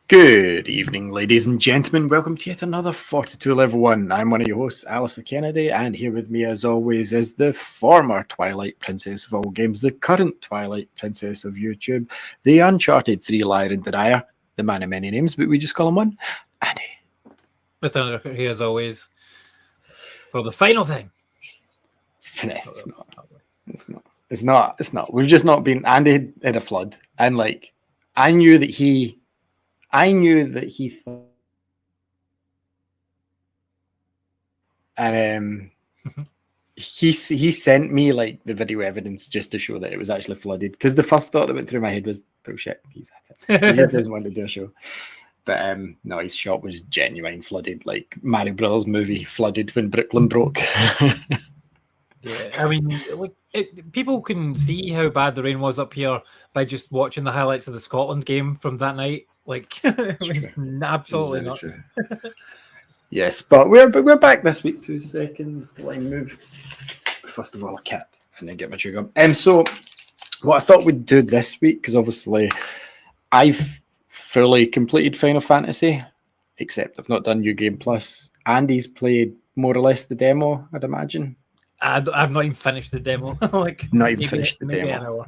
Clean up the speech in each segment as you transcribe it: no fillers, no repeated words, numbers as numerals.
Good evening, ladies and gentlemen. Welcome to yet another 42 Level 1. I'm one of your hosts, Alistair Kennedy, and here with me, as always, is the former Twilight Princess of all games, the current Twilight Princess of YouTube, the Uncharted 3 liar and denier, the man of many names, but we just call him one, Andy. Mr. Undercoat here, as always, for the final time. It's not. We've just not been. Andy had a flood, and I knew that he thought, and he sent me the video evidence just to show that it was actually flooded, because the first thought that went through my head was bullshit. He's at it. He just doesn't want to do a show. But no, his shop was genuine flooded, like Mario Brothers movie flooded when Brooklyn broke. Yeah, I mean, people can see how bad the rain was up here by just watching the highlights of the Scotland game from that night. It was absolutely nuts. Yes, but we're back this week. 2 seconds till I move. First of all, a cat, and then get my chewing gum. So what I thought we'd do this week, because obviously I've fully completed Final Fantasy, except I've not done New Game Plus. Andy's played more or less the demo, I'd imagine. I've not even finished the demo. Finished the demo.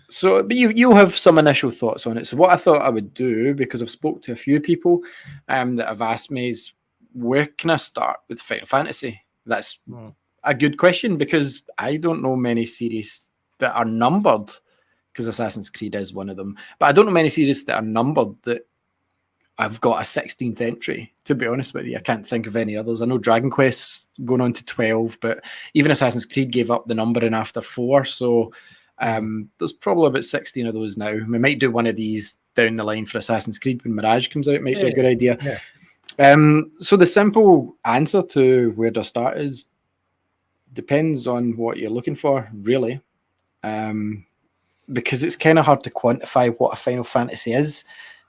So, but you have some initial thoughts on it. So what I thought I would do, because I've spoke to a few people that have asked me, is where can I start with Final Fantasy? That's a good question, because I don't know many series that are numbered, because Assassin's Creed is one of them. But I don't know many series that are numbered that I've got a 16th entry, to be honest with you. I can't think of any others. I know Dragon Quest's going on to 12, but even Assassin's Creed gave up the numbering after 4, so there's probably about 16 of those now. We might do one of these down the line for Assassin's Creed when Mirage comes out. Might be a good idea. Yeah. So the simple answer to where to start is depends on what you're looking for, really. Because it's kind of hard to quantify what a Final Fantasy is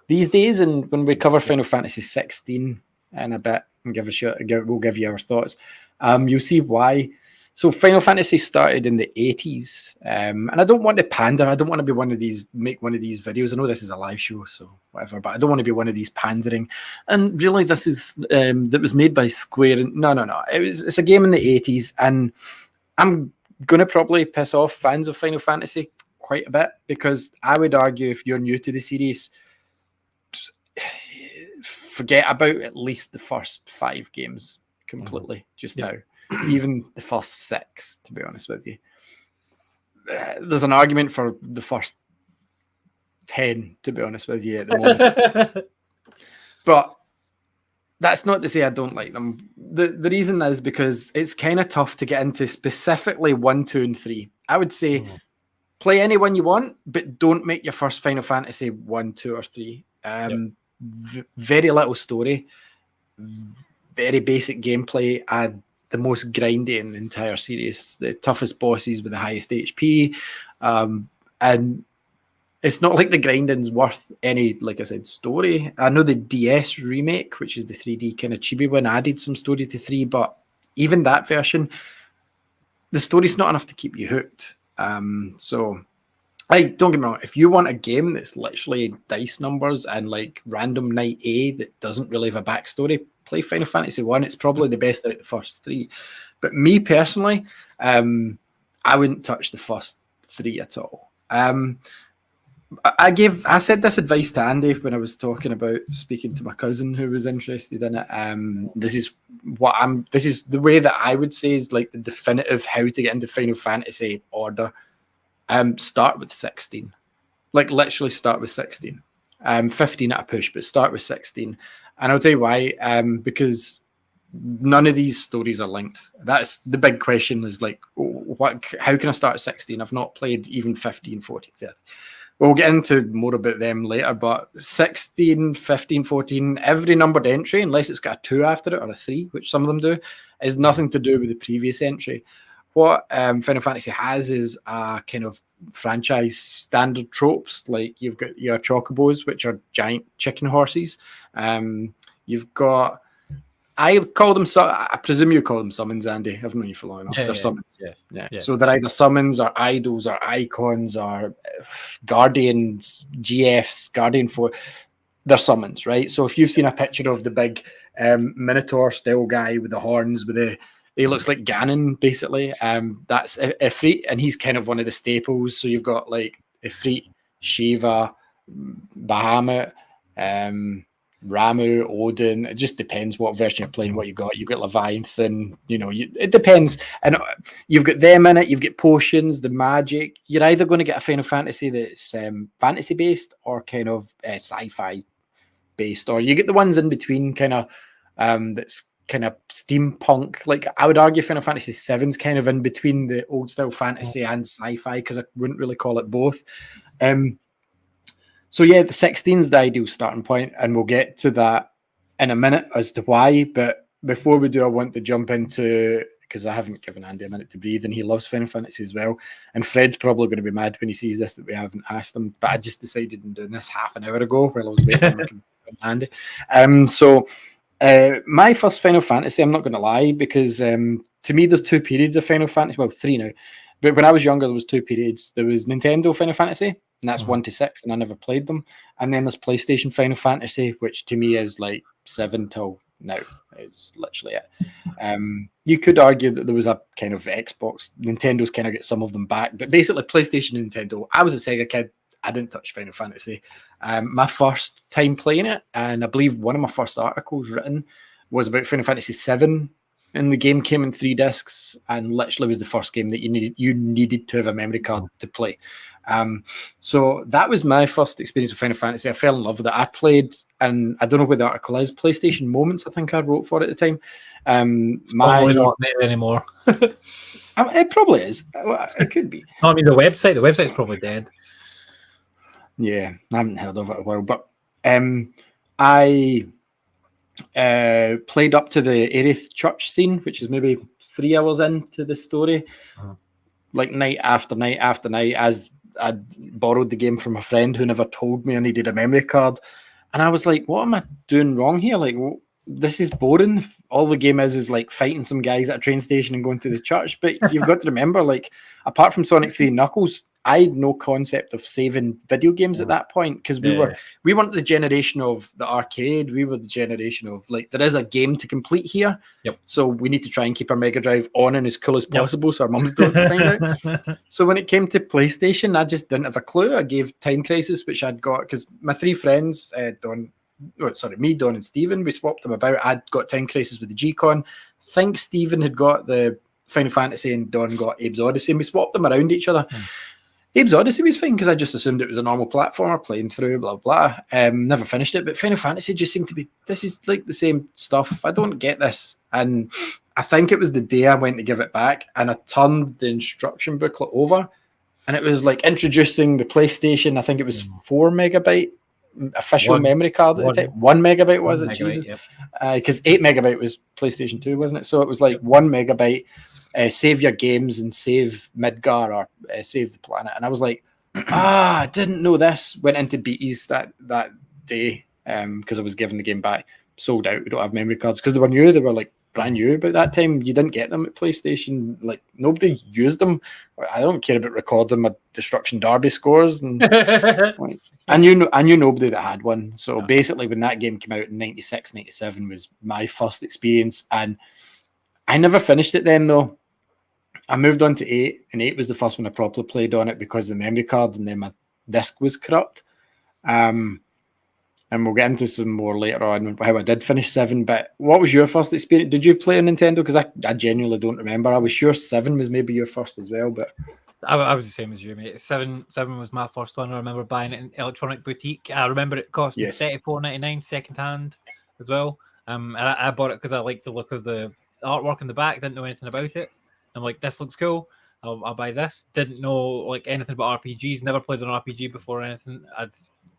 these days, and when we cover Final Fantasy 16 in a bit and we'll give you our thoughts, you'll see why. So Final Fantasy started in the 80s, and I don't want to pander. I don't want to make one of these videos. I know this is a live show, so whatever, but I don't want to be one of these pandering. And really, this is that was made by Square. No. It's a game in the 80s, and I'm going to probably piss off fans of Final Fantasy quite a bit, because I would argue if you're new to the series, forget about at least the first 5 games completely now. Even the first 6, to be honest with you. There's an argument for the first 10, to be honest with you, at the moment. But that's not to say I don't like them. The reason is because it's kind of tough to get into specifically 1, 2, and 3. I would say play any one you want, but don't make your first Final Fantasy 1, 2, or 3. Very little story, very basic gameplay, and the most grindy in the entire series. The toughest bosses with the highest HP, and it's not like the grinding's worth any, like I said, story. I know the DS remake, which is the 3D kind of chibi one, added some story to 3, but even that version, the story's not enough to keep you hooked. So don't get me wrong, if you want a game that's literally dice numbers and random night A that doesn't really have a backstory, play Final Fantasy 1. It's probably the best out of the first 3. But me personally, I wouldn't touch the first 3 at all. I said this advice to Andy when I was talking about speaking to my cousin who was interested in it. This is the way that I would say is the definitive how to get into Final Fantasy order. Start with 16. Literally start with 16. 15 at a push, but start with 16. And I'll tell you why. Because none of these stories are linked. That's the big question, is how can I start at 16? I've not played even 15, 14, 13. We'll get into more about them later, but 16, 15, 14, every numbered entry, unless it's got a 2 after it or a 3, which some of them do, is nothing to do with the previous entry. What Final Fantasy has is a kind of franchise standard tropes, like you've got your chocobos, which are giant chicken horses. You've got I call them. I presume you call them summons, Andy. I've known you for long enough. They're summons. Yeah. So they're either summons or idols or icons or guardians, GFs, guardian for. They're summons, right? So if you've seen a picture of the big Minotaur style guy with the horns, he looks like Ganon basically. That's Ifrit, and he's kind of one of the staples. So you've got like Ifrit, Shiva, Bahamut, Ramu, Odin. It just depends what version you're playing, what you got. You've got Leviathan, it depends. And you've got them in it, you've got potions, the magic. You're either going to get a Final Fantasy that's fantasy based or kind of sci-fi based, or you get the ones in between kind of that's kind of steampunk. Like I would argue Final Fantasy VII's kind of in between the old style fantasy and sci-fi, because I wouldn't really call it both. So yeah, the 16 is the ideal starting point, and we'll get to that in a minute as to why. But before we do, I want to jump into, because I haven't given Andy a minute to breathe, and he loves Final Fantasy as well. And Fred's probably going to be mad when he sees this that we haven't asked him. But I just decided on doing this half an hour ago while I was waiting on Andy. So my first Final Fantasy, I'm not going to lie, because to me there's two periods of Final Fantasy. Well, three now. But when I was younger, there was two periods. There was Nintendo Final Fantasy, and that's 1 to 6, and I never played them. And then there's PlayStation Final Fantasy, which to me is like 7 till now. Is literally it. You could argue that there was a kind of Xbox. Nintendo's kind of got some of them back, but basically PlayStation and Nintendo. I was a Sega kid. I didn't touch Final Fantasy. My first time playing it, and I believe one of my first articles written was about Final Fantasy VII. And the game came in 3 discs, and literally was the first game that you needed to have a memory card to play. So that was my first experience with Final Fantasy. I fell in love with it. I played, and I don't know where the article is, PlayStation Moments, I think I wrote for it at the time. It's probably not there anymore. It probably is. It could be. No, I mean the website's probably dead. Yeah, I haven't heard of it a while, but I played up to the Aerith church scene, which is maybe 3 hours into the story, like night after night after night, as I'd borrowed the game from a friend who never told me I needed a memory card. And I was like, what am I doing wrong here? Like, this is boring. All the game is like fighting some guys at a train station and going to the church. But you've got to remember, like, apart from Sonic 3 Knuckles, I had no concept of saving video games at that point, because we weren't the generation of the arcade. We were the generation of, like, there is a game to complete here. Yep. So we need to try and keep our Mega Drive on and as cool as possible so our mums don't find out. So when it came to PlayStation, I just didn't have a clue. I gave Time Crisis, which I'd got, because my 3 friends, me, Don, and Stephen, we swapped them about. I'd got Time Crisis with the G-Con. I think Stephen had got the Final Fantasy and Don got Abe's Odyssey, and we swapped them around each other. Abe's Odyssey was fine because I just assumed it was a normal platformer playing through, blah, blah. Never finished it, but Final Fantasy just seemed to be, this is like the same stuff. I don't get this. And I think it was the day I went to give it back, and I turned the instruction booklet over, and it was like introducing the PlayStation. I think it was 4 megabyte official memory card at the time. 1 megabyte was it? Jesus. Because 8 megabyte was PlayStation 2, wasn't it? So it was like 1 megabyte. Save your games and save Midgar or save the planet. And I was like, I didn't know this. Went into BT's that day because I was giving the game back. Sold out. We don't have memory cards because they were new. They were like brand new. But that time you didn't get them at PlayStation. Like nobody used them. I don't care about recording my Destruction Derby scores. And I knew nobody that had one. So basically when that game came out in 96, 97 was my first experience. And I never finished it then though. I moved on to 8, and 8 was the first one I properly played on it because of the memory card, and then my disc was corrupt. And we'll get into some more later on how I did finish 7. But what was your first experience? Did you play on Nintendo? Because I genuinely don't remember. I was sure 7 was maybe your first as well. But I was the same as you, mate. 7 was my first one. I remember buying it in Electronic Boutique. I remember it cost me $34.99 second hand as well. And I bought it because I liked the look of the artwork in the back. Didn't know anything about it. I'm like, this looks cool. I'll buy this. Didn't know like anything about RPGs. Never played an RPG before or anything. I'd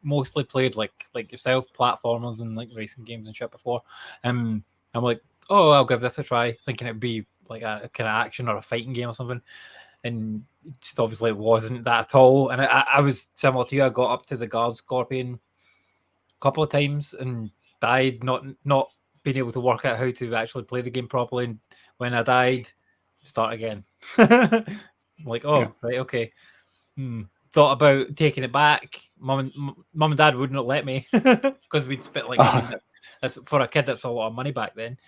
mostly played like yourself, platformers and like racing games and shit before. I'm like, oh, I'll give this a try, thinking it'd be like a kind of action or a fighting game or something. And it just obviously wasn't that at all. And I was similar to you. I got up to the guard scorpion a couple of times and died. Not being able to work out how to actually play the game properly. And when I died, start again. Like, oh, right, okay. Thought about taking it back. Mum and Dad wouldn't let me because we'd spent like, I mean, that's for a kid, that's a lot of money back then.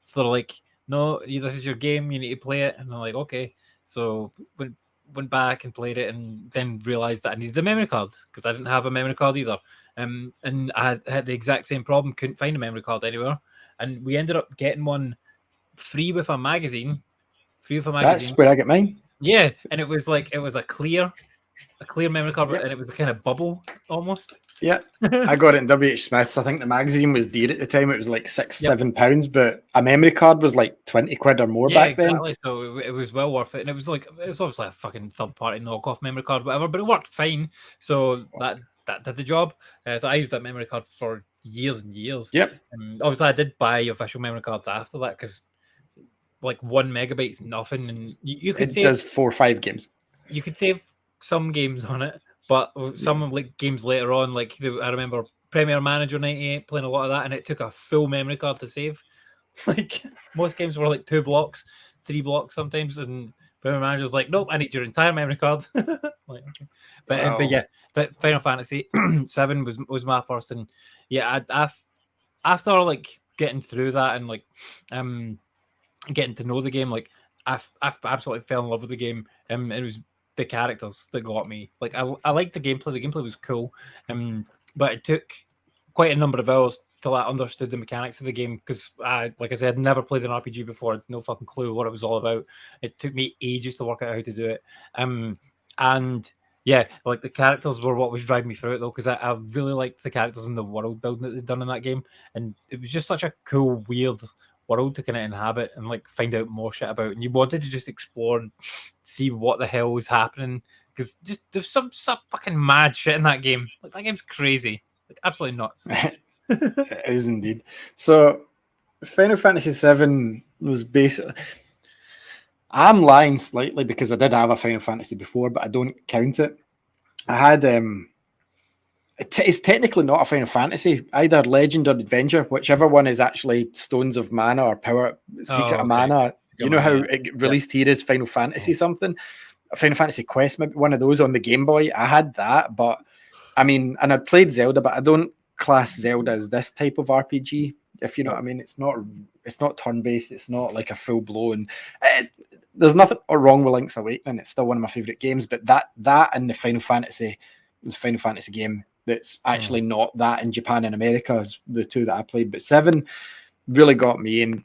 So they're like, no, this is your game, you need to play it. And I'm like, okay. So went back and played it, and then realized that I needed a memory card because I didn't have a memory card either. And I had the exact same problem, couldn't find a memory card anywhere. And we ended up getting one free with a magazine. That's where I get mine. Yeah, and it was a clear memory card, and it was a kind of bubble almost. Yeah, I got it in WH Smith's. I think the magazine was dear at the time. It was like £6-7, but a memory card was like 20 quid or more back then. So it was well worth it, and it was obviously a fucking third party knockoff memory card, whatever, but it worked fine. So that did the job. So I used that memory card for years and years. Yep. Obviously, I did buy official memory cards after that because like 1 megabyte's nothing, and you could save. It does 4 or 5 games. You could save some games on it, but some of like games later on, like I remember Premier Manager 98 playing a lot of that, and it took a full memory card to save. Like most games were like 2 blocks, 3 blocks sometimes, and Premier Manager's like, nope, I need your entire memory card. Like, okay. But yeah, but Final Fantasy 7 was my first, and yeah, I after like getting through that and like getting to know the game, like I absolutely fell in love with the game. It was the characters that got me. Like I liked the gameplay. The gameplay was cool. But it took quite a number of hours till I understood the mechanics of the game because like I said, I'd never played an RPG before. I had no fucking clue what it was all about. It took me ages to work out how to do it. And yeah, like the characters were what was driving me through it though, because I really liked the characters and the world building that they'd done in that game. And it was just such a cool, weird world to kind of inhabit and like find out more shit about, and you wanted to just explore and see what the hell was happening because just there's some fucking mad shit in that game. Like that game's crazy, like absolutely nuts. It is indeed. So Final Fantasy VII was basically, I'm lying slightly because I did have a Final Fantasy before, but I don't count it. I had it's technically not a Final Fantasy, either Legend or Adventure, whichever one is actually Stones of Mana or Power Secret of Mana. You know how it released here is Final Fantasy something? A Final Fantasy Quest, maybe one of those on the Game Boy. I had that, but I mean, and I played Zelda, but I don't class Zelda as this type of RPG, if you know what I mean. It's not turn-based, it's not like a full-blown... there's nothing wrong with Link's Awakening, it's still one of my favourite games, but that and the Final Fantasy game that's actually not that in Japan and America is the two that I played. But 7 really got me in.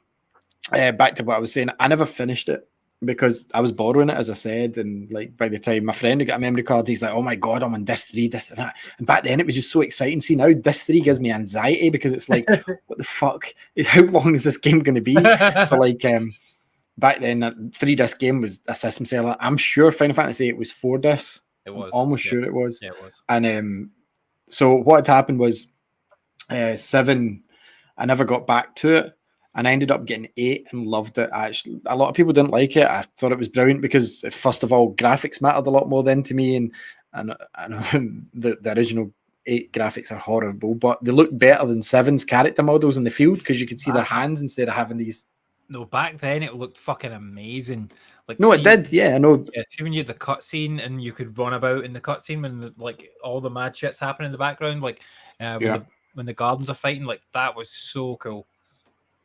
Back to what I was saying, I never finished it because I was borrowing it, as I said, and like by the time my friend who got a memory card, he's like, oh my god, I'm on disc 3, this and that. And back then it was just so exciting. See, now disc 3 gives me anxiety because it's like, what the fuck? How long is this game going to be? So like back then that 3-disc game was a system seller. I'm sure Final Fantasy 8 was 4 discs. It was. I'm almost sure it was. Yeah, it was. And so what had happened was 7, I never got back to it, and I ended up getting 8 and loved it. Actually, a lot of people didn't like it. I thought it was brilliant because, first of all, graphics mattered a lot more then to me, and the original 8 graphics are horrible, but they look better than 7's character models in the field because you could see their hands instead of having these. No, back then it looked fucking amazing. Like, no, it did. Yeah, I know. Yeah, see when you had the cutscene and you could run about in the cutscene when like all the mad shit's happening in the background, like when the gardens are fighting, like that was so cool,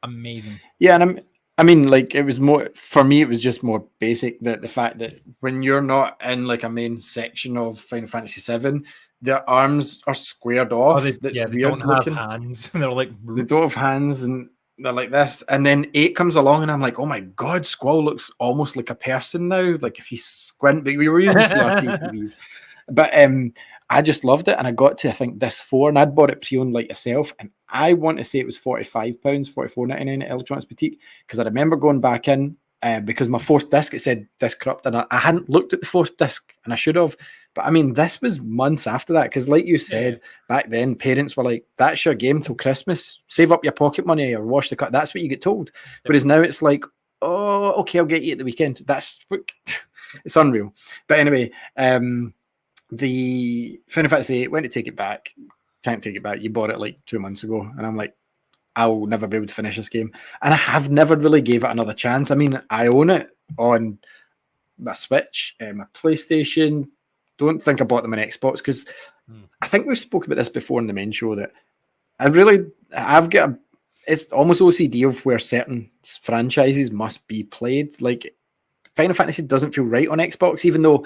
amazing. Yeah, and I mean, like it was more for me. It was just more basic that the fact that when you're not in like a main section of Final Fantasy VII, their arms are squared off. They don't have hands. They're like they don't have hands and. They're like this, and then 8 comes along, and I'm like, oh my god, Squall looks almost like a person now. Like if you squint, but we were using CRT TVs. But I just loved it, and I got to I think disc 4, and I'd bought it pre-owned like yourself, and I want to say it was £45, £44.99 at Electronics Boutique, because I remember going back in because my 4th disc, it said disc corrupt, and I hadn't looked at the 4th disc, and I should have. But I mean, this was months after that, because like you said, back then, parents were like, that's your game till Christmas. Save up your pocket money or wash the cut. That's what you get told. Whereas now it's like, oh, okay, I'll get you at the weekend. That's it's unreal. But anyway, the Final Fantasy 8 went to take it back. Can't take it back. You bought it like 2 months ago. And I'm like, I'll never be able to finish this game. And I have never really gave it another chance. I mean, I own it on my Switch, my PlayStation. Don't think I bought them on Xbox because I think we've spoken about this before in the main show that I've got it's almost OCD of where certain franchises must be played. Like Final Fantasy doesn't feel right on Xbox, even though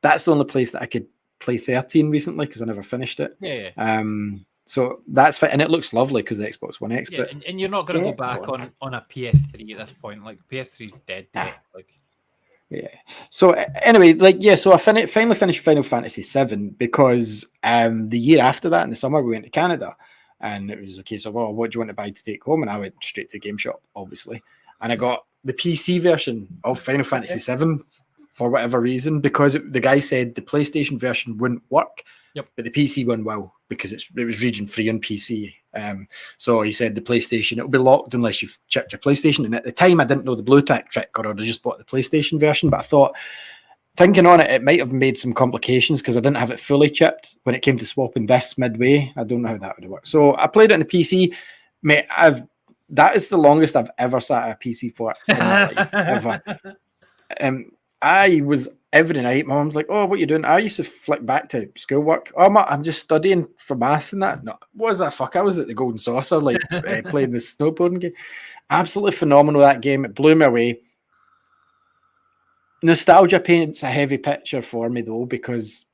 that's the only place that I could play 13 recently because I never finished it. Yeah. So that's fit, and it looks lovely because the Xbox One X. Yeah, but and you're not going to go back on a PS3 at this point. Like PS3's dead. Like, yeah. So anyway, so I finally finished Final Fantasy VII because the year after that in the summer we went to Canada, and it was a case of, well, what do you want to buy to take home? And I went straight to the game shop, obviously, and I got the PC version of Final Fantasy VII for whatever reason because the guy said the PlayStation version wouldn't work. Yep. But the PC one will because it was region free on PC. So he said the PlayStation, it'll be locked unless you've chipped your PlayStation. And at the time, I didn't know the Blue Tack trick, or I'd just bought the PlayStation version. But I thought, thinking on it, it might have made some complications because I didn't have it fully chipped when it came to swapping discs midway. I don't know how that would work. So I played it on the PC. Mate, that is the longest I've ever sat at a PC for in my life, ever. I was every night. My mom's like, "Oh, what are you doing?" I used to flick back to schoolwork. Oh, I'm just studying for maths and that. No, what was that? Fuck! I was at the Golden Saucer, like playing the snowboarding game. Absolutely phenomenal that game. It blew me away. Nostalgia paints a heavy picture for me though, because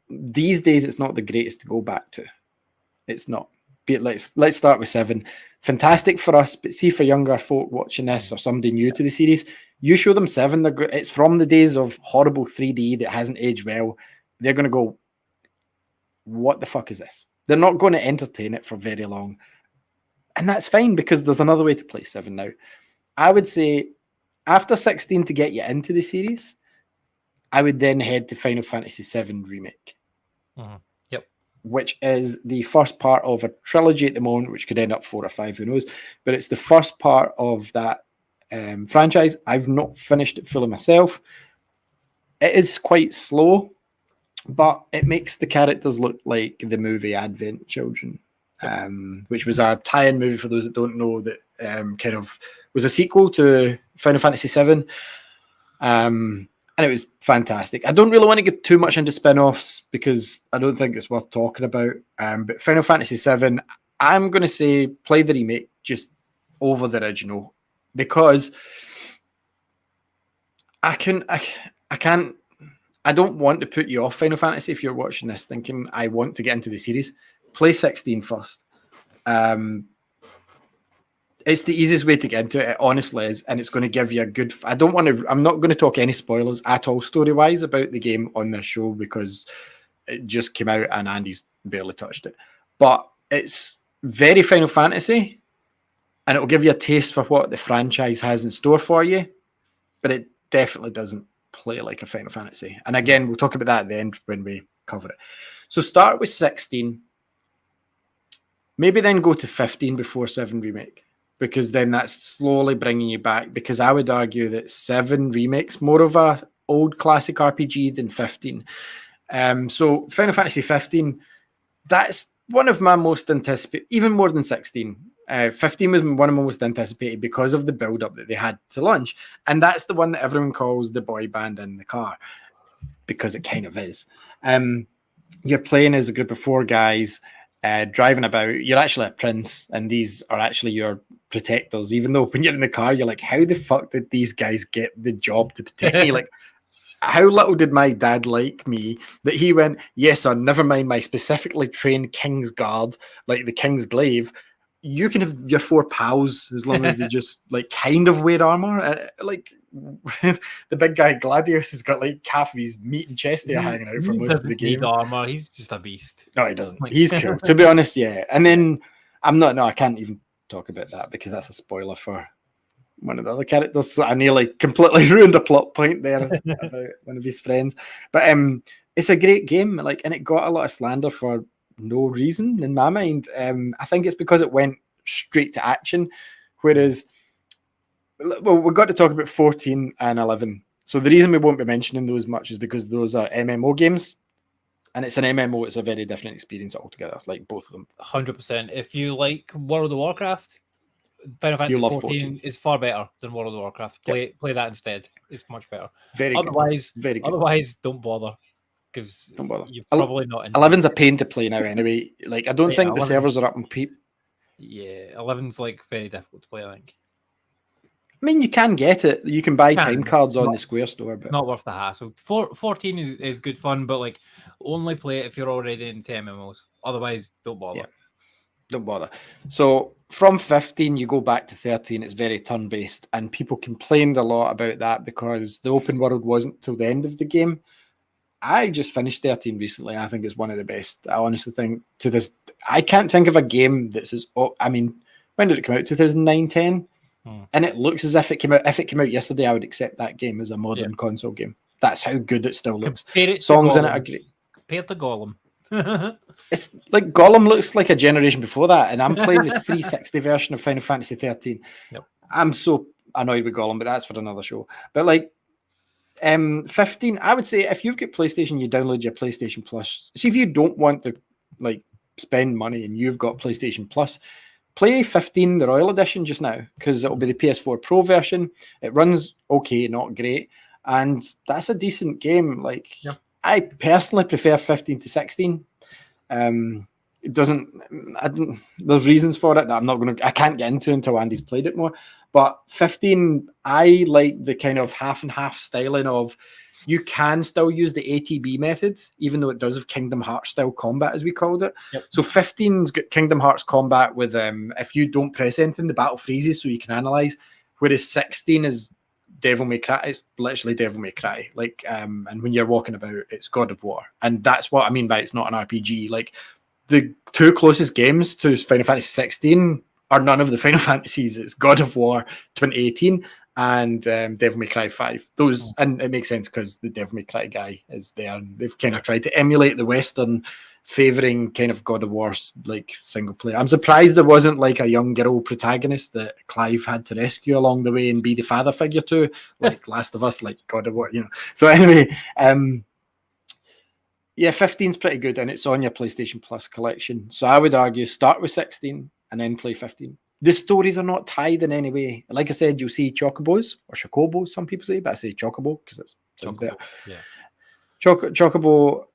these days it's not the greatest to go back to. It's not. But let's start with 7. Fantastic for us, but see for younger folk watching this or somebody new to the series. You show them 7, it's from the days of horrible 3D that hasn't aged well. They're going to go, what the fuck is this? They're not going to entertain it for very long. And that's fine because there's another way to play 7 now. I would say after 16 to get you into the series, I would then head to Final Fantasy VII Remake. Mm-hmm. Yep. Which is the first part of a trilogy at the moment, which could end up 4 or 5, who knows? But it's the first part of that franchise. I've not finished it fully myself. It is quite slow, but it makes the characters look like the movie Advent Children, which was a tie-in movie for those that don't know, that kind of was a sequel to Final Fantasy VII. And it was fantastic. I don't really want to get too much into spin-offs because I don't think it's worth talking about. But Final Fantasy VII, I'm going to say play the remake just over the original because I don't want to put you off Final Fantasy if you're watching this thinking I want to get into the series. Play 16 first. It's the easiest way to get into it. It honestly is, and it's going to give you a good. I'm not going to talk any spoilers at all story-wise about the game on this show because it just came out and Andy's barely touched it. But it's very Final Fantasy, and it will give you a taste for what the franchise has in store for you. But it definitely doesn't play like a Final Fantasy. And again, we'll talk about that at the end when we cover it. So start with 16. Maybe then go to 15 before 7 Remake. Because then that's slowly bringing you back. Because I would argue that 7 Remake's more of a old classic RPG than 15. So Final Fantasy 15, that's one of my most anticipated, even more than 16. 15 was one of my most anticipated because of the build-up that they had to launch. And that's the one that everyone calls the boy band in the car. Because it kind of is. You're playing as a group of 4 guys driving about. You're actually a prince, and these are actually your protectors, even though when you're in the car you're like, how the fuck did these guys get the job to protect me? Like, how little did my dad like me that he went, yes son, never mind my specifically trained King's Guard, like the King's Glaive, you can have your 4 pals as long as they just like kind of wear armor. Like the big guy Gladius has got like half of his meat and chest there hanging out for most of the game. Armor, he's just a beast. No, he doesn't. He's cool, to be honest. Yeah, and then I can't even talk about that because that's a spoiler for one of the other characters. So I nearly completely ruined a plot point there about one of his friends. But it's a great game, like, and it got a lot of slander for no reason in my mind. I think it's because it went straight to action, whereas, well, we've got to talk about 14 and 11. So the reason we won't be mentioning those much is because those are MMO games. And it's an MMO. It's a very different experience altogether. Like both of them. 100%. If you like World of Warcraft, Final Fantasy love 14 is far better than World of Warcraft. Play that instead. It's much better. Very Otherwise, good. Very good. Otherwise, don't bother, because Don't bother. you're probably not into 11's a pain to play now anyway. Like I don't think 11, the servers are up and peep. Yeah, 11's like very difficult to play, I think. I mean, you can get it. You can buy time cards on the Square store. But it's not worth the hassle. 14 is good fun, but like only play it if you're already into MMOs. Otherwise, don't bother. Yeah. Don't bother. So from 15, you go back to 13. It's very turn-based, and people complained a lot about that because the open world wasn't till the end of the game. I just finished 13 recently. I think it's one of the best. I honestly think to this, I can't think of a game that's as. I mean, when did it come out? 2009, 10? And it looks as if it came out. If it came out yesterday, I would accept that game as a modern console game. That's how good it still looks. Songs in it are great. Compared to Gollum. It's like Gollum looks like a generation before that, and I'm playing the 360 version of Final Fantasy 13. Yep. I'm so annoyed with Gollum, but that's for another show. But like 15, I would say if you've got PlayStation, you download your PlayStation Plus. See, if you don't want to like spend money and you've got PlayStation Plus, play 15, the Royal Edition just now, because it'll be the PS4 Pro version. It runs okay, not great, and that's a decent game. Like I personally prefer 15 to 16. It doesn't. There's reasons for it that I can't get into until Andy's played it more. But 15, I like the kind of half and half styling of. You can still use the ATB method, even though it does have Kingdom Hearts style combat, as we called it. Yep. So 15's got Kingdom Hearts combat with if you don't press anything, the battle freezes, so you can analyze. Whereas 16 is Devil May Cry. It's literally Devil May Cry. Like, and when you're walking about, it's God of War, and that's what I mean by it's not an RPG. Like, the two closest games to Final Fantasy 16 are none of the Final Fantasies. It's God of War 2018 and Devil May Cry 5. Those, and it makes sense because the Devil May Cry guy is there, and they've kind of tried to emulate the Western favoring kind of God of War's like single player. I'm surprised there wasn't like a young girl protagonist that Clive had to rescue along the way and be the father figure to, like Last of Us, like God of War, you know. So anyway, yeah, 15's pretty good, and it's on your PlayStation Plus collection. So I would argue start with 16 and then play 15. The stories are not tied in any way. Like I said, you'll see chocobos or chocobos, some people say, but I say chocobo because it sounds better. Yeah. Chocobo,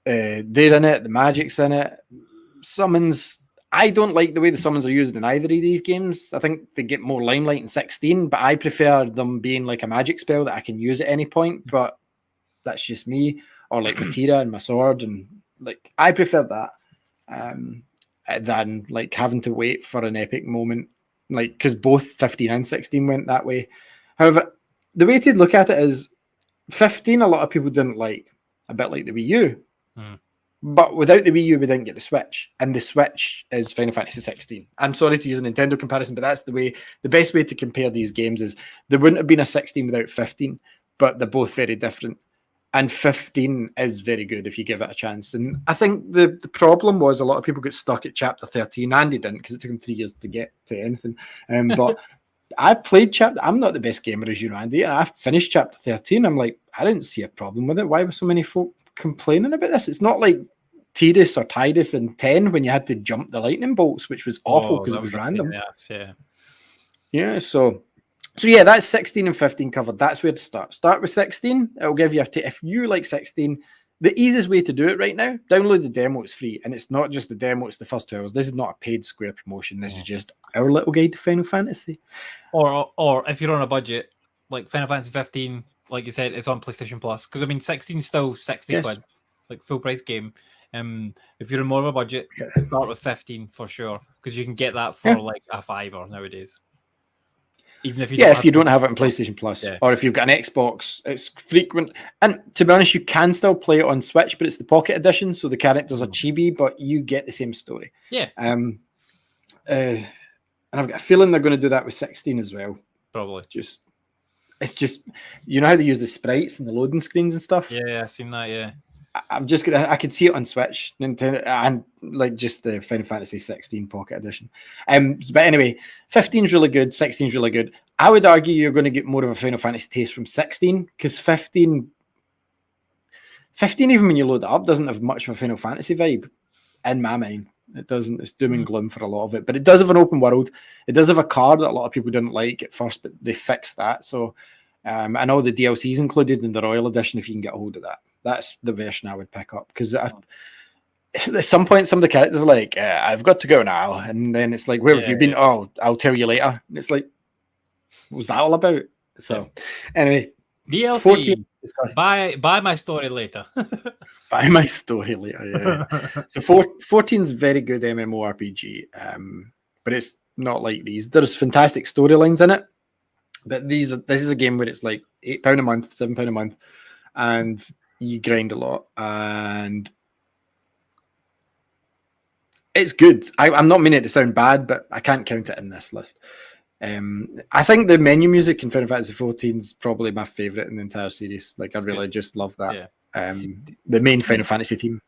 they're in it, the magic's in it. Summons, I don't like the way the summons are used in either of these games. I think they get more limelight in 16, but I prefer them being like a magic spell that I can use at any point, but that's just me. Or like Matira and my sword, and like I prefer that than like having to wait for an epic moment, like because both 15 and 16 went that way. However, the way to look at it is 15 a lot of people didn't like, a bit like the Wii U. But without the Wii U, we didn't get the Switch, and the Switch is Final Fantasy 16. I'm sorry to use a Nintendo comparison, but that's the best way to compare these games is there wouldn't have been a 16 without 15, but they're both very different. And 15 is very good if you give it a chance. And I think the problem was a lot of people got stuck at chapter 13. Andy didn't, because it took him 3 years to get to anything. But I played chapter. I'm not the best gamer as you know, Andy, and I finished chapter 13. I'm like, I didn't see a problem with it. Why were so many folk complaining about this? It's not like Tidus or Tidus in 10 when you had to jump the lightning bolts, which was awful because it was random. Yeah, so yeah, that's 16 and 15 covered. That's where to start. Start with 16. It'll give you if you like 16, the easiest way to do it right now, download the demo. It's free, and it's not just the demo, it's the first 2 hours. This is not a paid Square promotion. This is just our little guide to Final Fantasy. Or if you're on a budget, like Final Fantasy 15, like you said, it's on PlayStation Plus. Because I mean 16 is still 60 quid, like full price game. If you're in more of a budget, start with 15 for sure, because you can get that for like a $5 nowadays. Even if you if you don't have it on PlayStation Plus, or if you've got an Xbox, it's frequent. And to be honest, you can still play it on Switch, but it's the Pocket Edition, so the characters are chibi, but you get the same story. Yeah. And I've got a feeling they're going to do that with 16 as well. Probably. It's just you know how they use the sprites and the loading screens and stuff. Yeah, I've seen that. Yeah. I could see it on Switch, Nintendo, and like just the Final Fantasy 16 Pocket Edition. But anyway, 15 is really good, 16 is really good. I would argue you're going to get more of a Final Fantasy taste from 16 because 15 15, even when you load it up, doesn't have much of a Final Fantasy vibe in my mind. It doesn't. It's doom and gloom for a lot of it, but it does have an open world. It does have a car that a lot of people didn't like at first, but they fixed that. So, and all the DLCs included in the Royal Edition, if you can get a hold of that. That's the version I would pick up, because at some point, some of the characters are like, I've got to go now. And then it's like, where have you been? Oh, I'll tell you later. And it's like, what was that all about? So, anyway. DLC, 14, buy my story later. Buy my story later, yeah. So 14 is very good MMORPG, but it's not like these. There's fantastic storylines in it, but this is a game where it's like £8 a month, £7 a month, and you grind a lot, and it's good. I'm not meaning it to sound bad, but I can't count it in this list. I think the menu music in Final Fantasy 14 is probably my favorite in the entire series. Like, I really just love that. Yeah. The main Final Fantasy theme.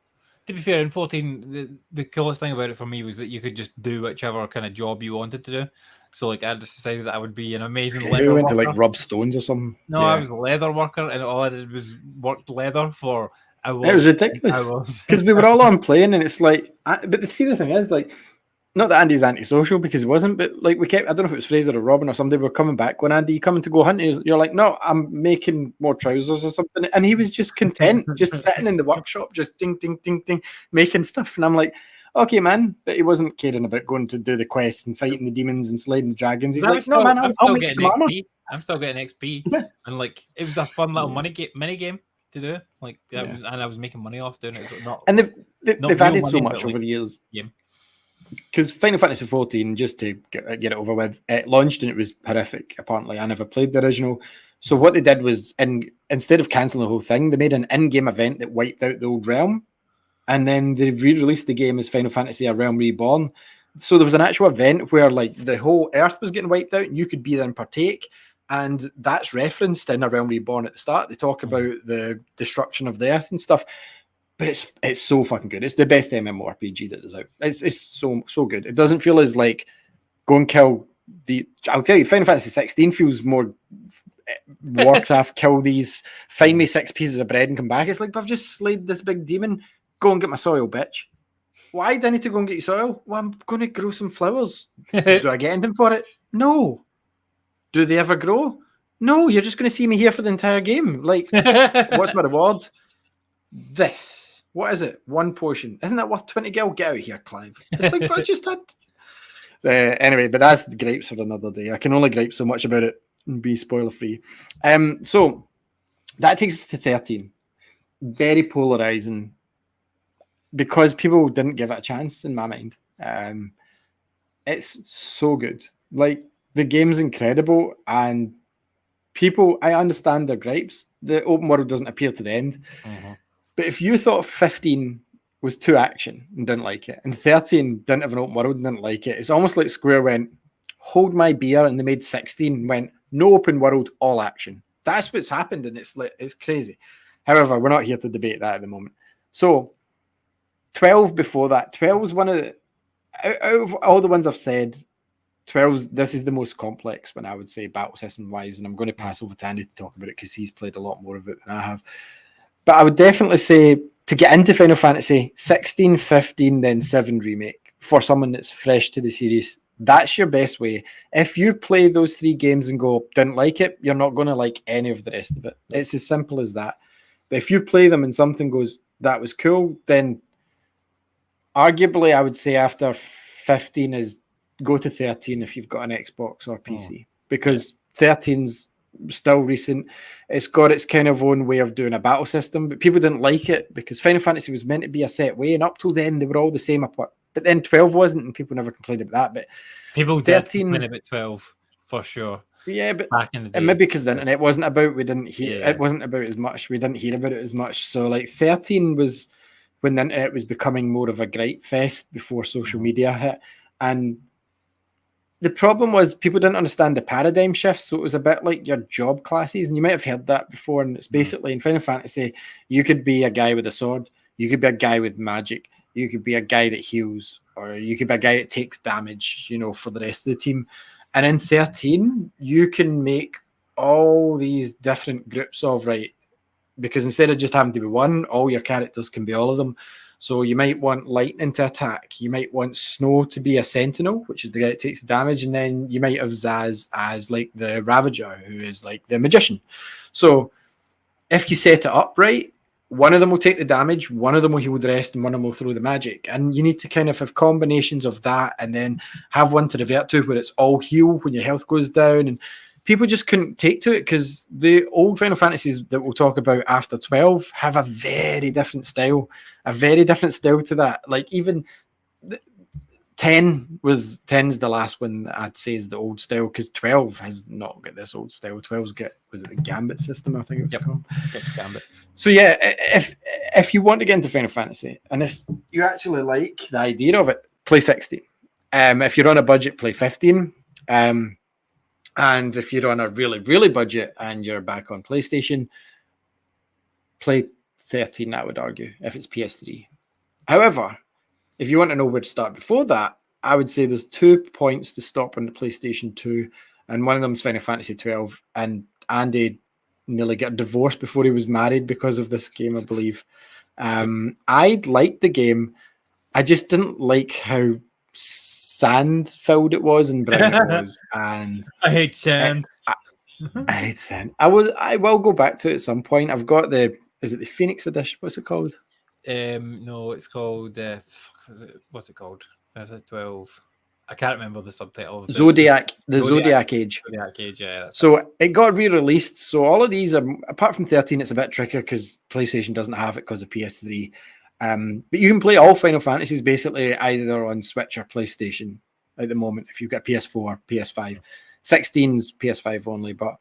To be fair, in 14, the coolest thing about it for me was that you could just do whichever kind of job you wanted to do. So, like, I just decided that I would be an amazing leather You went worker. to like rub stones or something. No, I was a leather worker, and all I did was worked leather for hours. It was ridiculous because we were all on playing, and it's like, but see, the thing is, like, not that Andy's antisocial, because he wasn't, but like we kept, I don't know if it was Fraser or Robin or somebody were coming back when Andy, you coming to go hunting? You're like, no, I'm making more trousers or something. And he was just content, just sitting in the workshop, just ding, ding, ding, ding, making stuff. And I'm like, okay, man. But he wasn't caring about going to do the quest and fighting the demons and slaying the dragons. He's like, no, man, I'll make some armor. I'm still getting XP. And like, it was a fun little mini game to do. Like, and I was making money off doing it. So and they've added so much over the years. Yeah. Because Final Fantasy 14, just to get it over with, it launched and it was horrific. Apparently, I never played the original. So what they did was, instead of cancelling the whole thing, they made an in-game event that wiped out the old realm, and then they re-released the game as Final Fantasy: A Realm Reborn. So there was an actual event where like the whole Earth was getting wiped out, and you could be there and partake. And that's referenced in A Realm Reborn at the start. They talk about the destruction of the Earth and stuff. But it's so fucking good. It's the best MMORPG that is out. It's so good. It doesn't feel as like go and kill the. I'll tell you, Final Fantasy 16 feels more Warcraft. Kill these. Find me 6 pieces of bread and come back. It's like, I've just slayed this big demon. Go and get my soil, bitch. Why do I need to go and get your soil? Well, I'm going to grow some flowers. Do I get anything for it? No. Do they ever grow? No. You're just going to see me here for the entire game. Like, what's my reward? This. What is it? 1 potion. Isn't that worth 20 gil? Get out of here, Clive. It's like, but I just had. Anyway, but that's the gripes for another day. I can only gripe so much about it and be spoiler free. So that takes us to 13. Very polarizing, because people didn't give it a chance in my mind. It's so good. Like, the game's incredible, and people, I understand their gripes. The open world doesn't appear to the end. Mm-hmm. But if you thought 15 was too action and didn't like it, and 13 didn't have an open world and didn't like it, it's almost like Square went, hold my beer, and they made 16 and went, no open world, all action. That's what's happened, and it's crazy. However, we're not here to debate that at the moment. So 12 before that, 12 was one of the, out of all the ones I've said, 12, this is the most complex one, I would say, battle system wise, and I'm going to pass over to Andy to talk about it because he's played a lot more of it than I have. But I would definitely say, to get into Final Fantasy, 16, 15, then 7 remake, for someone that's fresh to the series, that's your best way. If you play those 3 games and go, didn't like it, you're not going to like any of the rest of it. It's as simple as that. But if you play them and something goes, that was cool, then arguably I would say after 15 is go to 13 if you've got an Xbox or PC, because 13's still recent. It's got its kind of own way of doing a battle system, but people didn't like it because Final Fantasy was meant to be a set way, and up till then they were all the same. But then 12 wasn't, and people never complained about that. But people 13 did complain about 12 for sure. Yeah, but back in the day, and maybe because the internet wasn't about, we didn't hear it wasn't about as much. We didn't hear about it as much. So like 13 was when the internet was becoming more of a gripe fest before social media hit, and the problem was people didn't understand the paradigm shift, so it was a bit like your job classes, and you might have heard that before, and it's basically in Final Fantasy, you could be a guy with a sword, you could be a guy with magic, you could be a guy that heals, or you could be a guy that takes damage, for the rest of the team. And in 13, you can make all these different groups of, right, because instead of just having to be one, all your characters can be all of them. So you might want lightning to attack. You might want Snow to be a sentinel, which is the guy that takes damage. And then you might have Zaz as like the Ravager, who is like the magician. So if you set it up right, one of them will take the damage, one of them will heal the rest, and one of them will throw the magic. And you need to kind of have combinations of that and then have one to revert to where it's all heal when your health goes down. And people just couldn't take to it because the old Final Fantasies that we'll talk about after 12 have a very different style to that. Like even 10's the last one that I'd say is the old style, because 12 has not got this old style. 12's got, was it the Gambit system, I think it was called? Gambit. So yeah, if you want to get into Final Fantasy, and if you actually like the idea of it, play 16. If you're on a budget, play 15. And if you're on a really, really budget and you're back on PlayStation, play 13, I would argue, if it's PS3. However, if you want to know where to start before that, I would say there's 2 points to stop on the PlayStation 2, and one of them is Final Fantasy 12. And Andy nearly got divorced before he was married because of this game, I believe. I liked the game. I just didn't like how sand-filled it was and brown it was. And I hate sand. I hate sand. I will go back to it at some point. I've got is it the Phoenix Edition? What's it called? No, it's called what's it called? There's a 12. I can't remember the subtitle. Of Zodiac Age. Zodiac Age, yeah. So it got re-released. So all of these are, apart from 13, it's a bit trickier because PlayStation doesn't have it because of PS3. But you can play all Final Fantasies basically either on Switch or PlayStation at the moment if you've got PS4, PS5. 16's PS5 only, but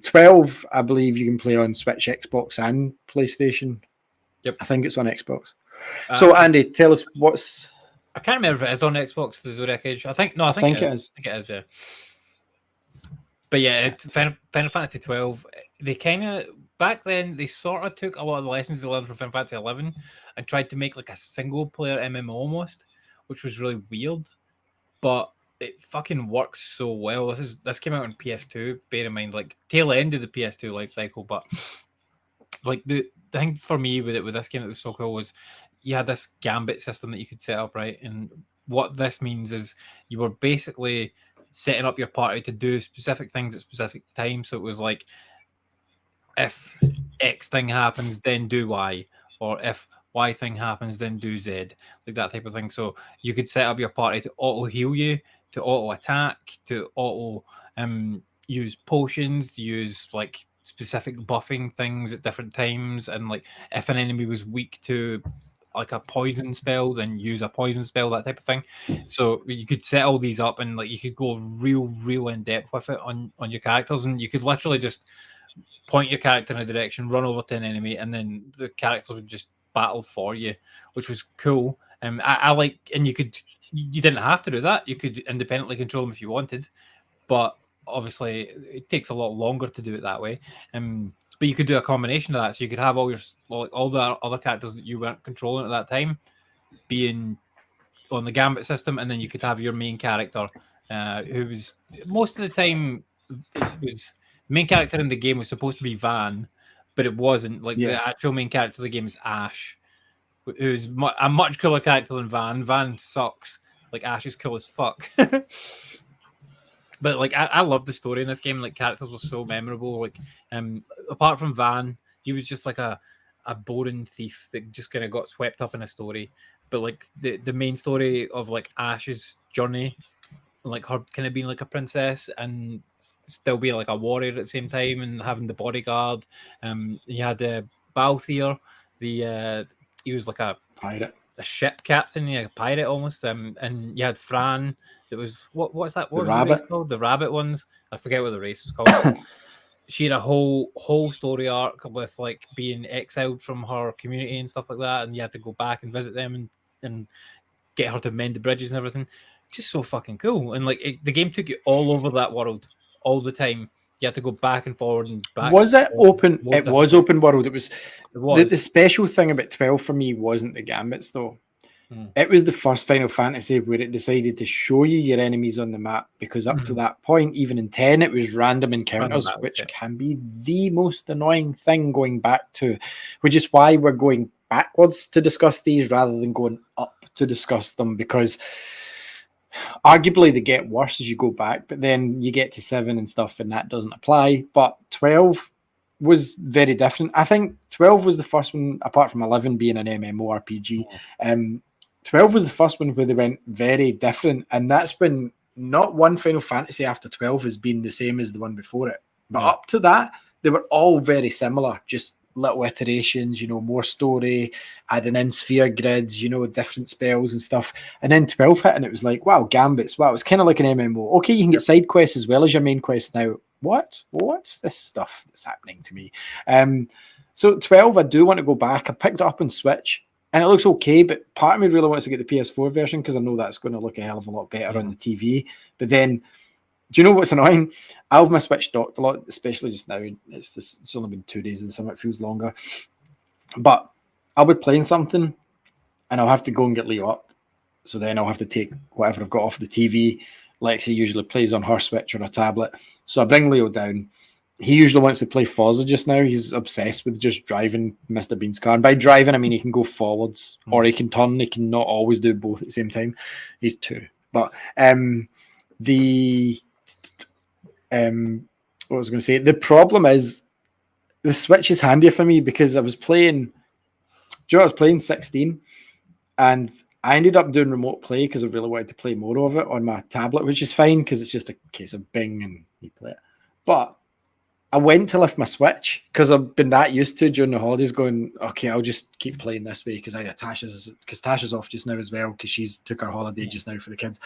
12, I believe you can play on Switch, Xbox, and PlayStation. Yep. I think it's on Xbox. So Andy, tell us what's... I can't remember if it is on Xbox, the Zodiac Age. I think it is. I think it is, yeah. But yeah, Final Fantasy 12, they kind of, back then, they sort of took a lot of the lessons they learned from Final Fantasy 11 and tried to make like a single player MMO almost, which was really weird. But it fucking works so well. This came out on PS2, bear in mind, like tail end of the PS2 life cycle, but like the thing for me with this game that was so cool was you had this gambit system that you could set up, right? And what this means is you were basically setting up your party to do specific things at specific times. So it was like, if X thing happens, then do Y, or if Y thing happens, then do Z, like that type of thing. So you could set up your party to auto heal you, to auto attack, to auto use potions, to use like specific buffing things at different times, and like if an enemy was weak to like a poison spell, then use a poison spell, that type of thing. So you could set all these up and like you could go real in depth with it on your characters, and you could literally just point your character in a direction, run over to an enemy, and then the characters would just battle for you, which was cool. I like, and you didn't have to do that. You could independently control them if you wanted, but obviously it takes a lot longer to do it that way. But you could do a combination of that, so you could have all the other characters that you weren't controlling at that time being on the Gambit system, and then you could have your main character, who was most of the time the main character in the game was supposed to be Van, but it wasn't. Like the actual main character of the game is Ash, who's a much cooler character than Van. Van sucks. Like Ash is cool as fuck. But like I love the story in this game. Like characters were so memorable. Like apart from Van, he was just like a boring thief that just kind of got swept up in a story. But like the main story of like Ash's journey, like her kind of being like a princess and still being like a warrior at the same time, and having the bodyguard. You had Balthier, he was like a pirate, a ship captain, a pirate almost. And you had Fran. That was what's that? What was the rabbit called? The rabbit ones. I forget what the race was called. She had a whole story arc with like being exiled from her community and stuff like that, and you had to go back and visit them and get her to mend the bridges and everything. Just so fucking cool. And like the game took you all over that world all the time. You had to go back and forward and back. Was it open? It was open world. It was. The special thing about 12 for me wasn't the gambits though. It was the first Final Fantasy where it decided to show you your enemies on the map, because up to that point, even in 10, it was random encounters, which can be the most annoying thing going back to, which is why we're going backwards to discuss these rather than going up to discuss them, because arguably they get worse as you go back, but then you get to 7 and stuff and that doesn't apply. But 12 was very different. I think 12 was the first one, apart from 11 being an MMORPG. 12 was the first one where they went very different, and that's when not one Final Fantasy after 12 has been the same as the one before it. But up to that, they were all very similar, just little iterations, you know, more story, adding in sphere grids, you know, different spells and stuff. And then 12 hit, and it was like, wow, gambits. Wow, it's kind of like an MMO. Okay, you can get side quests as well as your main quest now. What's this stuff that's happening to me? So 12, I do want to go back. I picked it up on Switch, and it looks okay, but part of me really wants to get the PS4 version because I know that's going to look a hell of a lot better on the TV. But then, do you know what's annoying? I have my Switch docked a lot, especially just now. It's only been 2 days of the summer. It feels longer. But I'll be playing something, and I'll have to go and get Leo up. So then I'll have to take whatever I've got off the TV. Lexi usually plays on her Switch or a tablet. So I bring Leo down. He usually wants to play Forza just now. He's obsessed with just driving Mr. Bean's car. And by driving, I mean he can go forwards or he can turn. He can not always do both at the same time. He's 2. But what was I going to say? The problem is the Switch is handier for me because I was playing 16 and I ended up doing remote play because I really wanted to play more of it on my tablet, which is fine because it's just a case of bing and you play it. But I went to lift my Switch because I've been that used to during the holidays going, okay, I'll just keep playing this way because Tasha's off just now as well because she's took her holiday just now for the kids.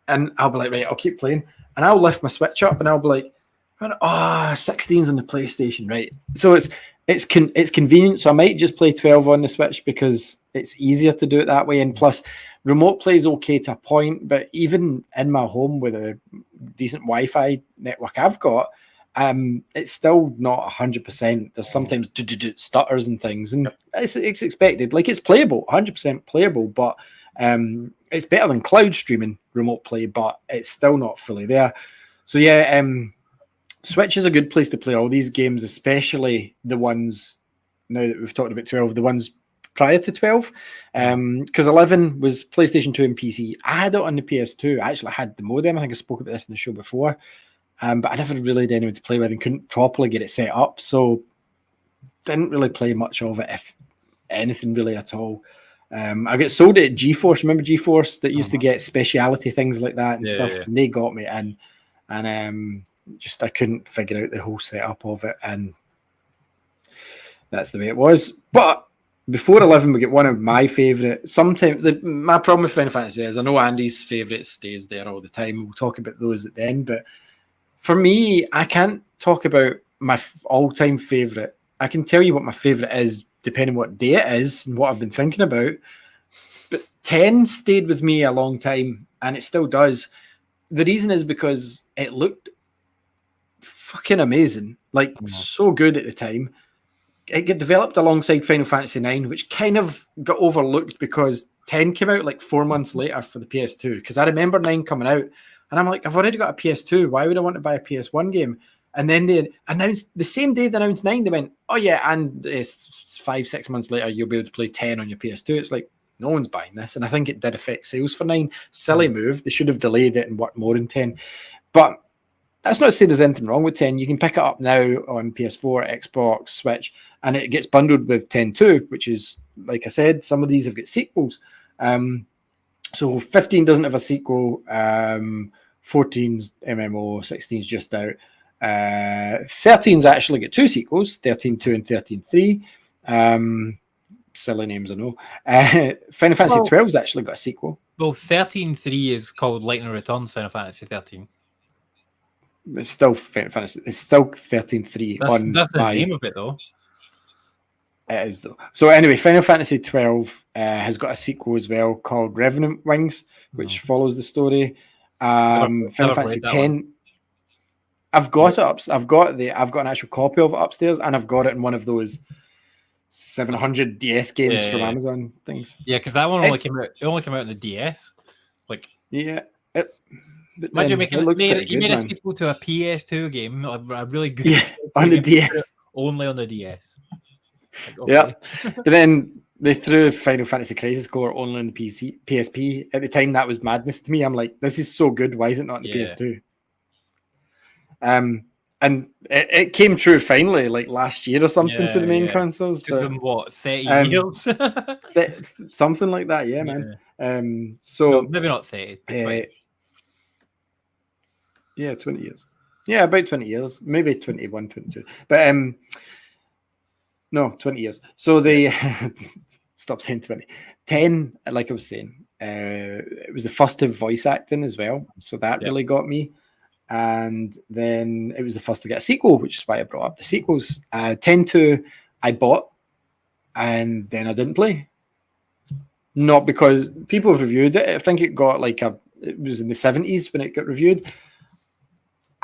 And I'll be like, right, I'll keep playing. And I'll lift my Switch up and I'll be like, 16's on the PlayStation, right? So it's convenient. So I might just play 12 on the Switch because it's easier to do it that way. And plus, remote play is okay to a point, but even in my home with a decent Wi-Fi network I've got, it's still not 100%. There's sometimes stutters and things, and it's expected. Like it's playable, 100% playable, but it's better than cloud streaming remote play, but it's still not fully there. So yeah, Switch is a good place to play all these games, especially the ones now that we've talked about 12, the ones prior to 12, because 11 was PlayStation 2 and PC. I had it on the PS2. I actually had the modem. I think I spoke about this in the show before. But I never really had anyone to play with and couldn't properly get it set up. So didn't really play much of it, if anything really at all. I got sold it at GeForce. Remember GeForce that used to get speciality things like that and stuff? Yeah. And they got me in. And just I couldn't figure out the whole setup of it. And that's the way it was. But before 11, we get one of my favourite. Sometimes my problem with Final Fantasy is I know Andy's favourite stays there all the time. We'll talk about those at the end. But for me, I can't talk about my all-time favourite. I can tell you what my favourite is, depending on what day it is and what I've been thinking about. But 10 stayed with me a long time, and it still does. The reason is because it looked fucking amazing, like so good at the time. It got developed alongside Final Fantasy IX, which kind of got overlooked because 10 came out like 4 months later for the PS2. Because I remember 9 coming out, and I'm like, I've already got a PS2. Why would I want to buy a PS1 game? And then they announced, the same day they announced 9, they went, oh yeah, and 5-6 months later, you'll be able to play 10 on your PS2. It's like, no one's buying this. And I think it did affect sales for 9. Silly move. They should have delayed it and worked more in 10. But that's not to say there's anything wrong with 10. You can pick it up now on PS4, Xbox, Switch, and it gets bundled with 10 too, which is, like I said, some of these have got sequels. So 15 doesn't have a sequel. 14's MMO, 16's just out. 13's actually got 2 sequels, 13.2 and 13.3. Silly names, I know. Final Fantasy 12's actually got a sequel. Well, 13.3 is called Lightning Returns Final Fantasy 13. It's still Final Fantasy. It's still 13.3 on that's the name of it, though. It is, though. So anyway, Final Fantasy 12 has got a sequel as well called Revenant Wings, which follows the story. Final Fantasy 10. I've got it up. I've got an actual copy of it upstairs, and I've got it in one of those 700 DS games from Amazon things. Yeah, because that one only came out. It only came out on the DS. Like, yeah, imagine making you made a sequel to a PS2 game, a really good on the DS, only on the DS. Like, okay. Yeah, but then they threw Final Fantasy Crisis Core only on the PSP. At the time, that was madness to me. I'm like, this is so good. Why is it not on the PS2? And it came true finally, like last year or something, to the main consoles. Took them what 30 years, something like that. Yeah, man. So no, maybe not 30, but 20. Yeah, 20 years. Yeah, about 20 years, maybe 21, 22. But no, 20 years. So they stop saying 20. 10, like I was saying, it was the first to voice acting as well. So that really got me. And then it was the first to get a sequel, which is why I brought up the sequels. 10-2 I bought, and then I didn't play. Not because people have reviewed it. I think it got it was in the 70s when it got reviewed.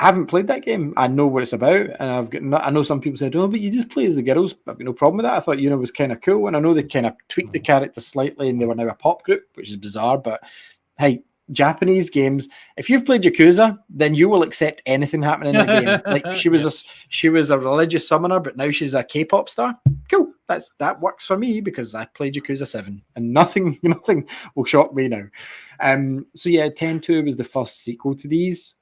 I haven't played that game. I know what it's about, and I know some people said, "Oh, but you just play as the girls." I've got no problem with that. I thought it was kind of cool, and I know they kind of tweaked the character slightly, and they were now a pop group, which is bizarre. But hey, Japanese games, if you've played Yakuza, then you will accept anything happening in the game. Like she was a religious summoner, but now she's a K-pop star. Cool, that works for me because I played Yakuza 7, and nothing will shock me now. So yeah, 10-2 was the first sequel to these.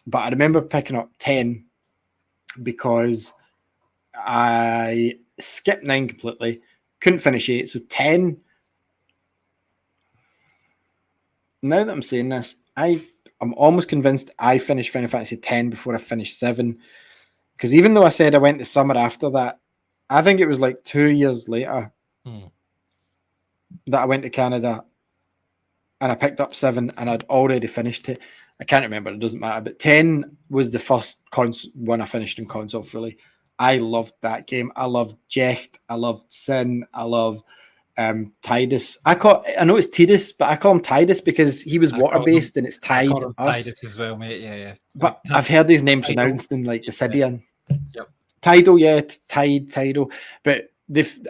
But I remember picking up 10 because I skipped 9 completely, couldn't finish 8. So 10, now that I'm saying this, I'm almost convinced I finished Final Fantasy 10 before I finished 7. Because even though I said I went the summer after that, I think it was like 2 years later that I went to Canada and I picked up 7 and I'd already finished it. I can't remember. It doesn't matter. But 10 was the first one I finished in console fully. I loved that game. I loved Jecht. I loved Sin. I love Tidus. I know it's Tidus, but I call him Tidus because he was water-based and it's Tide. I call him Tidus as well, mate. Yeah. But I've heard his name pronounced in like the Sidian. Yep. Tidal, yeah. Tidal. But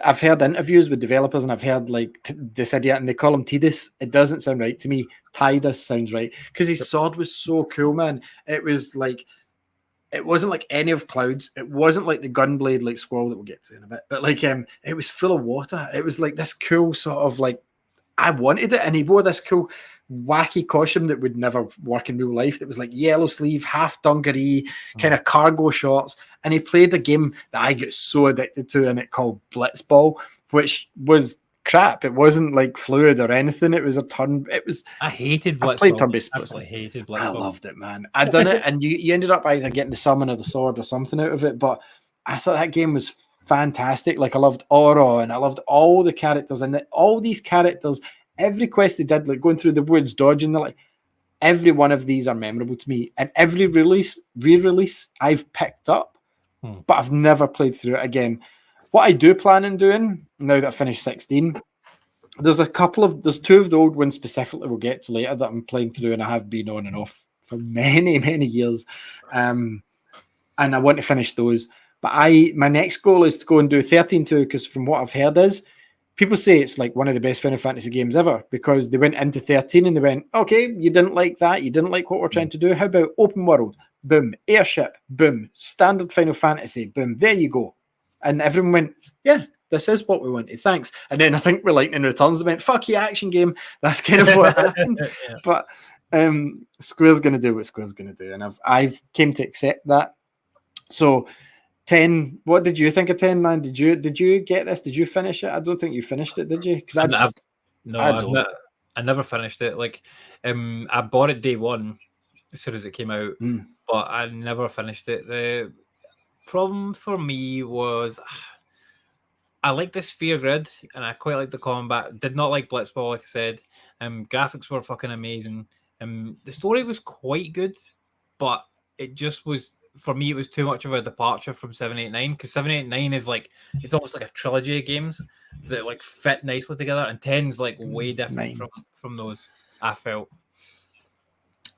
I've heard interviews with developers and I've heard like Dissidia and they call him Tidus. It doesn't sound right to me. Tidus sounds right because his sword was so cool, man. It was like, it wasn't like any of Cloud's. It wasn't like the Gunblade like Squall that we'll get to in a bit. But like it was full of water. It was like this cool sort of like, I wanted it, and he wore this cool wacky costume that would never work in real life. That was like yellow sleeve, half dungaree, kind of cargo shorts. And he played a game that I get so addicted to, and it called Blitzball, which was crap. It wasn't like fluid or anything. It was a turn. I hated Blitzball. I played turn-based. I hated Blitzball. I loved it, man. I done it, and you ended up either getting the summon or the sword or something out of it. But I thought that game was fantastic. Like I loved Oro, and I loved all the characters, and all these characters. Every quest they did, like going through the woods, dodging, like every one of these are memorable to me. And every re-release I've picked up, but I've never played through it again. What I do plan on doing now that I finished 16, there's two of the old ones specifically we'll get to later that I'm playing through, and I have been on and off for many, many years. And I want to finish those. But my next goal is to go and do 13-2, because from what I've heard is, people say it's like one of the best Final Fantasy games ever because they went into 13 and they went, okay, you didn't like that. You didn't like what we're trying to do. How about open world? Boom. Airship. Boom. Standard Final Fantasy. Boom. There you go. And everyone went, yeah, this is what we wanted. Thanks. And then I think with Lightning Returns, they went, fuck you, action game. That's kind of what happened. Yeah. But Square's going to do what Square's going to do. And I've came to accept that. So 10, what did you think of 10, man? Did you get this? Did you finish it? I don't think you finished it, did you? Because I never finished it. Like, I bought it day one as soon as it came out, but I never finished it. The problem for me was I like the sphere grid and I quite like the combat. Did not like Blitzball, like I said. Graphics were fucking amazing. The story was quite good, but it just was. For me, it was too much of a departure from 789 because 789 is like, it's almost like a trilogy of games that like fit nicely together, and 10's like way different from those, I felt.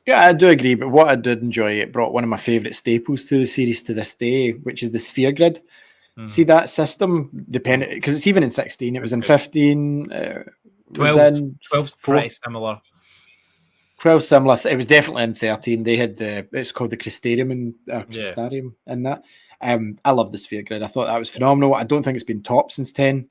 Yeah, I do agree, but what I did enjoy, it brought one of my favourite staples to the series to this day, which is the sphere grid. See that system, depending, because it's even in 16, it was in 15, 12's pretty similar. 12 similar. It was definitely in 13. They had it's called the Crystarium in that. I love the sphere grid. I thought that was phenomenal. I don't think it's been topped since 10.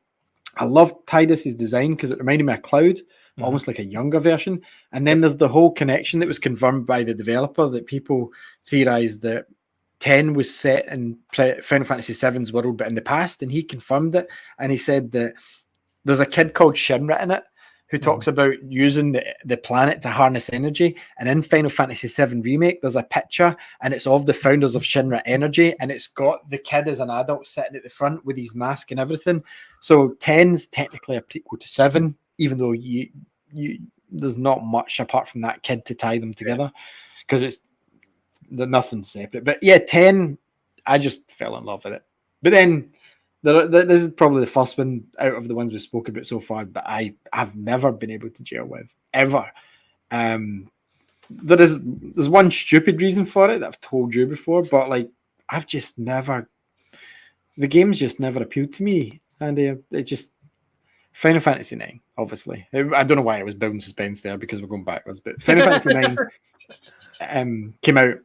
I love Tidus's design because it reminded me of Cloud, almost like a younger version. And then there's the whole connection that was confirmed by the developer that people theorized that 10 was set in Final Fantasy VII's world, but in the past, and he confirmed it. And he said that there's a kid called Shinra in it who talks about using the planet to harness energy. And in Final Fantasy VII Remake, there's a picture, and it's of the founders of Shinra Energy, and it's got the kid as an adult sitting at the front with his mask and everything. So 10's technically a prequel to 7, even though you there's not much apart from that kid to tie them together, because they're nothing separate. But yeah, 10, I just fell in love with it. But then this is probably the first one out of the ones we've spoken about so far, but I've never been able to gel with, ever. There's one stupid reason for it that I've told you before, but like I've just never, the game's just never appealed to me, and it just, Final Fantasy 9, obviously. I don't know why I was building suspense there because we're going backwards, but Final Fantasy 9 came out.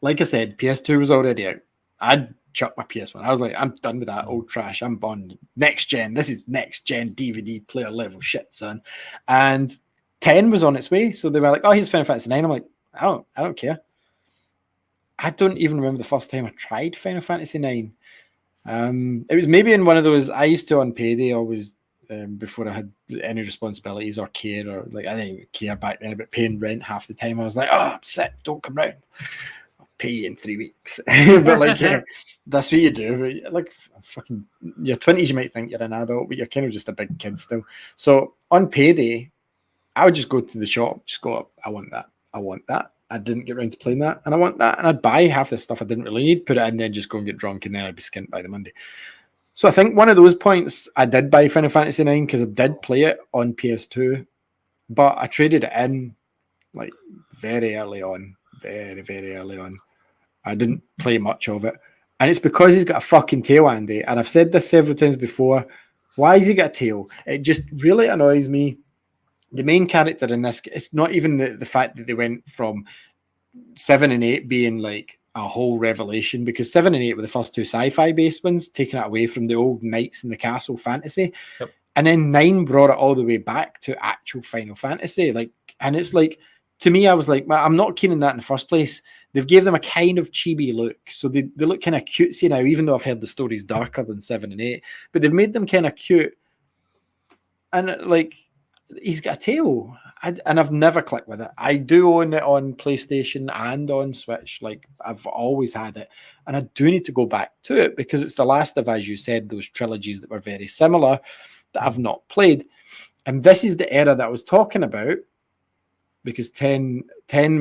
Like I said, PS2 was already out. I'd chuck my PS1. I was like, I'm done with that old trash. I'm on next gen. This is next gen DVD player level shit, son. And 10 was on its way, so they were like, "Oh, here's Final Fantasy 9." I'm like, I don't care. I don't even remember the first time I tried Final Fantasy 9. It was maybe in one of those. I used to on payday always, before I had any responsibilities or care, or like I didn't even care back then about paying rent half the time. I was like, "Oh, I'm sick. Don't come round. Pay you in 3 weeks." But like, yeah, that's what you do. Like, fucking your 20s, you might think you're an adult, but you're kind of just a big kid still. So on payday, I would just go to the shop, just go up. I want that. I want that. I didn't get around to playing that, and I want that. And I'd buy half the stuff I didn't really need, put it in, then just go and get drunk, and then I'd be skint by the Monday. So I think one of those points I did buy Final Fantasy 9 because I did play it on PS2, but I traded it in like very early on, very, very early on. I didn't play much of it. And it's because he's got a fucking tail, Andy. And I've said this several times before. Why has he got a tail? It just really annoys me. The main character in this, it's not even the fact that they went from 7 and 8 being like a whole revelation, because 7 and 8 were the first two sci-fi based ones, taking it away from the old knights in the castle fantasy. Yep. And then 9 brought it all the way back to actual Final Fantasy. Like, and it's like, to me, I was like, I'm not keen on that in the first place. They've gave them a kind of chibi look. So they look kind of cutesy now, even though I've heard the story's darker than 7 and 8. But they've made them kind of cute. And like, he's got a tail. And I've never clicked with it. I do own it on PlayStation and on Switch. Like, I've always had it. And I do need to go back to it because it's the last of, as you said, those trilogies that were very similar that I've not played. And this is the era that I was talking about, because 10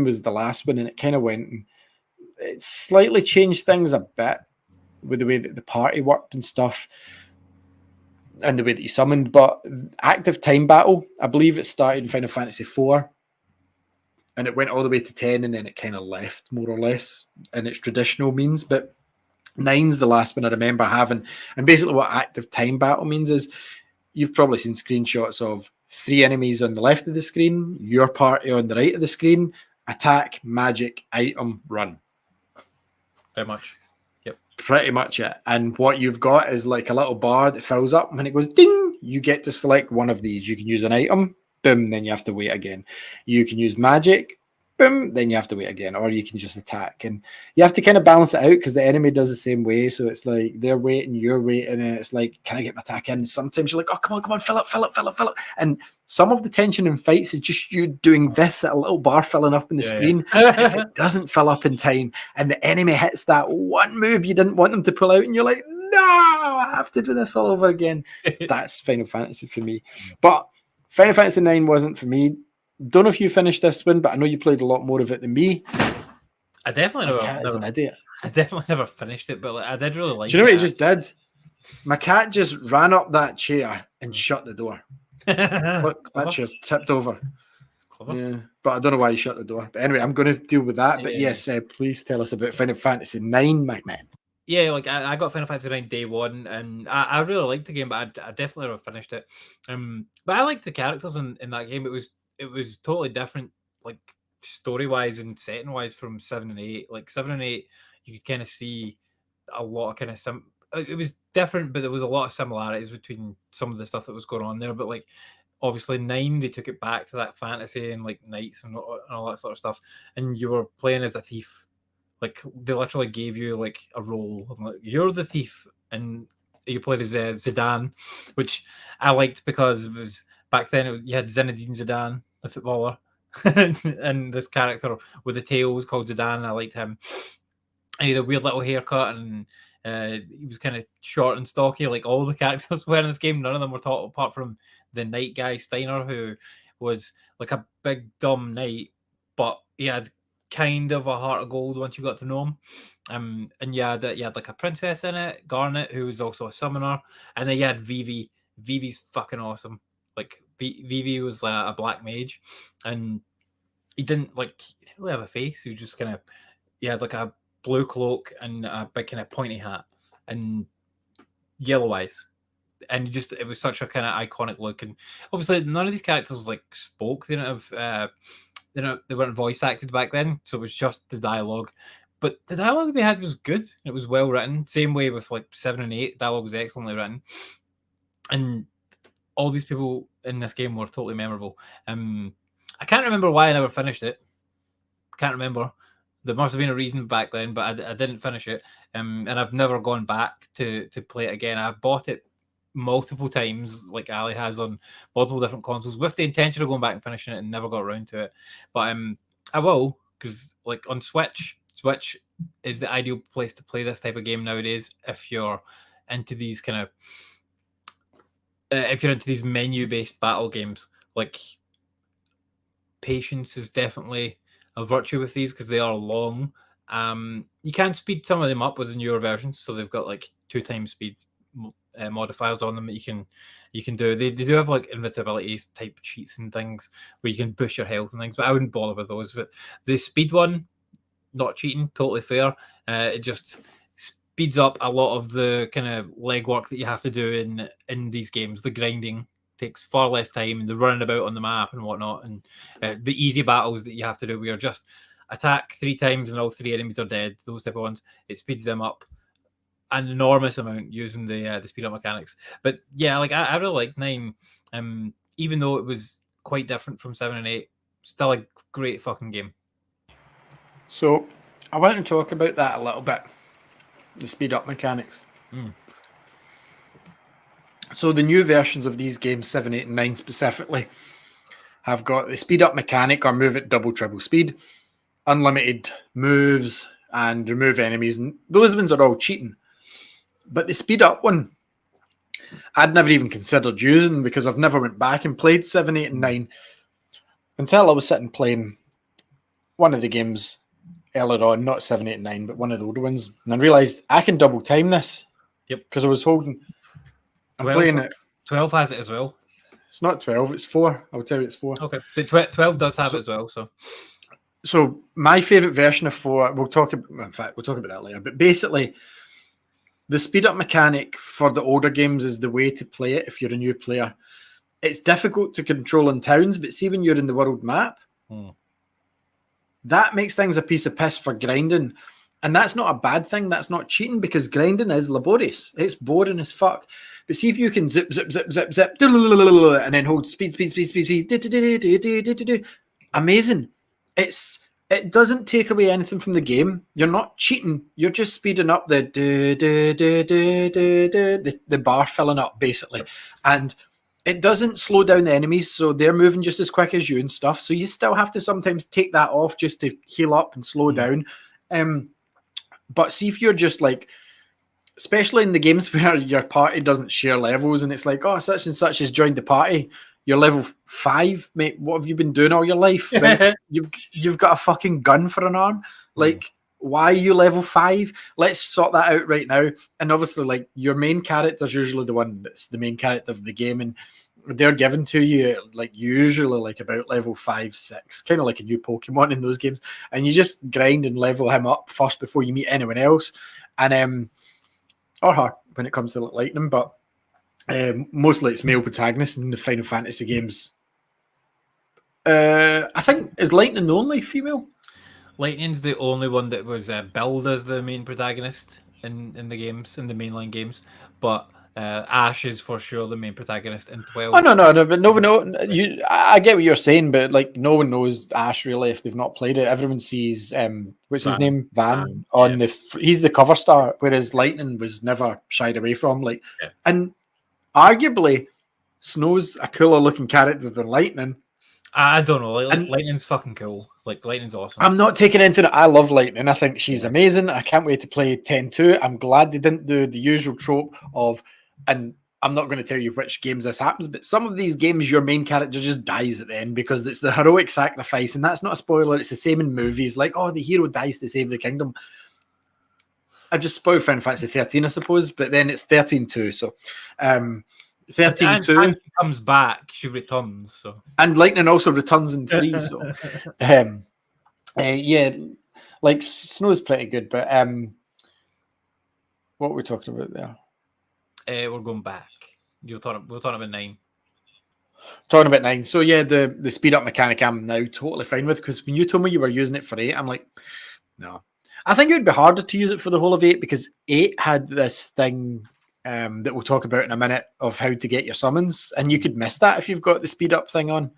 was the last one, and it kind of went, and it slightly changed things a bit with the way that the party worked and stuff, and the way that you summoned. But active time battle, I believe it started in Final Fantasy 4, and it went all the way to 10, and then it kind of left more or less in its traditional means. But 9's the last one I remember having. And basically what active time battle means is, you've probably seen screenshots of 3 enemies on the left of the screen, your party on the right of the screen, attack, magic, item, run. Very much. Yep. Pretty much it. And what you've got is like a little bar that fills up. When it goes ding, you get to select one of these. You can use an item, boom, then you have to wait again. You can use magic, boom, then you have to wait again, or you can just attack. And you have to kind of balance it out because the enemy does the same way. So it's like they're waiting, you're waiting, and it's like, can I get my attack in? Sometimes you're like, oh, come on, fill up. And some of the tension in fights is just you doing this at a little bar filling up in the screen. If it doesn't fill up in time and the enemy hits that one move you didn't want them to pull out, and you're like, no, I have to do this all over again. That's Final Fantasy for me. But Final Fantasy 9 wasn't for me. Don't know if you finished this one, but I know you played a lot more of it than me. I definitely never. As an idiot. I definitely never finished it, but like, I did really like it. Do you know what he just did? My cat just ran up that chair and shut the door. Look, that chair's tipped over. Clever. Yeah, but I don't know why he shut the door. But anyway, I'm going to deal with that. But yes, please tell us about Final Fantasy 9, my man. Yeah, like I got Final Fantasy 9 day one, and I really liked the game, but I definitely never finished it. But I liked the characters in that game. It was totally different, like story wise and setting wise from 7 and 8. Like 7 and 8, you could kind of see a lot of kind of it was different, but there was a lot of similarities between some of the stuff that was going on there. But like obviously 9, they took it back to that fantasy and like knights and all that sort of stuff, and you were playing as a thief. Like they literally gave you like a role. Like, you're the thief, and you played as Zidane, which I liked because it was back then. You had Zinedine Zidane, the footballer, and this character with the tail was called Zidane. I liked him. And he had a weird little haircut, and he was kind of short and stocky, like all the characters were in this game. None of them were taught apart from the knight guy Steiner, who was like a big dumb knight, but he had kind of a heart of gold once you got to know him. And you had like a princess in it, Garnet, who was also a summoner, and then you had Vivi. Vivi's fucking awesome. Like Vivi was a black mage, and he didn't really have a face. He was just kind of had like a blue cloak and a big kind of pointy hat and yellow eyes. And it was such a kind of iconic look. And obviously none of these characters like spoke. They didn't have they weren't voice acted back then, so it was just the dialogue. But the dialogue they had was good. It was well written. Same way with like 7 and 8, dialogue was excellently written. And all these people in this game were totally memorable. I can't remember why I never finished it. Can't remember. There must have been a reason back then, but I didn't finish it. And I've never gone back to play it again. I bought it multiple times, like Ali has, on multiple different consoles, with the intention of going back and finishing it, and never got around to it. But I will, because like on Switch is the ideal place to play this type of game nowadays if you're into these kind of if you're into these menu-based battle games. Like, patience is definitely a virtue with these because they are long. You can speed some of them up with the newer versions, so they've got like 2 times speed modifiers on them that you can do. They do have like invincibility type cheats and things where you can boost your health and things, but I wouldn't bother with those. But the speed one, not cheating, totally fair. It just speeds up a lot of the kind of legwork that you have to do in these games. The grinding takes far less time, and the running about on the map and whatnot, and the easy battles that you have to do, where just attack 3 times and all 3 enemies are dead. Those type of ones, it speeds them up an enormous amount using the speed up mechanics. But yeah, like I really like 9, even though it was quite different from 7 and 8. Still a great fucking game. So I want to talk about that a little bit, the speed up mechanics. So the new versions of these games, 7, 8, and 9 specifically, have got the speed up mechanic, or move at double, triple speed, unlimited moves, and remove enemies. And those ones are all cheating. But the speed up one, I'd never even considered using, because I've never went back and played 7, 8, and 9 until I was sitting playing one of the games earlier on, not 7, 8, and 9, but one of the older ones, and I realised I can double time this. Yep. Because I was holding... 12, I'm playing it. 12 has it as well. It's not 12, it's 4. I'll tell you it's 4. Okay. The 12 does have it as well, So my favourite version of 4, we'll talk about that later, but basically the speed up mechanic for the older games is the way to play it if you're a new player. It's difficult to control in towns, but see when you're in the world map, that makes things a piece of piss for grinding. And that's not a bad thing. That's not cheating, because grinding is laborious. It's boring as fuck. But see if you can zip, zip, zip, zip, zip, and then hold speed. Amazing. It doesn't take away anything from the game. You're not cheating. You're just speeding up the bar filling up, basically. And it doesn't slow down the enemies, so they're moving just as quick as you and stuff. So you still have to sometimes take that off just to heal up and slow down. But see if you're just like, especially in the games where your party doesn't share levels, and it's like, oh, such and such has joined the party. You're level 5, mate. What have you been doing all your life? You've got a fucking gun for an arm. Like, why are you level 5? Let's sort that out right now. And obviously, like, your main character's usually the one that's the main character of the game, and they're given to you like usually like about level 5, 6, kind of like a new Pokemon in those games. And you just grind and level him up first before you meet anyone else. and or her when it comes to Lightning, but mostly it's male protagonists in the Final Fantasy games. I think is Lightning the only female? Lightning's the only one that was billed as the main protagonist in the games, in the mainline games, but Ash is for sure the main protagonist in 12. Oh no, but no one knows. I get what you're saying, but like no one knows Ash really if they've not played it. Everyone sees what's his name, Van on he's the cover star, whereas Lightning was never shied away from. Like, and arguably, Snow's a cooler looking character than Lightning. I don't know. Lightning's fucking cool. Like, Lightning's awesome. I'm not taking into it. I love Lightning. I think she's amazing. I can't wait to play 10-2. I'm glad they didn't do the usual trope of, and I'm not going to tell you which games this happens, but some of these games, your main character just dies at the end because it's the heroic sacrifice, and that's not a spoiler. It's the same in movies. Like, oh, the hero dies to save the kingdom. I just spoiled Final Fantasy 13, I suppose, but then it's 13-2. So, 13-2. And she comes back, she returns. So, and Lightning also returns in 3. So, yeah, like Snow's pretty good, but what are we talking about there? We're going back. We're talking about 9. Talking about 9. So yeah, the speed up mechanic I'm now totally fine with, because when you told me you were using it for 8, I'm like, no. I think it would be harder to use it for the whole of 8 because 8 had this thing that we'll talk about in a minute of how to get your summons, and you could miss that if you've got the speed up thing on,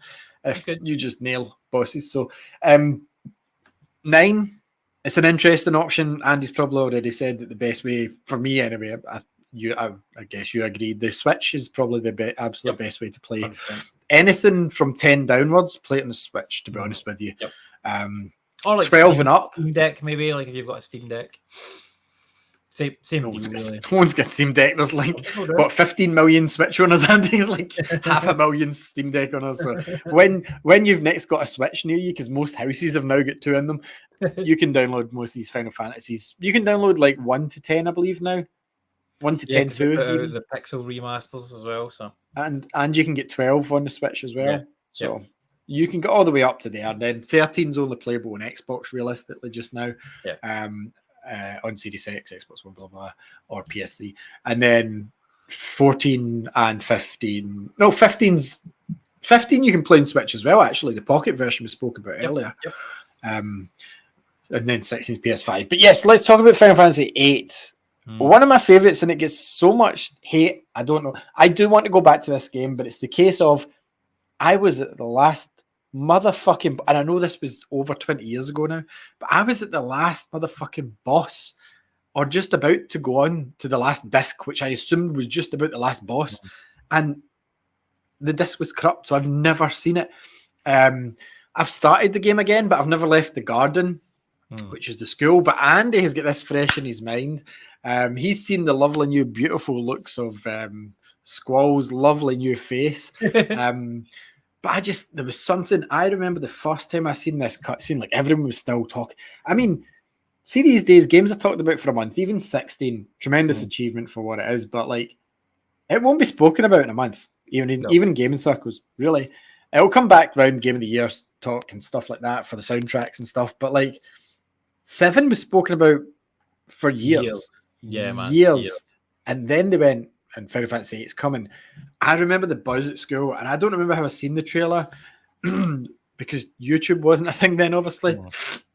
if you just nail bosses. So 9, it's an interesting option. Andy's probably already said that the best way, for me anyway, I guess you agreed, the Switch is probably the absolute best way to play 100%. Anything from 10 downwards, play it on the Switch, to be honest with you. Or like 12 and up. Steam Deck, maybe, like if you've got a Steam Deck. Same deal, really. No one's got Steam Deck. There's like, what, 15 million Switch owners, Andy? Like 500,000 Steam Deck owners. So when you've next got a Switch near you, because most houses have now got 2 in them, you can download most of these Final Fantasies. You can download like 1 to 10, I believe now. 1 to 10 too. The Pixel remasters as well. So and you can get 12 on the Switch as well. So you can get all the way up to there. And then 13's only playable on Xbox realistically just now. On Series X, Xbox One, blah blah, or PS3, and then 14 and 15. No, 15 you can play in Switch as well. Actually, the Pocket version we spoke about earlier. And then 16's PS5. But yes, let's talk about Final Fantasy 8. One of my favorites, and it gets so much hate. I don't know. I do want to go back to this game, but it's the case of I was at the last motherfucking, and I know this was over 20 years ago now, but I was at the last motherfucking boss, or just about to go on to the last disc, which I assumed was just about the last boss, and the disc was corrupt, so I've never seen it. I've started the game again, but I've never left the garden, which is the school. But Andy has got this fresh in his mind. He's seen the lovely new beautiful looks of Squall's lovely new face. But there was something, I remember the first time I seen this cutscene, like everyone was still talking. I mean, see these days, games are talked about for a month, even 16, tremendous achievement for what it is, but like, it won't be spoken about in a month, even gaming circles, really. It'll come back round Game of the Year talk and stuff like that for the soundtracks and stuff, but like, 7 was spoken about for years. Yeah, man. Years. And then they went, and Final Fantasy 8 is coming. I remember the buzz at school, and I don't remember how I seen the trailer because YouTube wasn't a thing then, obviously.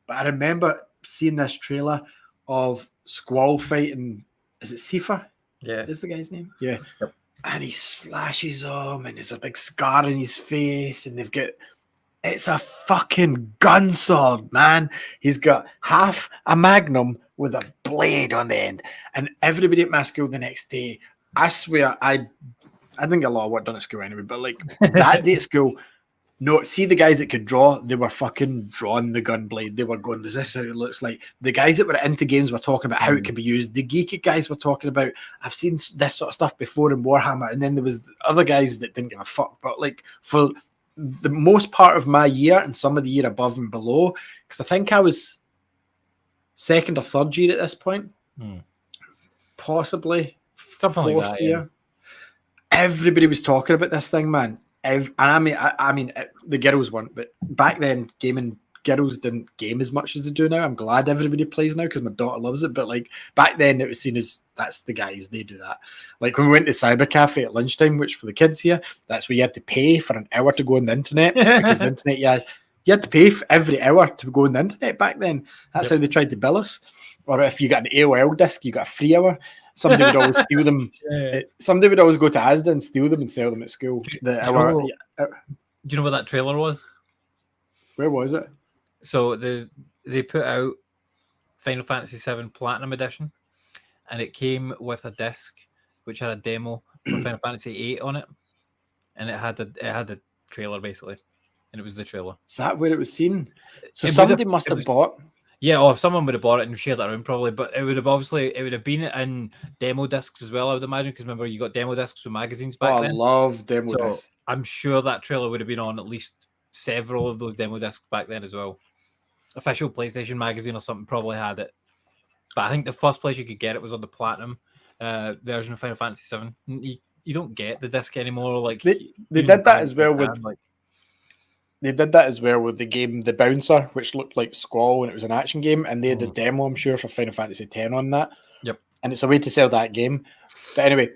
But I remember seeing this trailer of Squall fighting. Is it Seifer? Yeah, is the guy's name? Yeah. Yep. And he slashes him, and there's a big scar in his face, and it's a fucking gun sword, man. He's got half a magnum with a blade on the end, and everybody at my school the next day. I swear, I didn't get a lot of work done at school anyway, but like that day at school, no, see the guys that could draw, they were fucking drawing the gun blade. They were going, is this how it looks like? The guys that were into games were talking about how it could be used. The geeky guys were talking about, I've seen this sort of stuff before in Warhammer, and then there was other guys that didn't give a fuck. But like for the most part of my year and some of the year above and below, because I think I was second or third year at this point, possibly something fourth like that, year. Everybody was talking about this thing, man. And I mean, the girls weren't, but back then, gaming girls didn't game as much as they do now. I'm glad everybody plays now because my daughter loves it. But like back then, it was seen as that's the guys, they do that. Like when we went to Cyber Cafe at lunchtime, which for the kids here, that's where you had to pay for an hour to go on the internet because the internet, you had to pay for every hour to go on the internet back then. That's how they tried to bill us. Or if you got an AOL disc, you got a free hour. Somebody would always steal them. Somebody would always go to Asda and steal them and sell them at school. Do you know what that trailer was? Where was it? So they put out Final Fantasy VII Platinum Edition, and it came with a disc which had a demo for Final Fantasy VIII on it, and it had a trailer basically, and it was the trailer. Is that where it was seen? So somebody must have bought. Yeah, or someone would have bought it and shared that around probably, but it would have been in demo discs as well, I would imagine, because remember you got demo discs with magazines back then. I love demo discs. I'm sure that trailer would have been on at least several of those demo discs back then as well. Official PlayStation magazine or something probably had it, but I think the first place you could get it was on the Platinum version of Final Fantasy VII. You don't get the disc anymore. Like they did that as well with. They did that as well with the game The Bouncer, which looked like Squall and it was an action game, and they had a demo, I'm sure, for Final Fantasy X on that. Yep. And it's a way to sell that game. But anyway,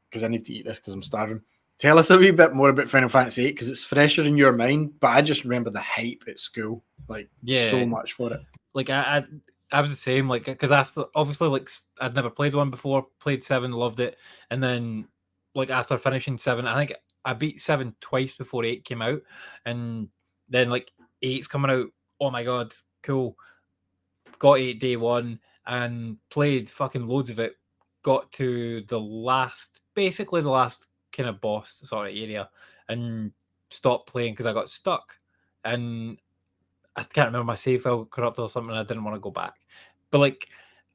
because I need to eat this because I'm starving. Tell us a wee bit more about Final Fantasy VIII because it's fresher in your mind, but I just remember the hype at school, like so much for it. Like I was the same, like because after obviously like I'd never played one before, played 7, loved it, and then like after finishing 7, I think I beat 7 twice before 8 came out, and then like 8's coming out. Oh my god, cool! Got 8 day 1 and played fucking loads of it. Got to basically the last kind of boss sort of area, and stopped playing because I got stuck, and I can't remember, my save file corrupted or something. And I didn't want to go back, but like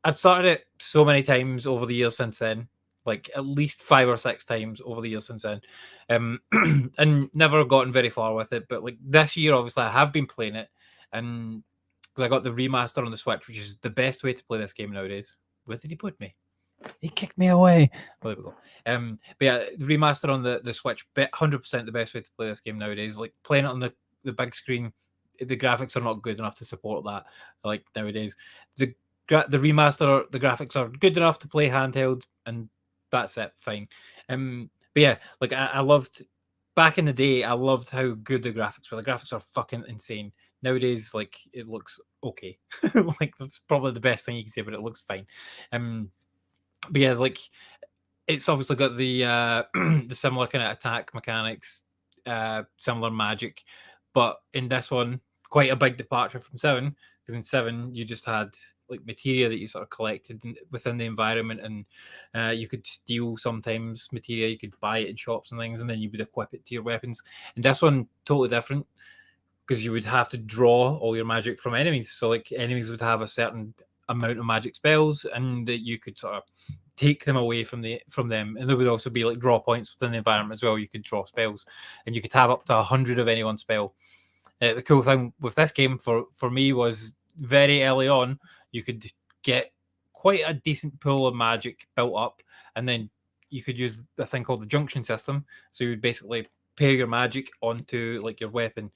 I've started it so many times over the years since then. Like at least 5 or 6 times over the years since then, and never gotten very far with it. But like this year, obviously, I have been playing it, and because I got the remaster on the Switch, which is the best way to play this game nowadays. Where did he put me? He kicked me away. Well, there we go. But yeah, the remaster on the Switch, 100% the best way to play this game nowadays. Like playing it on the big screen, the graphics are not good enough to support that. Like nowadays, the remaster, the graphics are good enough to play handheld, and that's it, fine. But yeah, like I loved back in the day. I loved how good the graphics were. The graphics are fucking insane. Nowadays, like it looks okay. Like that's probably the best thing you can say, but it looks fine. But yeah, like it's obviously got the the similar kind of attack mechanics, similar magic, but in this one, quite a big departure from 7. Because in 7, you just had like materia that you sort of collected within the environment, and you could steal sometimes materia, you could buy it in shops and things, and then you would equip it to your weapons. And this one totally different because you would have to draw all your magic from enemies. So like enemies would have a certain amount of magic spells, and that you could sort of take them away from them. And there would also be like draw points within the environment as well. You could draw spells, and you could have up to 100 of any one spell. The cool thing with this game for me was very early on, you could get quite a decent pool of magic built up, and then you could use a thing called the junction system. So you would basically pair your magic onto like your weapon,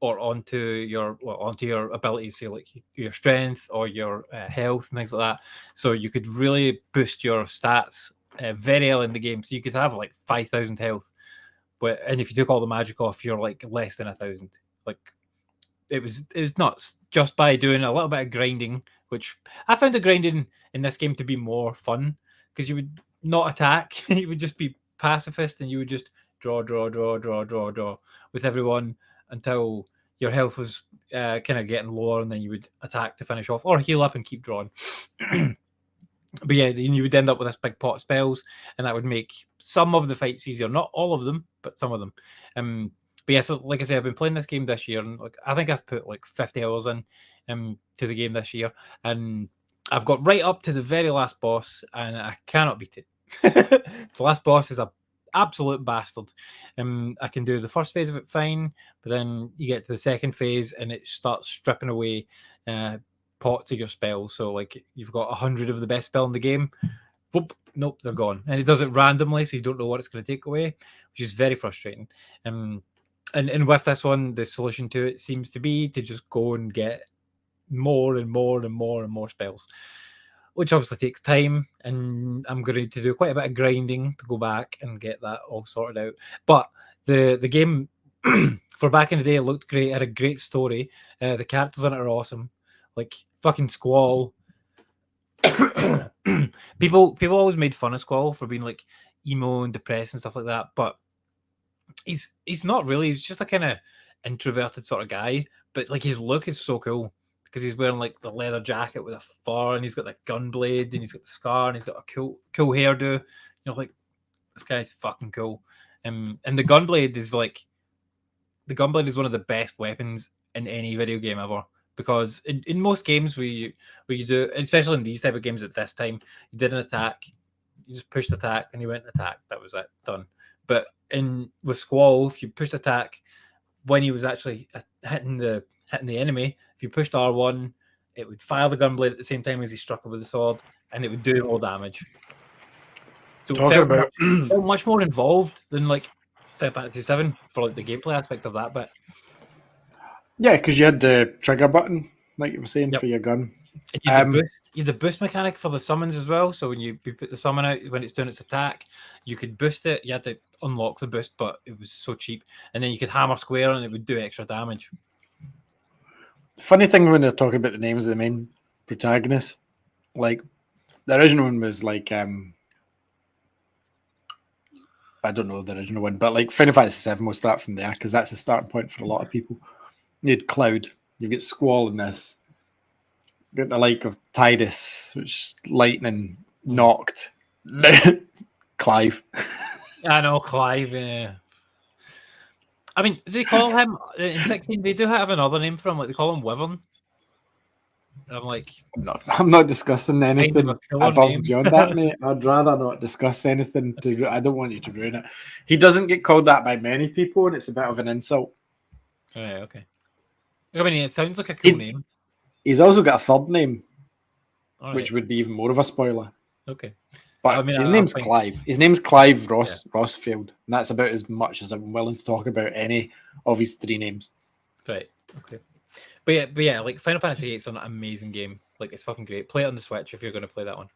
or onto your abilities, so like your strength or your health and things like that. So you could really boost your stats very early in the game. So you could have like 5,000 health, and if you took all the magic off, you're like less than 1,000. Like it was nuts just by doing a little bit of grinding, which I found the grinding in this game to be more fun because you would not attack. You would just be pacifist, and you would just draw with everyone until your health was kind of getting lower, and then you would attack to finish off or heal up and keep drawing. But yeah, then you would end up with this big pot of spells, and that would make some of the fights easier. Not all of them, but some of them. But yeah, so like I said, I've been playing this game this year, and like I think I've put like 50 hours in to the game this year, and I've got right up to the very last boss, and I cannot beat it. The last boss is a absolute bastard. I can do the first phase of it fine, but then you get to the second phase, and it starts stripping away pots of your spells. So like you've got 100 of the best spell in the game. Whoop, nope, they're gone, and it does it randomly, so you don't know what it's going to take away, which is very frustrating. And with this one, the solution to it seems to be to just go and get more and more and more and more spells, which obviously takes time, and I'm going to do quite a bit of grinding to go back and get that all sorted out. But the game for back in the day, it looked great. It had a great story. The characters in it are awesome. Like fucking Squall. people always made fun of Squall for being like emo and depressed and stuff like that, but he's not really. He's just a kind of introverted sort of guy. But like his look is so cool because he's wearing like the leather jacket with a fur, and he's got the gun blade, and he's got the scar, and he's got a cool hairdo. You know, like this guy's fucking cool. And the gun blade is one of the best weapons in any video game ever. Because in most games where you do, especially in these type of games at this time, you did an attack, you just pushed attack, and you went attack. That was it, done. But with Squall, if you pushed attack when he was actually hitting the enemy, if you pushed R1, it would fire the gunblade at the same time as he struck him with the sword, and it would do more damage. So it felt much more involved than like Final Fantasy VII for like the gameplay aspect of that. But yeah, because you had the trigger button, like you were saying, for your gun. And you had the boost mechanic for the summons as well. So when you put the summon out, when it's doing its attack, you could boost it. You had to unlock the boost, but it was so cheap. And then you could hammer square, and it would do extra damage. Funny thing when they're talking about the names of the main protagonists, like the original one was like I don't know the original one, but like Final Fantasy VII will start from there because that's the starting point for a lot of people. You had Cloud, you get Squall in this. You get the like of Tidus, which lightning knocked. Clive. I know, Clive. Yeah. I mean, they call him in 16. They do have another name for him, like they call him Wyvern. And I'm like, I'm not discussing anything above and beyond that, mate. I'd rather not discuss anything. I don't want you to ruin it. He doesn't get called that by many people, and it's a bit of an insult. Oh, yeah, okay. I mean, it sounds like a cool name. He's also got a third name, which would be even more of a spoiler. Okay. But I mean, his name's Clive. His name's Clive Rossfield. And that's about as much as I'm willing to talk about any of his three names. Right. Okay. But yeah, like Final Fantasy VIII is an amazing game. Like it's fucking great. Play it on the Switch if you're going to play that one.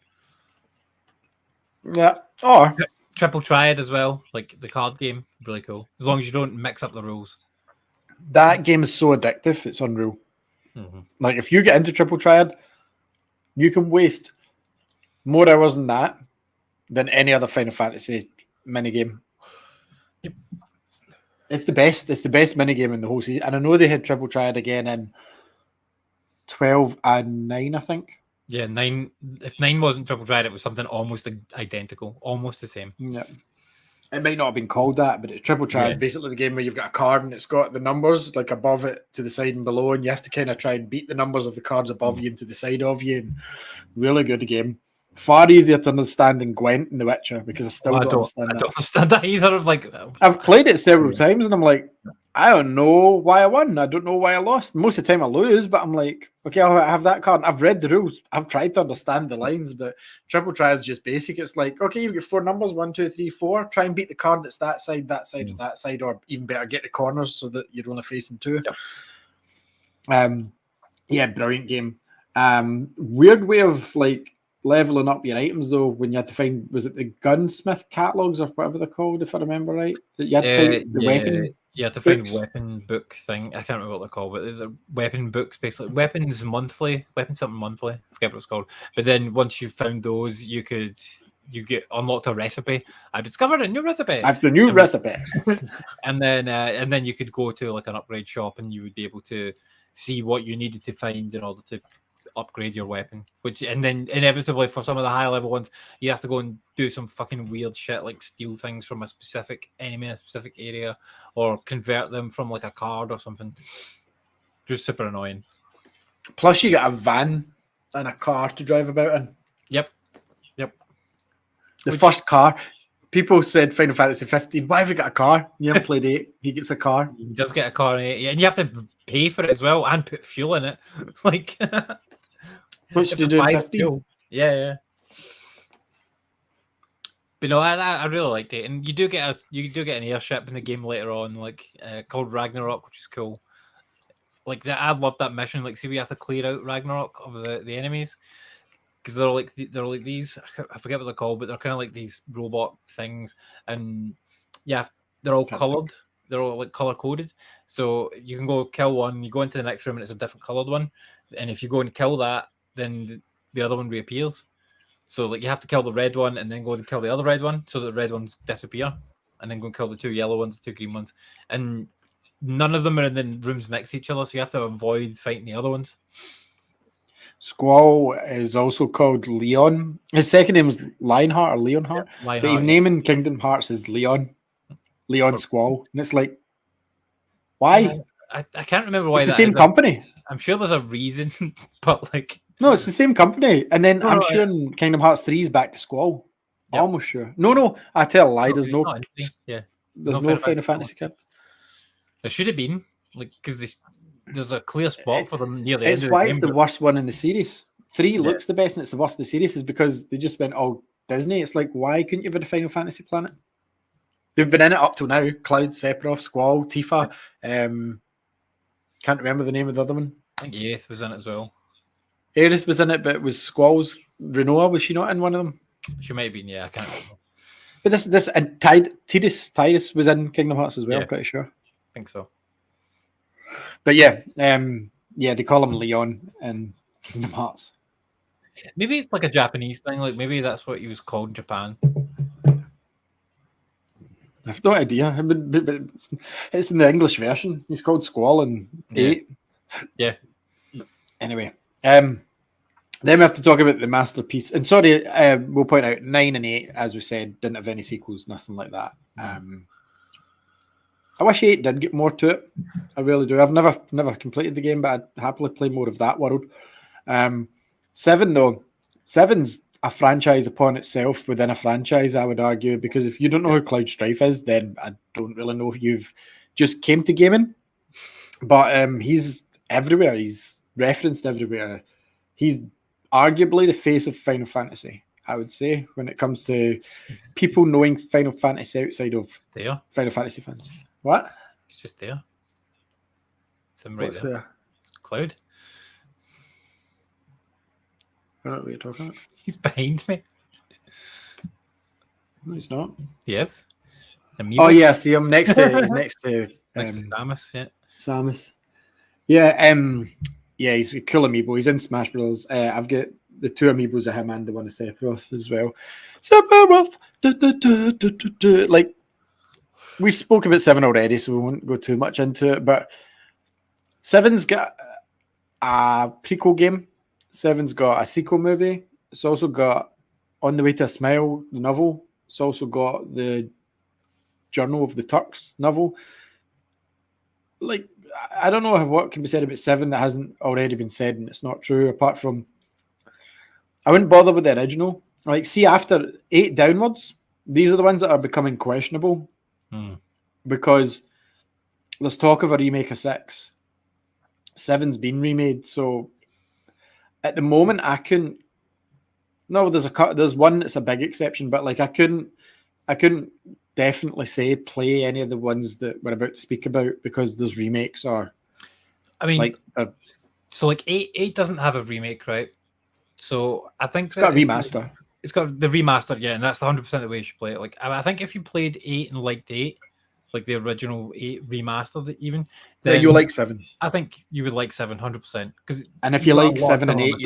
Yeah. Or Triple Triad as well, like the card game, really cool. As long as you don't mix up the rules. That game is so addictive, it's unreal. Mm-hmm. Like if you get into Triple Triad, you can waste more hours in that than any other Final Fantasy minigame. Yep. It's the best. It's the best minigame in the whole season. And I know they had Triple Triad again in 12 and 9, I think. Yeah, 9. If 9 wasn't Triple Triad, it was something almost identical, almost the same. Yeah. It might not have been called that, but Triple Triad is basically the game where you've got a card and it's got the numbers like above it, to the side and below, and you have to kind of try and beat the numbers of the cards above you and to the side of you. And really good game. Far easier to understand than Gwent in The Witcher because I still don't understand that either. I've played it several times and I'm like, I don't know why I won. I don't know why I lost. Most of the time I lose, but I'm like, okay, I'll have that card. I've read the rules. I've tried to understand the lines, but Triple Triad is just basic. It's like, okay, you've got 4 numbers, 1, 2, 3, 4. Try and beat the card that's that side, or that side, or even better, get the corners so that you're only facing 2. Yep. Yeah, brilliant game. Weird way of like leveling up your items though, when you had to find, was it the gunsmith catalogs or whatever they're called, if I remember right? You had to find the weapon. You had to find weapon book thing. I can't remember what they're called, but the weapon books, basically weapons monthly, weapon something monthly. I forget what it's called. But then once you found those, you get unlocked a recipe. I discovered a new recipe. I've the new recipe. and then you could go to like an upgrade shop and you would be able to see what you needed to find in order to upgrade your weapon, and then inevitably for some of the higher level ones you have to go and do some fucking weird shit like steal things from a specific enemy in a specific area or convert them from like a card or something. Just super annoying. Plus you got a van and a car to drive about in. Yep. The first car, people said Final Fantasy 15, why have you got a car? You haven't played 8. He gets a car. He does get a car in 8, and you have to pay for it as well and put fuel in it. Like which did you do in 15? Yeah. But no, I really liked it, and you do get an airship in the game later on, like called Ragnarok, which is cool. Like that, I love that mission. Like, see, we have to clear out Ragnarok of the enemies because they're like these. I forget what they're called, but they're kind of like these robot things, and yeah, they're all colored. They're all like color coded, so you can go kill one. You go into the next room, and it's a different colored one, and if you go and kill that, then the other one reappears. So like you have to kill the red one and then go and kill the other red one, so that the red ones disappear, and then go and kill the 2 yellow ones, the 2 green ones, and none of them are in the rooms next to each other, so you have to avoid fighting the other ones. Squall is also called Leon. His second name is Lionheart or Leonheart, but his name in Kingdom Hearts is Leon. Leon Squall, and it's like, why? I can't remember why. It's the same company. I'm sure there's a reason, but like. No, it's the same company. And then I'm sure in Kingdom Hearts 3 is back to Squall. Yep. Almost sure. No, I tell a lie. There's no Final Fantasy character. There should have been, like, because there's a clear spot for them near the end of the game. It's why it's the worst one in the series. 3 looks the best and it's the worst in the series is because they just went all Disney. It's like, why couldn't you have had a Final Fantasy planet? They've been in it up till now. Cloud, Sephiroth, Squall, Tifa. Can't remember the name of the other one. I think Aerith was in it as well. Aerith was in it, but it was Squall's Renoa. Was she not in one of them? She might have been, yeah. I can't remember. But this and Tidus was in Kingdom Hearts as well. Yeah. Pretty sure. I think so. But yeah, they call him Leon in Kingdom Hearts. Maybe it's like a Japanese thing. Like maybe that's what he was called in Japan. I've no idea. But it's in the English version. He's called Squall in 8. Yeah. Anyway, then we have to talk about the masterpiece. And sorry, we'll point out 9 and 8, as we said, didn't have any sequels, nothing like that. I wish 8 did get more to it. I really do. I've never completed the game, but I'd happily play more of that world. 7 though, 7's a franchise upon itself within a franchise, I would argue, because if you don't know who Cloud Strife is, then I don't really know if you've just came to gaming. But he's everywhere. He's referenced everywhere. He's arguably the face of Final Fantasy, I would say, when it comes to people knowing Final Fantasy outside of Final Fantasy fans. What? It's just there. It's him right there. It's Cloud. I don't know what you're talking about. He's behind me. No, he's not. Yes. Oh yeah, see him next to Samus. Yeah. Samus. Yeah. Yeah, he's a cool amiibo. He's in Smash Bros. I've got the 2 amiibos of him and the one of Sephiroth as well. Sephiroth. Like, we spoke about 7 already, so we won't go too much into it. But 7's got a prequel game. 7's got a sequel movie. It's also got On the Way to a Smile, the novel. It's also got the Journal of the Turks novel. Like, I don't know what can be said about 7 that hasn't already been said, and it's not true, apart from I wouldn't bother with the original. Like, see, after 8 downwards, these are the ones that are becoming questionable because there's talk of a remake of 6. 7's been remade, so at the moment I couldn't. No, there's one that's a big exception, but like I couldn't definitely say play any of the ones that we're about to speak about because there's remakes or. I mean, like so like 8 doesn't have a remake, right? So I think it's got a remaster. It's got the remaster, yeah, and that's 100% the way you should play it. Like I think if you played 8 and liked 8, like the original 8 remastered, even then you'll like 7. I think you would like 7, 100%. And if you like 7 and 8,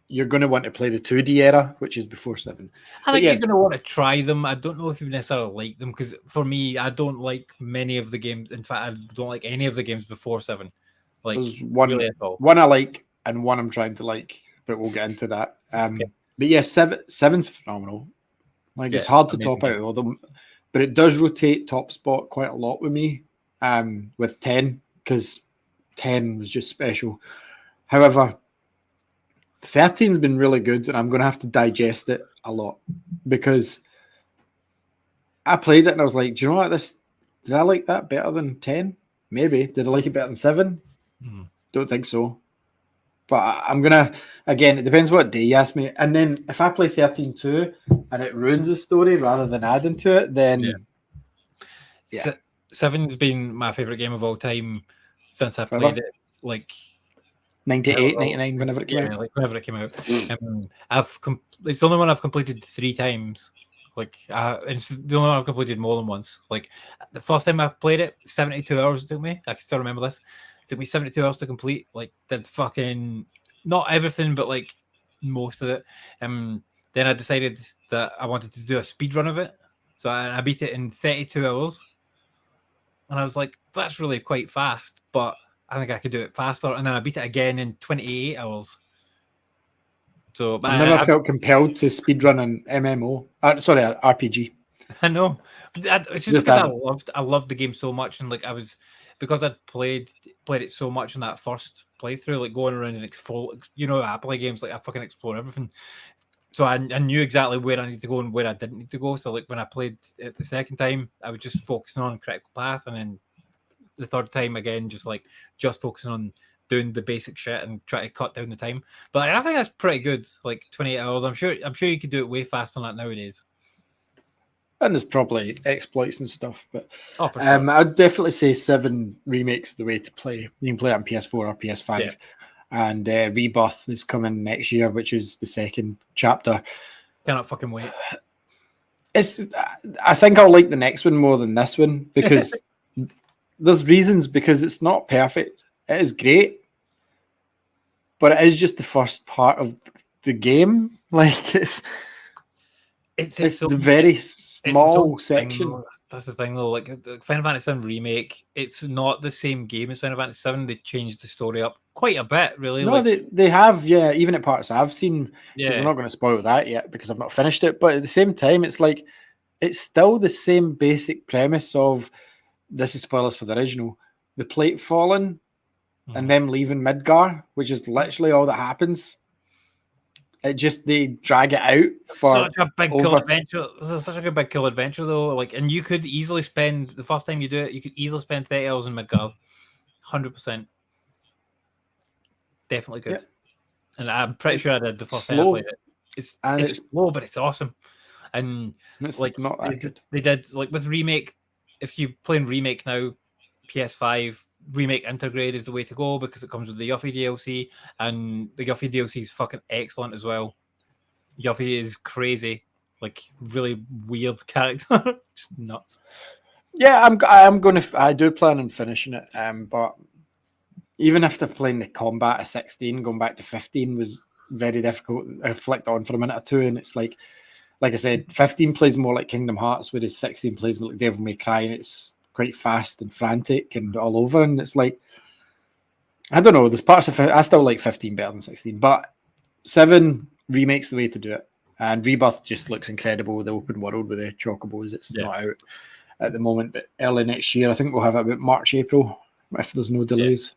you're going to want to play the 2D era, which is before 7. I think you're going to want to try them. I don't know if you necessarily like them because for me, I don't like many of the games. In fact, I don't like any of the games before 7. Like one I like and one I'm trying to like, but we'll get into that. But yeah, 7's phenomenal. Like it's hard to top out all them, but it does rotate top spot quite a lot with me. With 10 because 10 was just special. However, 13's been really good, and I'm going to have to digest it a lot because I played it and I was like, do you know what? Did I like that better than 10? Maybe. Did I like it better than 7? Don't think so. But I'm gonna again. It depends what day you ask me. And then if I play 13-2 and it ruins the story rather than adding to it, then yeah. Seven's been my favorite game of all time since I Forever? played it. Like 98, 99, whenever it came out. like whenever it came out. It's the only one I've completed 3 times. Like it's the only one I've completed more than once. Like the first time I played it, 72 hours it took me. I can still remember this. It took me 72 hours to complete. Like did fucking not everything, but like most of it. Then I decided that I wanted to do a speed run of it. So I beat it in 32 hours. And I was like, that's really quite fast, but I think I could do it faster. And then I beat it again in 28 hours. So I've never felt compelled to speedrun an MMO. Sorry, an RPG. I know. It's just because I loved the game so much, and like because I'd played it so much in that first playthrough, like going around and explore. You know, I play games like I fucking explore everything. So I knew exactly where I needed to go and where I didn't need to go. So like when I played it the second time, I was just focusing on critical path, and then the third time again, just focusing on doing the basic shit and try to cut down the time. But I think that's pretty good. Like 28 hours. I'm sure you could do it way faster than that nowadays. And there's probably exploits and stuff, but for sure. I'd definitely say 7 remakes the way to play. You can play it on PS4 or PS5. Yeah. And Rebirth is coming next year, which is the second chapter. Cannot fucking wait. I think I'll like the next one more than this one because there's reasons, because it's not perfect. It is great, but it is just the first part of the game. Like it's the very small section. That's the thing, though. Like Final Fantasy VII Remake, it's not the same game as Final Fantasy VII. They changed the story up quite a bit, really. No, they have, yeah. Even at parts I've seen. Yeah, we're not going to spoil that yet because I've not finished it. But at the same time, it's like it's still the same basic premise of this is spoilers for the original. The plate falling and them leaving Midgar, which is literally all that happens. It just they drag it out for such a big cool adventure. This is such a good big cool adventure though. Like, and you could easily spend the first time you do it, you could easily spend 30 hours in Midgard. 100%. Definitely good. Yeah. And I'm pretty sure I did the first time I played it. It's slow, but it's awesome. And it's like not that good. They did like with Remake. If you play in Remake now, PS5. Remake Intergrade is the way to go because it comes with the Yuffie DLC, and the Yuffie DLC is fucking excellent as well. Yuffie is crazy, like really weird character, just nuts. Yeah, I do plan on finishing it, but even after playing the combat at 16, going back to 15 was very difficult. I reflect on for a minute or two, and it's like I said, 15 plays more like Kingdom Hearts, whereas 16 plays more like Devil May Cry, and it's quite fast and frantic and all over, and it's like I don't know. There's parts of it I still like 15 better than 16, but 7 remakes the way to do it, and Rebirth just looks incredible. The open world with the chocobos. It's not out at the moment, but early next year I think we'll have it about March, April if there's no delays.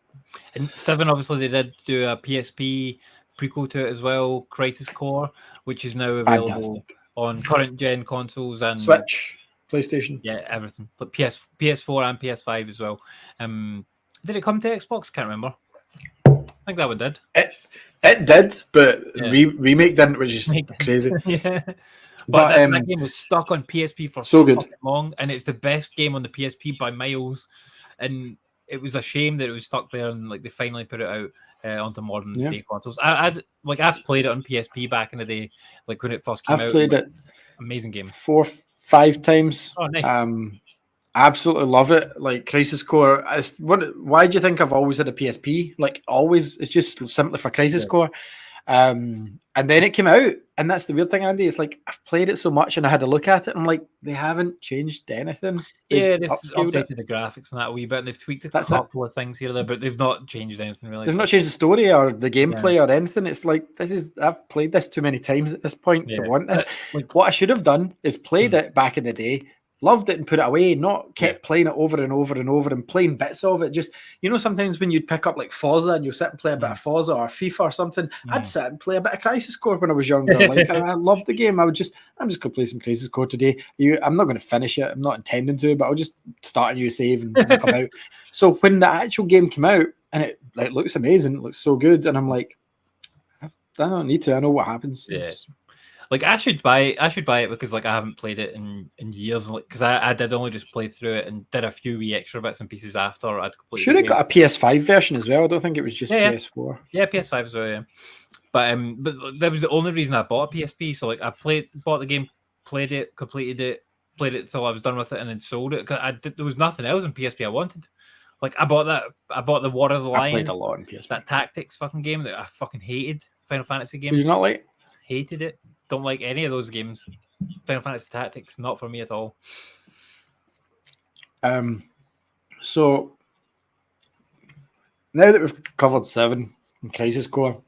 And 7 obviously they did do a PSP prequel to it as well, Crisis Core, which is now available on current gen consoles and Switch. PlayStation, everything. But PS4 and PS5 as well. Did it come to Xbox? Can't remember. I think that one did. It did, but remake didn't, which is crazy. But that game was stuck on PSP for so good, long, and it's the best game on the PSP by miles. And it was a shame that it was stuck there, and like they finally put it out onto modern day consoles. I played it on PSP back in the day, like when it first came out. I've played it. Amazing game. 4-5 times. Oh, nice. Absolutely love it. Like Crisis Core. Why do you think I've always had a PSP? Like always, it's just simply for Crisis Core. And then it came out, and that's the weird thing, Andy. It's like I've played it so much, and I had to look at it. And I'm like, they haven't changed anything. They've updated the graphics and that a wee bit, and they've tweaked a couple of things here and there, but they've not changed anything really. They've not changed the story or the gameplay or anything. It's like I've played this too many times at this point to want this. What I should have done is played it back in the day. Loved it and put it away, not kept playing it over and over and over and playing bits of it. Just, sometimes when you'd pick up like Forza and you'll sit and play a bit of Forza or FIFA or something, I'd sit and play a bit of Crisis Core when I was younger. Like, I loved the game. I'm just going to play some Crisis Core today. I'm not going to finish it. I'm not intending to, but I'll just start a new save and come out. So when the actual game came out and it it looks amazing. It looks so good. And I'm like, I don't need to. I know what happens. Yeah. Like I should buy it because like I haven't played it in years. Like because I did only just play through it and did a few wee extra bits and pieces after I'd completed. Should have got a PS5 version as well. I don't think it was just PS4. Yeah, PS5 as well. Yeah. But that was the only reason I bought a PSP. So like I bought the game, played it, completed it, played it till I was done with it, and then sold it. Cause there was nothing else in PSP I wanted. Like I bought the War of the Lions. I played a lot in PSP. That tactics fucking game that I fucking hated. Final Fantasy game. Did you not like? Hated it. Don't like any of those games. Final Fantasy Tactics, not for me at all. So now that we've covered 7 in Crisis Core,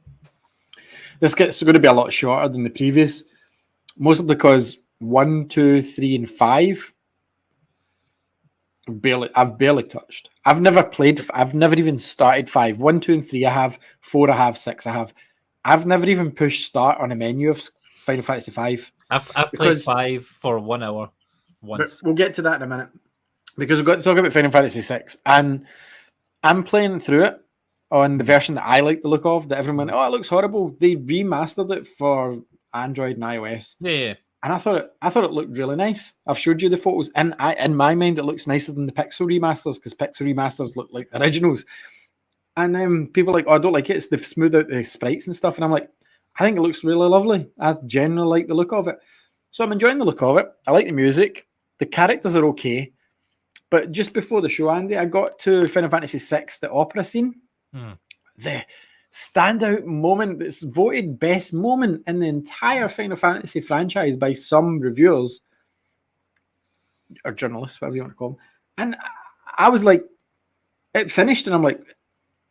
this gets going to be a lot shorter than the previous, mostly because 1, 2, 3, and 5 I've barely touched. I've never even started 5. 1, 2, and 3 I have. 4 I have. 6 I have. I've never even pushed start on a menu of Final Fantasy 5. I've played 5 for 1 hour once. We'll get to that in a minute because we've got to talk about Final Fantasy 6, and I'm playing through it on the version that I like the look of. That everyone, it looks horrible. They remastered it for Android and iOS. Yeah. And I thought it looked really nice. I've showed you the photos, and in my mind, it looks nicer than the Pixel remasters because Pixel remasters look like the originals. And people are like, I don't like it. They've smoothed out the sprites and stuff. And I'm like, I think it looks really lovely. I generally like the look of it. So I'm enjoying the look of it. I like the music. The characters are okay. But just before the show, Andy, I got to Final Fantasy VI, the opera scene. The standout moment that's voted best moment in the entire Final Fantasy franchise by some reviewers or journalists, whatever you want to call them. And I was like, it finished, and I'm like,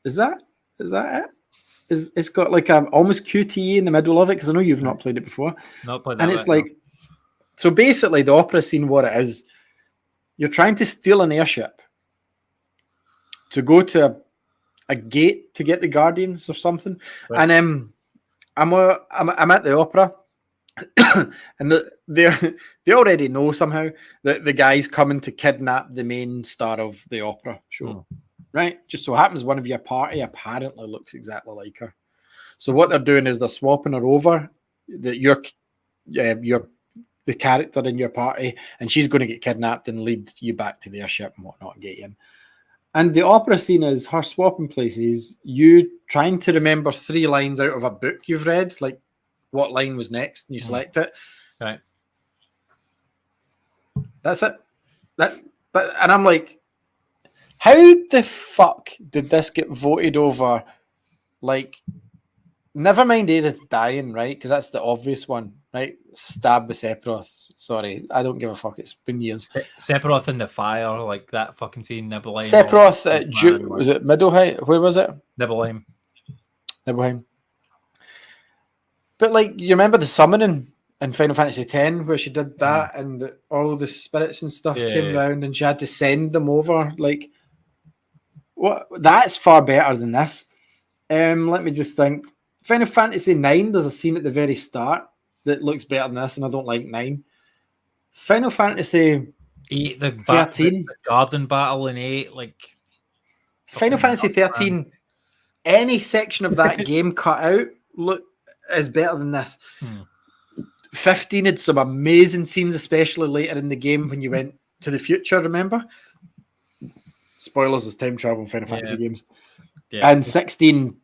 is that it? It's got like a almost QTE in the middle of it, because I know you've not played it before. Not played that. And it's like, so basically the opera scene, what it is, you're trying to steal an airship to go to a gate to get the Guardians or something. Right. And I'm at the opera, and they already know somehow that the guy's coming to kidnap the main star of the opera show. Right? Just so happens one of your party apparently looks exactly like her. So what they're doing is they're swapping her over, that you're the character in your party, and she's going to get kidnapped and lead you back to the airship and whatnot and get you in. And the opera scene is her swapping places, you trying to remember 3 lines out of a book you've read, like what line was next, and you select it. Right. That's it. And I'm like, how the fuck did this get voted over? Like, never mind Edith dying, right? Because that's the obvious one, right? Stab with Sephiroth. Sorry, I don't give a fuck. It's been years. Sephiroth in the fire, like that fucking scene. Nibelheim. Sephiroth at was it Middleham? Where was it? Nibelheim. But like, you remember the summoning in Final Fantasy X where she did that, and all the spirits and stuff came around, and she had to send them over. Like, what? That's far better than this. Let me just think. Final Fantasy IX, there's a scene at the very start that looks better than this, and I don't like 9. Final Fantasy 8, 13, the garden battle in 8, like Final Fantasy 13. Any section of that game cut out is better than this. 15 had some amazing scenes, especially later in the game when you went to the future. Remember? Spoilers: there's time travel in Final Fantasy games. Yeah. And 16,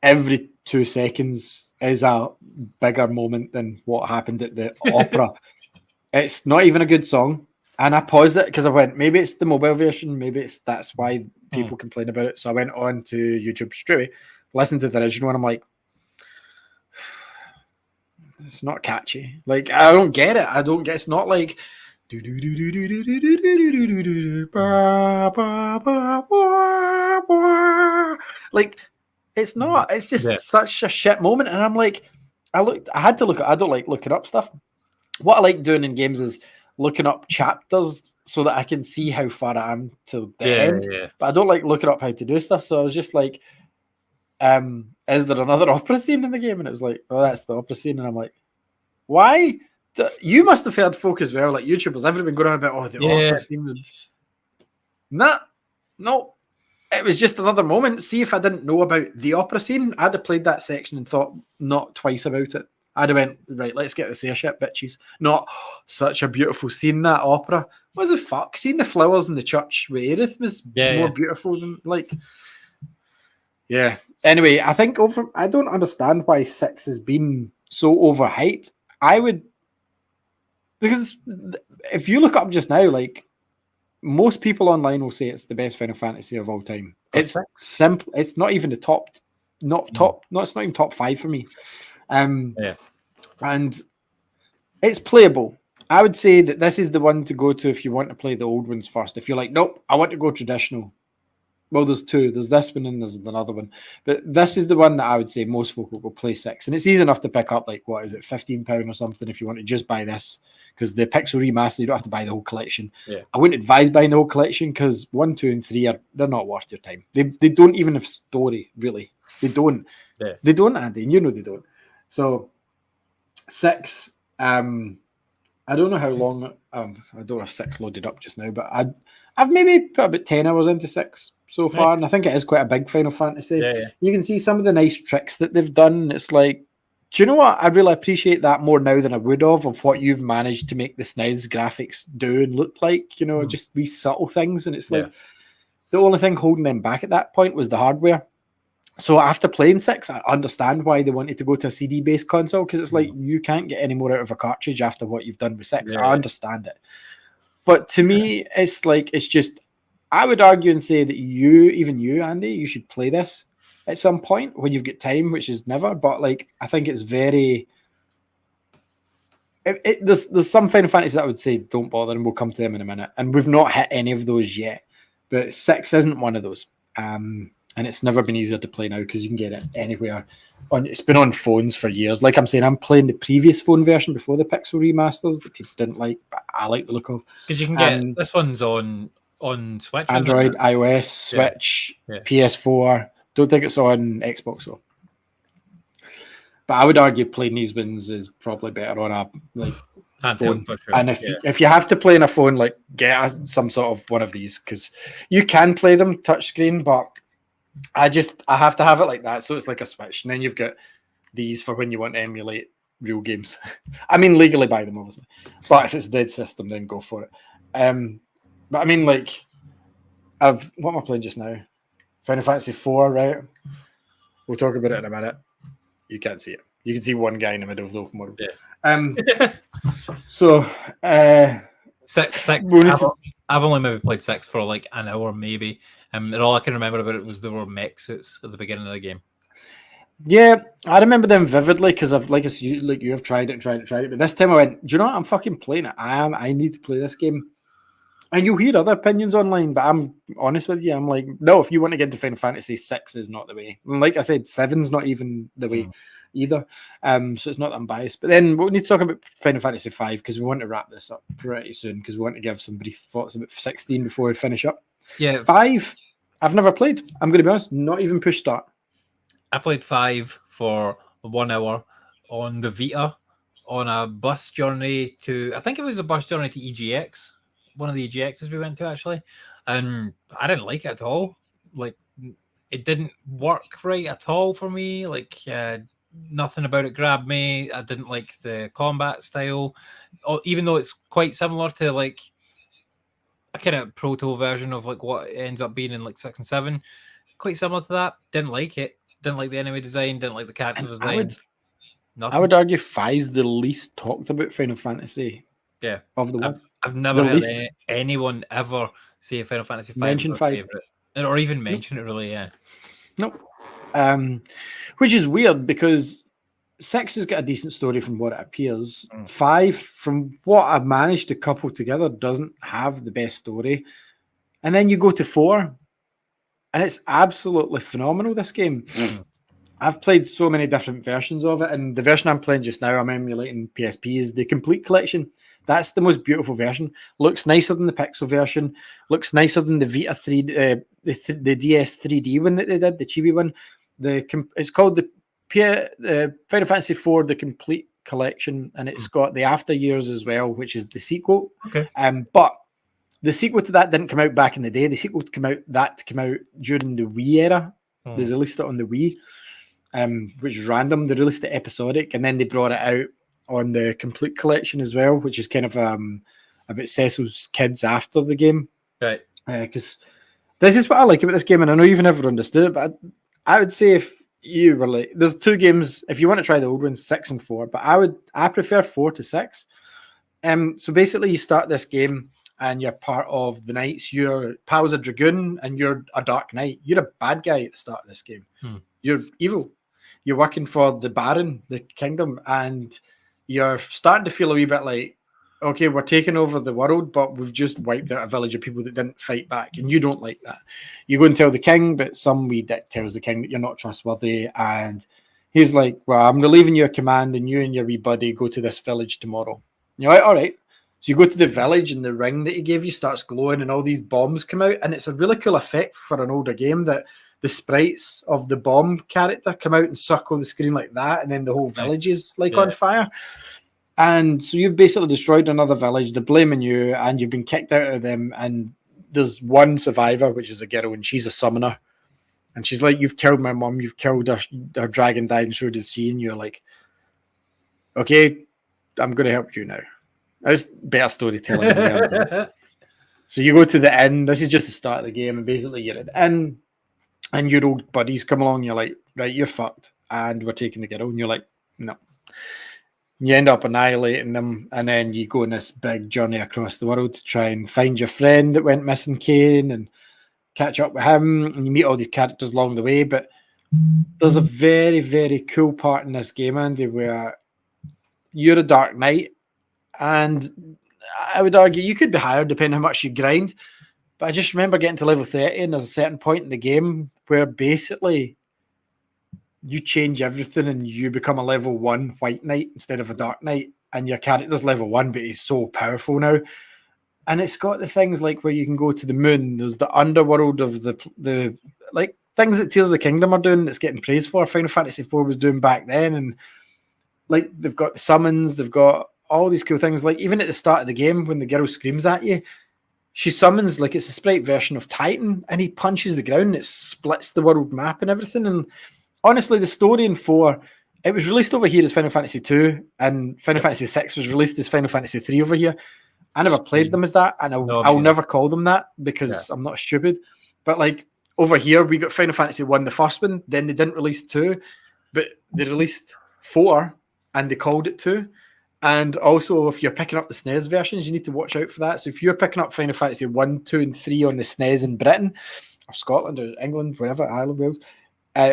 every 2 seconds is a bigger moment than what happened at the opera. It's not even a good song. And I paused it because I went, maybe it's the mobile version, maybe that's why people complain about it. So I went on to YouTube straight away, listened to the original, and I'm like, it's not catchy. Like, I don't get it. It's not like like, it's not. It's just such a shit moment. And I'm like, I don't like looking up stuff. What I like doing in games is looking up chapters so that I can see how far I am to the end. Yeah. But I don't like looking up how to do stuff. So I was just like, is there another opera scene in the game? And it was like, oh, that's the opera scene. And I'm like, why? You must have heard folk as well, like YouTubers, everyone going on about, the opera scenes. No. it was just another moment. See, if I didn't know about the opera scene, I'd have played that section and thought not twice about it. I'd have went, right, let's get this airship, bitches. Not such a beautiful scene, that opera. What the fuck? Seeing the flowers in the church with Edith was more beautiful than, like... Yeah. Anyway, I think I don't understand why 6 has been so overhyped. Because if you look up just now, like, most people online will say it's the best Final Fantasy of all time. It's simple. It's not even the top. It's not even top 5 for me. And it's playable. I would say that this is the one to go to if you want to play the old ones first. If you're like, nope, I want to go traditional. Well, there's two. There's this one and there's another one. But this is the one that I would say most folk will play 6. And it's easy enough to pick up, like, what is it, £15 or something if you want to just buy this. Because the Pixel Remaster, you don't have to buy the whole collection. Yeah. I wouldn't advise buying the whole collection because 1, 2, and 3 they're not worth your time. They don't even have story, really. They don't. Yeah. They don't, Andy, and you know they don't. So 6, I don't know how long. I don't have 6 loaded up just now, but I've maybe put about 10 hours into 6 so far, and I think it is quite a big Final Fantasy. Yeah. You can see some of the nice tricks that they've done. It's like, do you know what? I really appreciate that more now than I would of what you've managed to make the SNES graphics do and look like, you know, just these subtle things. And it's like, the only thing holding them back at that point was the hardware. So after playing 6, I understand why they wanted to go to a CD-based console, because it's like, you can't get any more out of a cartridge after what you've done with 6. I understand it. But to me, it's like, it's just, I would argue and say that even you, Andy, you should play this at some point when you've got time, which is never. But like, I think it's very... There's some Final Fantasy that I would say don't bother, and we'll come to them in a minute. And we've not hit any of those yet. But 6 isn't one of those. And it's never been easier to play now because you can get it anywhere. It's been on phones for years. Like I'm saying, I'm playing the previous phone version before the Pixel remasters that people didn't like, but I like the look of. Because you can get this one's on Switch, Android, iOS, Switch, PS4. Don't think it's on Xbox though. But I would argue playing these ones is probably better on a phone. For sure. And if you have to play on a phone, like get some sort of one of these, because you can play them touchscreen, but I have to have it like that, so it's like a Switch, and then you've got these for when you want to emulate real games. I mean, legally buy them, obviously, but if it's a dead system, then go for it. But I mean, like, what am I playing just now? Final Fantasy 4, right? We'll talk about it in a minute. You can't see it. You can see one guy in the middle of the open world. Yeah. So, 6. I've only maybe played 6 for like an hour, maybe. And all I can remember about it was there were mech suits at the beginning of the game. Yeah, I remember them vividly because I've you have tried it. But this time I went, do you know what? I'm fucking playing it. I need to play this game. And you'll hear other opinions online, but I'm honest with you. I'm like, no, if you want to get into Final Fantasy, 6 is not the way. And like I said, 7's not even the way either. So it's not that I'm biased. But then we need to talk about Final Fantasy 5 because we want to wrap this up pretty soon because we want to give some brief thoughts about 16 before we finish up. Yeah. 5, I've never played. I'm going to be honest, not even push start. I played 5 for 1 hour on the Vita on a bus journey to, I think it was a bus journey to EGX. One of the EGXs we went to, actually. And I didn't like it at all. Like, it didn't work right at all for me. Like, nothing about it grabbed me. I didn't like the combat style. Even though it's quite similar to, like, a kind of proto version of, like, what it ends up being in, like, 6 and 7. Quite similar to that. Didn't like it. Didn't like the enemy design. Didn't like the character design. I would argue 5's the least talked about Final Fantasy. Yeah. Of the one. I've never heard anyone ever say Final Fantasy 5 mention 5 favorite, or even mention it. Really, Nope. Which is weird because 6 has got a decent story from what it appears. 5, from what I've managed to couple together, doesn't have the best story. And then you go to 4, and it's absolutely phenomenal. This game. I've played so many different versions of it, and the version I'm playing just now, I'm emulating PSP, is the complete collection. That's the most beautiful version. Looks nicer than the Pixel version. Looks nicer than the Vita 3, the DS 3D one that they did, the chibi one. It's called the Final Fantasy 4, the complete collection, and it's got the After Years as well, which is the sequel. Okay. But the sequel to that didn't come out back in the day. The sequel came out during the Wii era. They released it on the Wii, which is random. They released it episodic, and then they brought it out on the complete collection as well, which is kind of about Cecil's kids after the game. Right. Because this is what I like about this game, and I know you've never understood it, but I would say if you were like, there's 2 games, if you want to try the old ones, 6 and 4, but I prefer 4 to 6. So basically you start this game and you're part of the Knights. Your pal's a Dragoon and you're a Dark Knight. You're a bad guy at the start of this game. You're evil. You're working for the Baron, the kingdom, and you're starting to feel a wee bit like, okay, we're taking over the world, but we've just wiped out a village of people that didn't fight back, and you don't like that. You go and tell the king, but some wee dick tells the king that you're not trustworthy, and he's like, well, I'm relieving your command, and you and your wee buddy go to this village tomorrow. And you're like, all right. So you go to the village, and the ring that he gave you starts glowing, and all these bombs come out, and it's a really cool effect for an older game that the sprites of the bomb character come out and circle the screen like that, and then the whole village is like on fire. And so you've basically destroyed another village. They're blaming you, and you've been kicked out of them. And there's one survivor, which is a girl, and she's a summoner. And she's like, "You've killed my mum. You've killed her dragon died, and so does she." And you're like, "Okay, I'm going to help you now." That's better storytelling. So you go to the inn. This is just the start of the game, and basically you're at the inn, and your old buddies come along. And you're like, "Right, you're fucked," and we're taking the girl. And you're like, "No." You end up annihilating them, and then you go on this big journey across the world to try and find your friend that went missing, Kane, and catch up with him. And you meet all these characters along the way. But there's a very, very cool part in this game, Andy, where you're a Dark Knight, and I would argue you could be higher depending on how much you grind. But I just remember getting to level 30, and there's a certain point in the game where basically you change everything and you become a level 1 White Knight instead of a Dark Knight, and your character's level 1, but he's so powerful now. And it's got the things like where you can go to the moon. There's the underworld of the like things that Tears of the Kingdom are doing that's getting praised for. Final Fantasy IV was doing back then, and like they've got the summons, they've got all these cool things. Like even at the start of the game when the girl screams at you, she summons like it's a sprite version of Titan, and he punches the ground and it splits the world map and everything. And honestly, the story in 4, it was released over here as Final Fantasy 2, and Final Fantasy 6 was released as Final Fantasy 3 over here. I never played them as that, and I'll never call them that because I'm not stupid. But like over here, we got Final Fantasy 1, the first one, then they didn't release 2, but they released 4, and they called it 2. And also, if you're picking up the SNES versions, you need to watch out for that. So if you're picking up Final Fantasy 1, 2, and 3 on the SNES in Britain, or Scotland, or England, wherever, Ireland, Wales,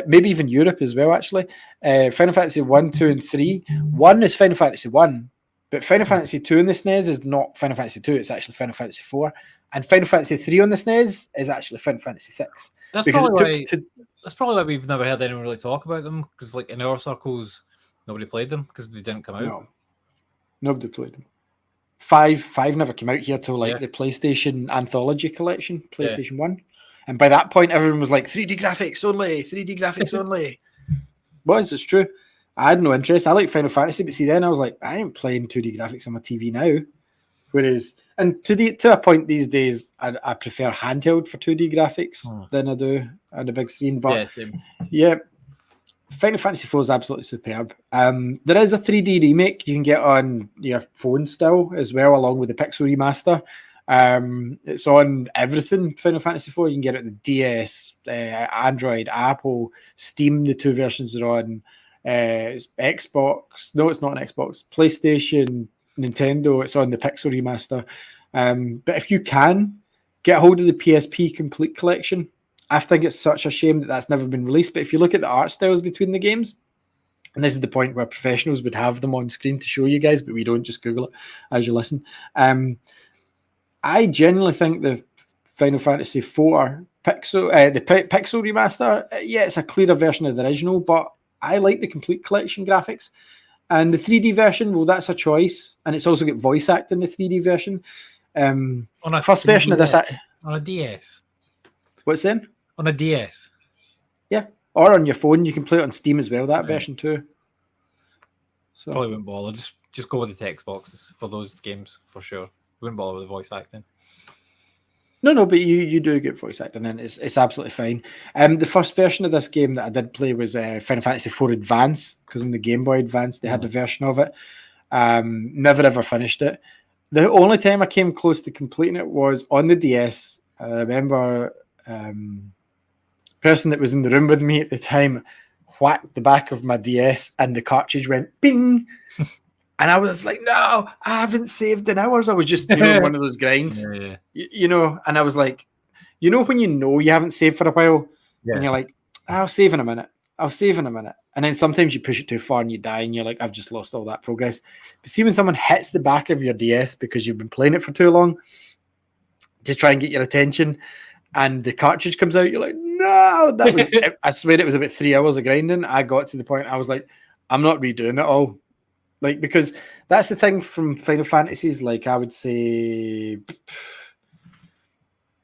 maybe even Europe as well, actually. Final Fantasy 1, 2, and 3. 1 is Final Fantasy 1, but Final Fantasy 2 on the SNES is not Final Fantasy 2, it's actually Final Fantasy 4. And Final Fantasy 3 on the SNES is actually Final Fantasy 6. That's probably why we've never heard anyone really talk about them, because like in our circles, nobody played them because they didn't come out. No, nobody played them. 5 never came out here till like the PlayStation Anthology Collection, PlayStation 1. And by that point, everyone was like, 3D graphics only, 3D graphics only. Boys, it's true. I had no interest. I like Final Fantasy, but see, then I was like, I ain't playing 2D graphics on my TV now. Whereas, and to a point these days, I prefer handheld for 2D graphics than I do on the big screen. But yeah, Final Fantasy IV is absolutely superb. There is a 3D remake you can get on your phone still as well, along with the Pixel remaster. It's on everything Final Fantasy IV. You can get it on the DS, Android, Apple, Steam. The 2 versions are on it's Xbox. No, it's not an Xbox. PlayStation, Nintendo. It's on the Pixel remaster. But if you can get a hold of the PSP Complete Collection, I think it's such a shame that that's never been released. But if you look at the art styles between the games, and this is the point where professionals would have them on screen to show you guys, but we don't, just Google it as you listen. I genuinely think the Final Fantasy IV Pixel, the Pixel remaster, it's a clearer version of the original, but I like the Complete Collection graphics. And the 3D version, well, that's a choice, and it's also got voice acting in the 3D version. On a first version of this, on a DS. What's then? On a DS. Yeah, or on your phone, you can play it on Steam as well. That version too. So probably wouldn't bother. Just go with the text boxes for those games for sure. Wouldn't bother with the voice acting. No, but you do get voice acting, and it's absolutely fine. The first version of this game that I did play was Final Fantasy IV Advance, because on the Game Boy Advance they had a version of it. Never ever finished it. The only time I came close to completing it was on the DS. I remember person that was in the room with me at the time whacked the back of my DS and the cartridge went bing. And I was like, no, I haven't saved in hours. I was just doing one of those grinds, you know, and I was like, you know, when you haven't saved for a while and you're like, I'll save in a minute. And then sometimes you push it too far and you die and you're like, I've just lost all that progress. But see, when someone hits the back of your DS because you've been playing it for too long to try and get your attention and the cartridge comes out, you're like, no, that was, I swear it was about 3 hours of grinding. I got to the point, I was like, I'm not redoing it all. Like, because that's the thing from Final Fantasies, like I would say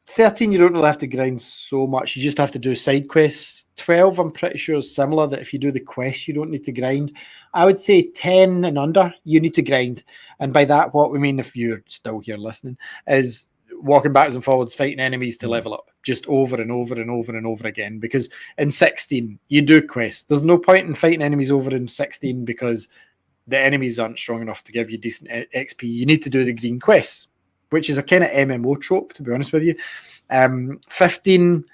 13, you don't really have to grind so much. You just have to do side quests. 12, I'm pretty sure is similar, that if you do the quest, you don't need to grind. I would say 10 and under, you need to grind. And by that, what we mean, if you're still here listening, is walking backwards and forwards, fighting enemies to level up, just over and over and over and over again. Because in 16, you do quests. There's no point in fighting enemies over in 16 because the enemies aren't strong enough to give you decent XP. You need to do the green quests, which is a kind of MMO trope, to be honest with you. 15,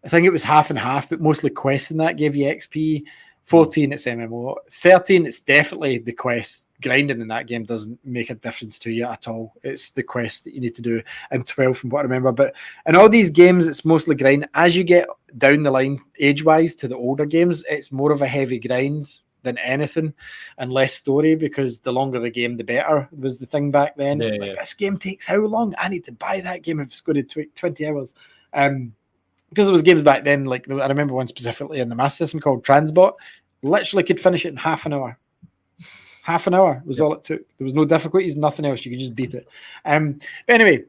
I think it was half and half, but mostly quests in that gave you XP. 14, it's MMO. 13, it's definitely the quest. Grinding in that game doesn't make a difference to you at all. It's the quest that you need to do. And 12, from what I remember. But in all these games, it's mostly grind. As you get down the line, age-wise, to the older games, it's more of a heavy grind than anything, and less story, because the longer the game, the better, was the thing back then. It's like, this game takes how long? I need to buy that game if it's going to 20 hours. Because there was games back then, like I remember one specifically in the Master System called Transbot, literally could finish it in half an hour. Half an hour was all it took. There was no difficulties, nothing else. You could just beat it. But anyway,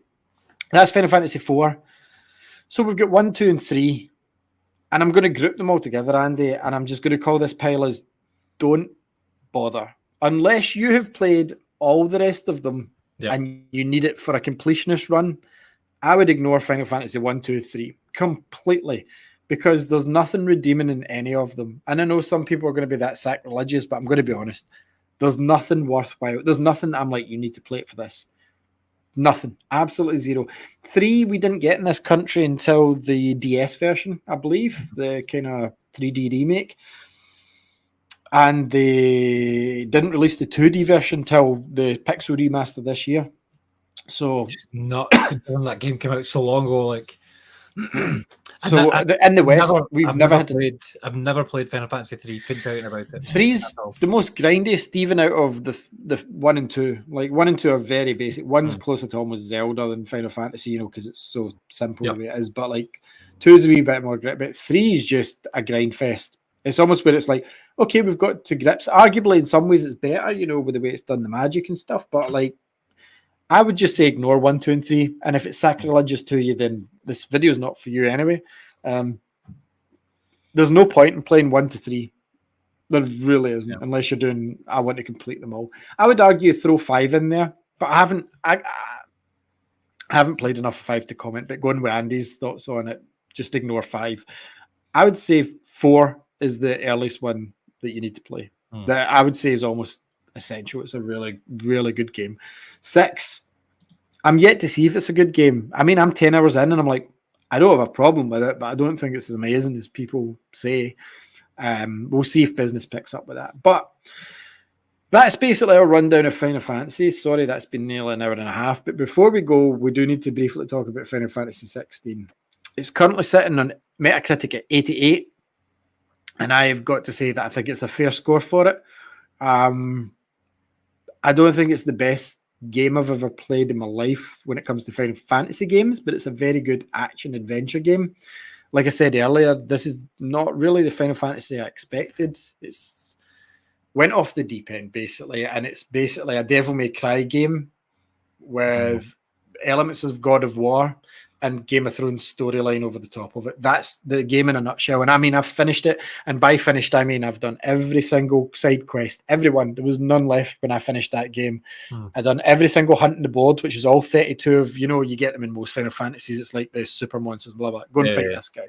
that's Final Fantasy IV. So we've got 1, 2, and 3. And I'm going to group them all together, Andy, and I'm just going to call this pile as don't bother. Unless you have played all the rest of them and you need it for a completionist run, I would ignore Final Fantasy 1, 2, 3 completely, because there's nothing redeeming in any of them. And I know some people are going to be that sacrilegious, but I'm going to be honest. There's nothing worthwhile. There's nothing I'm like, you need to play it for this. Nothing. Absolutely zero. 3, we didn't get in this country until the DS version, I believe, the kind of 3D remake. And they didn't release the 2D version until the Pixel remaster this year. So just not that game came out so long ago. Like, so in the West, I've never played Final Fantasy 3. Couldn't tell you about it. 3's the most grindiest, even out of the 1 and 2. Like 1 and 2 are very basic. 1's closer to almost Zelda than Final Fantasy, you know, because it's so simple the way it is. But like 2's a wee bit more grit. But 3 is just a grind fest. It's almost where it's like, okay, we've got to grips. Arguably, in some ways, it's better, you know, with the way it's done the magic and stuff. But like, I would just say ignore 1, 2, and 3. And if it's sacrilegious to you, then this video is not for you anyway. There's no point in playing 1 to 3. There really isn't, unless you're doing, I want to complete them all. I would argue throw 5 in there, but I haven't played enough 5 to comment. But going with Andy's thoughts on it, just ignore 5. I would say 4 is the earliest one that you need to play. That I would say is almost essential. It's a really, really good game. 6, I'm yet to see if it's a good game. I mean, I'm 10 hours in and I'm like, I don't have a problem with it, but I don't think it's as amazing as people say. We'll see if business picks up with that. But that's basically our rundown of Final Fantasy. Sorry, that's been nearly an hour and a half. But before we go, we do need to briefly talk about Final Fantasy 16. It's currently sitting on Metacritic at 88. And I've got to say that I think it's a fair score for it. I don't think it's the best game I've ever played in my life when it comes to Final Fantasy games, but it's a very good action-adventure game. Like I said earlier, this is not really the Final Fantasy I expected. It's went off the deep end, basically, and it's basically a Devil May Cry game with elements of God of War, and Game of Thrones storyline over the top of it. That's the game in a nutshell. And I mean, I've finished it. And by finished, I mean I've done every single side quest, everyone. There was none left when I finished that game. I've done every single hunt on the board, which is all 32 of, you get them in most Final Fantasies. It's like the super monsters, blah, blah. Go and fight this guy.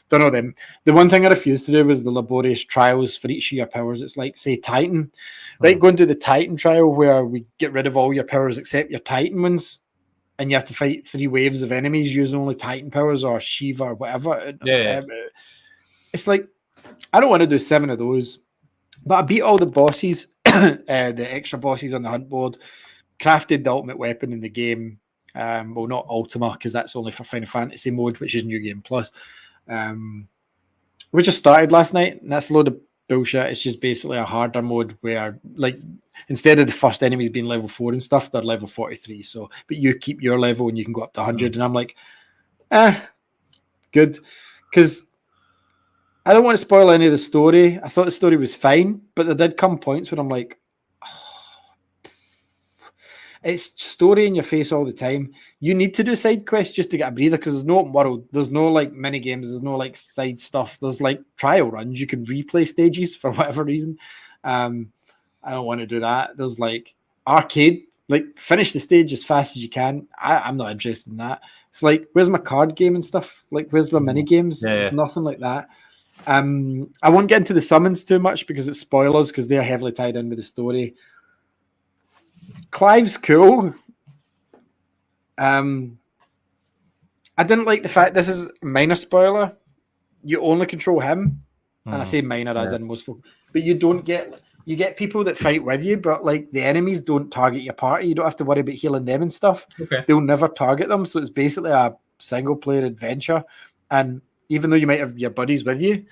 Don't know them. The one thing I refused to do was the laborious trials for each of your powers. It's like, say, Titan. Right, go and do the Titan trial where we get rid of all your powers except your Titan ones. And you have to fight 3 waves of enemies using only Titan powers or Shiva or whatever. It's like, I don't want to do 7 of those. But I beat all the bosses, the extra bosses on the hunt board, crafted the ultimate weapon in the game. Well, not Ultima, because that's only for Final Fantasy mode, which is New Game Plus. We just started last night, and that's a load of bullshit. It's just basically a harder mode where, like, instead of the first enemies being level 4 and stuff, they're level 43. So, but you keep your level and you can go up to 100. And I'm like, good. Because I don't want to spoil any of the story. I thought the story was fine, but there did come points where I'm like, it's story in your face all the time. You need to do side quests just to get a breather because there's no open world. There's no like mini games. There's no like side stuff. There's like trial runs. You can replay stages for whatever reason. I don't want to do that. There's like arcade, like finish the stage as fast as you can. I'm not interested in that. It's like, where's my card game and stuff? Like, where's my mini games? There's nothing like that. I won't get into the summons too much because it's spoilers because they're heavily tied in with the story. Clive's cool. I didn't like the fact this is a minor spoiler. You only control him, and I say minor as in most folk, but you get people that fight with you, but like the enemies don't target your party. You don't have to worry about healing them and stuff. They'll never target them, so it's basically a single player adventure. And even though you might have your buddies with you,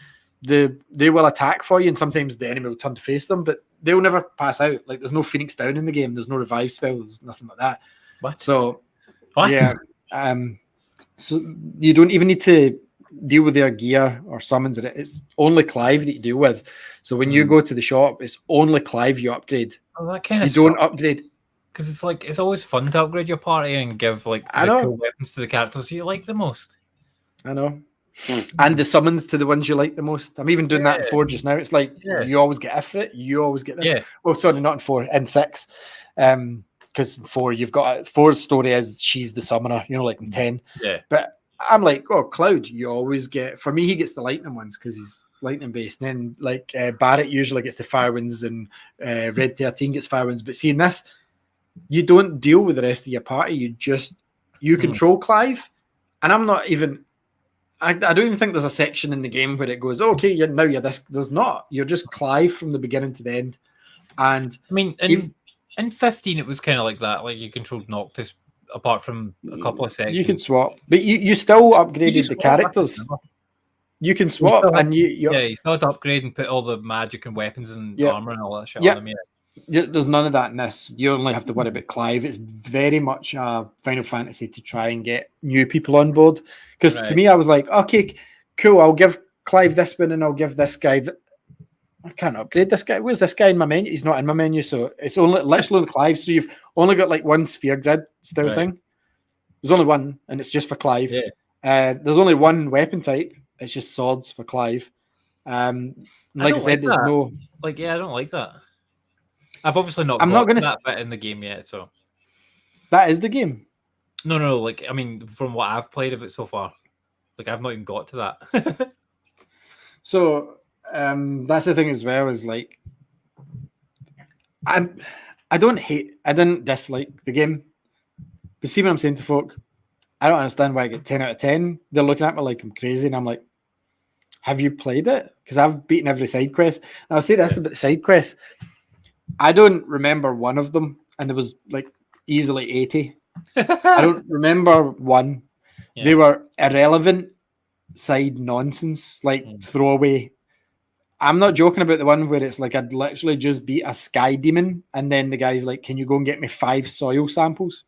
they will attack for you, and sometimes the enemy will turn to face them, but they'll never pass out. Like, there's no Phoenix Down in the game. There's no revive spell. There's nothing like that. What? So, what? Yeah. So you don't even need to deal with their gear or summons. It's only Clive that you deal with. So when you go to the shop, it's only Clive you upgrade. Oh, that kind of you don't upgrade. Because it's like, it's always fun to upgrade your party and give like the cool weapons to the characters you like the most. I know. And the summons to the ones you like the most. I'm even doing that in 4 just now. It's like you always get Ifrit, you always get this. Oh, sorry, not in 4, in 6. Because in 4 you've got 4's story is she's the summoner, like in 10. Yeah. But I'm like, Cloud, you always get, for me, he gets the lightning ones because he's lightning based. And then like Barrett usually gets the fire winds and Red 13 gets fire winds. But seeing this, you don't deal with the rest of your party. You control Clive. And I'm not even, I don't even think there's a section in the game where it goes, okay, now you're this. There's not. You're just Clive from the beginning to the end. And I mean, in 15, it was kind of like that. Like you controlled Noctis, apart from a couple of sections. You can swap, but you still upgraded the characters. You can swap, and you still had to upgrade and put all the magic and weapons and armor and all that shit on them. There's none of that in this. You only have to worry about Clive. It's very much a Final Fantasy to try and get new people on board. Because to me, I was like, okay, cool. I'll give Clive this one, and I'll give this guy. I can't upgrade this guy. Where's this guy in my menu? He's not in my menu, so it's only literally on Clive. So you've only got like one sphere grid style thing. There's only one, and it's just for Clive. There's only one weapon type. It's just swords for Clive. Like I said, there's no I don't like that. I've obviously not. I'm not going to that bit in the game yet. So that is the game. No. Like, I mean, from what I've played of it so far, like I've not even got to that. So that's the thing as well. Is like I didn't dislike the game, but see what I'm saying to folk, I don't understand why I get 10 out of 10. They're looking at me like I'm crazy, and I'm like, have you played it? Because I've beaten every side quest. And I'll say this about the side quests. I don't remember one of them, and there was like easily 80. I don't remember one. Yeah. They were irrelevant side nonsense, like throwaway. I'm not joking about the one where it's like I'd literally just beat a sky demon, and then the guy's like, can you go and get me 5 soil samples?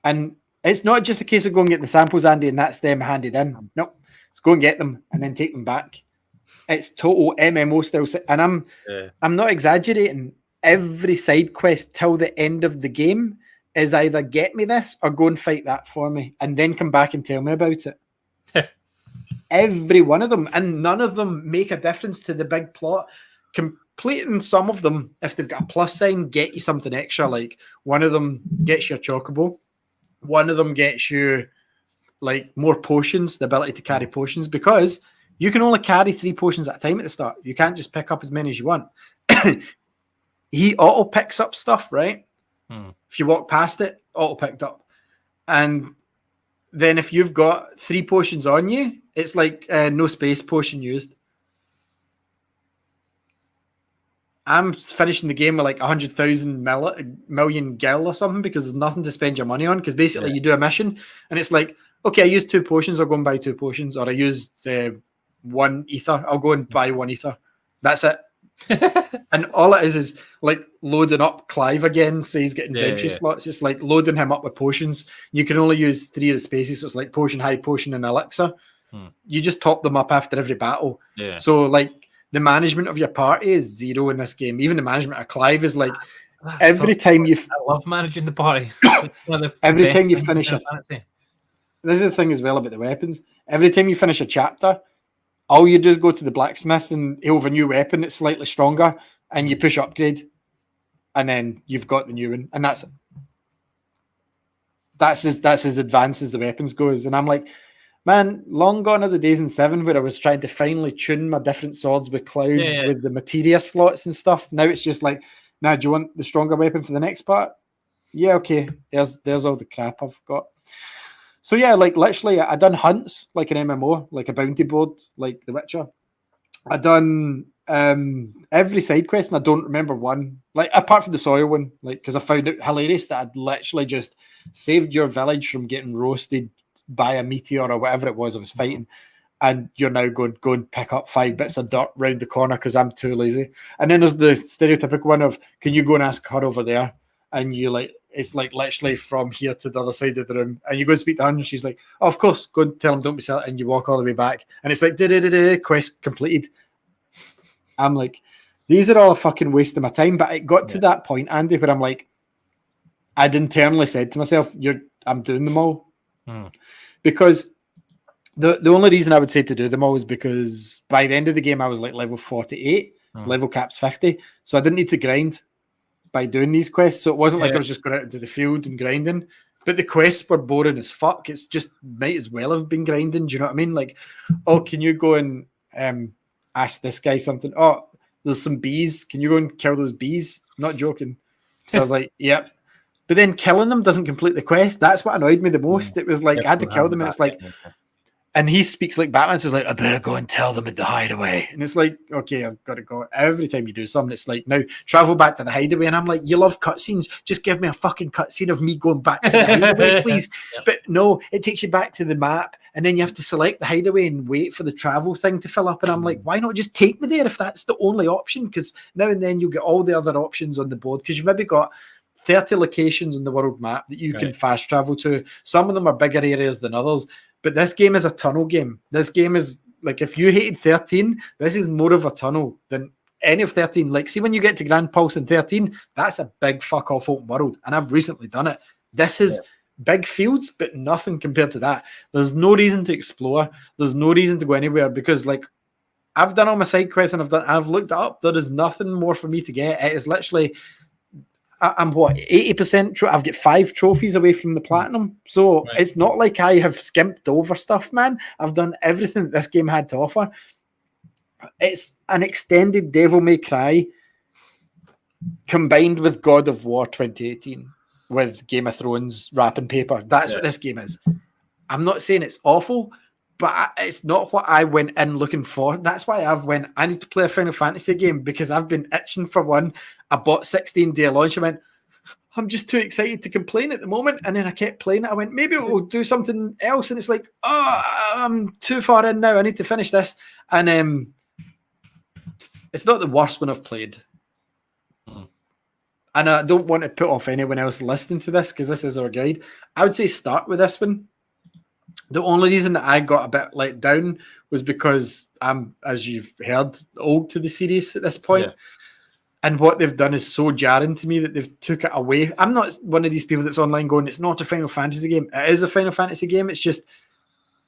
And it's not just a case of go and get the samples, Andy, and that's them handed in. No, it's go and get them and then take them back. It's total MMO style, and I'm not exaggerating. Every side quest till the end of the game is either get me this or go and fight that for me and then come back and tell me about it. Every one of them, and none of them make a difference to the big plot. Completing some of them, if they've got a plus sign, get you something extra. Like one of them gets you a chocobo, one of them gets you like more potions, the ability to carry potions, because you can only carry 3 potions at a time at the start. You can't just pick up as many as you want. He auto picks up stuff, right? If you walk past it, auto picked up. And then if you've got 3 potions on you, it's like no space potion used. I'm finishing the game with like 100,000 million gil or something because there's nothing to spend your money on. Because basically you do a mission and it's like, okay, I used 2 potions, I'll go and buy 2 potions. Or I used 1 ether, I'll go and buy 1 ether. That's it. And all it is like loading up Clive again, so he's getting inventory slots. It's like loading him up with potions. You can only use 3 of the spaces, so it's like potion, high potion, and elixir. You just top them up after every battle. So like the management of your party is 0 in this game. Even the management of Clive is like every time you. I love managing the party. Every time you finish it. This is the thing as well about the weapons. Every time you finish a chapter, all you do is go to the blacksmith and he'll have a new weapon that's slightly stronger, and you push upgrade, and then you've got the new one, and that's it. That's as advanced as the weapons goes. And I'm like, man, long gone are the days in 7 where I was trying to finally tune my different swords with Cloud with the materia slots and stuff. Now it's just like, now do you want the stronger weapon for the next part? Yeah, okay. There's all the crap I've got. So yeah, like literally I done hunts like an MMO, like a bounty board, like The Witcher. I done every side quest and I don't remember one. Like apart from the soil one, like because I found it hilarious that I'd literally just saved your village from getting roasted by a meteor or whatever it was I was fighting, and you're now go and pick up 5 bits of dirt round the corner because I'm too lazy. And then there's the stereotypical one of, can you go and ask her over there? And you like, it's like literally from here to the other side of the room, and you go and speak to her and she's like, oh, of course, go and tell him don't be silly, and you walk all the way back and it's like quest completed. I'm like, these are all a fucking waste of my time. But it got to that point, Andy, where I'm like, I'd internally said to myself, I'm doing them all. Because the only reason I would say to do them all is because by the end of the game I was like level 48, level cap's 50, so I didn't need to grind by doing these quests. So it wasn't like I was just going out into the field and grinding, but the quests were boring as fuck. It's just might as well have been grinding. Do you know what I mean? Like, oh, can you go and ask this guy something? Oh, there's some bees. Can you go and kill those bees? Not joking. So I was like, yep. But then killing them doesn't complete the quest. That's what annoyed me the most. It was like I had to kill them, and it's like, and he speaks like Batman, so it's like, I better go and tell them at the hideaway. And it's like, okay, I've got to go. Every time you do something, it's like, now travel back to the hideaway. And I'm like, you love cutscenes. Just give me a fucking cutscene of me going back to the hideaway, please. But no, it takes you back to the map, and then you have to select the hideaway and wait for the travel thing to fill up. And I'm like, why not just take me there if that's the only option? Because now and then you'll get all the other options on the board, because you've maybe got 30 locations on the world map that you can fast travel to. Some of them are bigger areas than others. But this game is a tunnel game. This game is like, if you hated 13, this is more of a tunnel than any of 13. Like, see, when you get to Grand Pulse in 13, that's a big fuck off open world. And I've recently done it. This is big fields, but nothing compared to that. There's no reason to explore. There's no reason to go anywhere because, like, I've done all my side quests and I've looked it up. There is nothing more for me to get. It is literally, I'm what, 80%? I've got 5 trophies away from the platinum. So it's not like I have skimped over stuff, man. I've done everything that this game had to offer. It's an extended Devil May Cry combined with God of War 2018 with Game of Thrones wrapping paper. That's what this game is. I'm not saying it's awful, but it's not what I went in looking for. That's why I need to play a Final Fantasy game, because I've been itching for one. I bought 16-day launch. I went, I'm just too excited to complain at the moment. And then I kept playing it. I went, maybe it will do something else. And it's like, oh, I'm too far in now. I need to finish this. And it's not the worst one I've played. And I don't want to put off anyone else listening to this, because this is our guide. I would say start with this one. The only reason that I got a bit let down was because I'm, as you've heard, old to the series at this point. And what they've done is so jarring to me that they've took it away. I'm not one of these people that's online going, it's not a Final Fantasy game. It is a Final Fantasy game. It's just,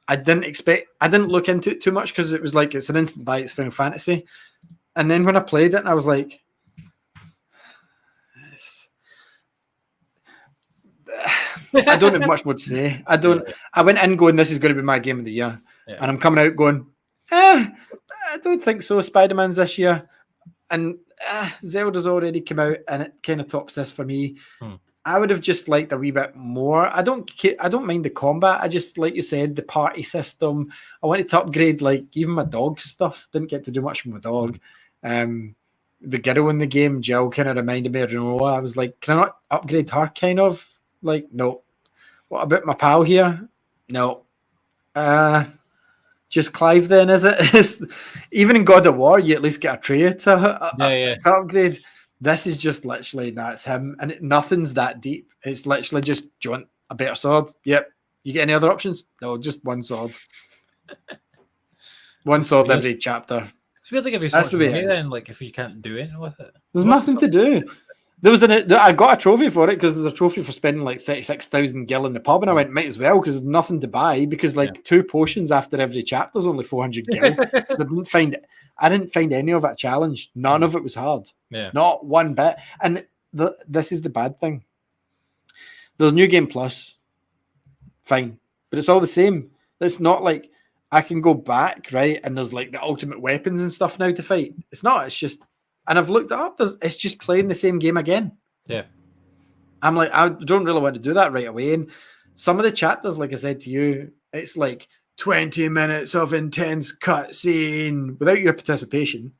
I didn't look into it too much because it was like, it's an instant buy, it's Final Fantasy. And then when I played it, I was like, I don't have much more to say. I went in going, this is going to be my game of the year. Yeah. And I'm coming out going, I don't think so. Spider-Man's this year. And Zelda's already come out, and it kind of tops this for me. I would have just liked a wee bit more. I don't mind the combat. I just, like you said, the party system. I wanted to upgrade, like, even my dog stuff. Didn't get to do much with my dog. The girl in the game, Jill, kind of reminded me of Renoa. I was like, can I not upgrade her? Kind of like, no. What about my pal here? No. Just Clive then, is it? Even in God of War, you at least get a tray to upgrade. This is just literally, it's him. And nothing's that deep. It's literally just, do you want a better sword? Yep. You get any other options? No, just one sword. One sword every chapter. It's weird to give you so much money then, like, if you can't do anything with it. There's nothing to do. I got a trophy for it because there's a trophy for spending like 36,000 gil in the pub, and I went, might as well, because there's nothing to buy, because like 2 potions after every chapter is only 400 gil. So I didn't find any of it challenge. None of it was hard. Yeah. Not one bit. And this is the bad thing. There's New Game Plus. Fine. But it's all the same. It's not like I can go back, right? And there's like the ultimate weapons and stuff now to fight. It's not. It's just, and I've looked it up. It's just playing the same game again. Yeah. I'm like, I don't really want to do that right away. And some of the chapters, like I said to you, it's like 20 minutes of intense cutscene without your participation.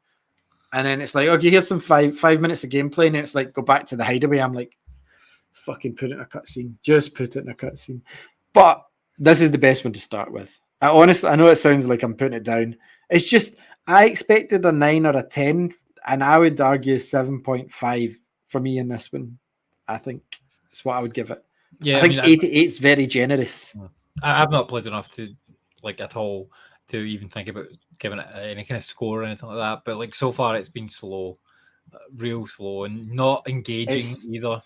And then it's like, okay, here's some five minutes of gameplay. And it's like, go back to the hideaway. I'm like, fucking put it in a cutscene. Just put it in a cutscene. But this is the best one to start with. I know it sounds like I'm putting it down. It's just, I expected a 9 or a 10, and I would argue 7.5 for me in this one. I think it's what I would give it. Yeah, I think 88 is very generous. I've not played enough to, like, at all to even think about giving it any kind of score or anything like that. But like, so far it's been slow, real slow, and not engaging either.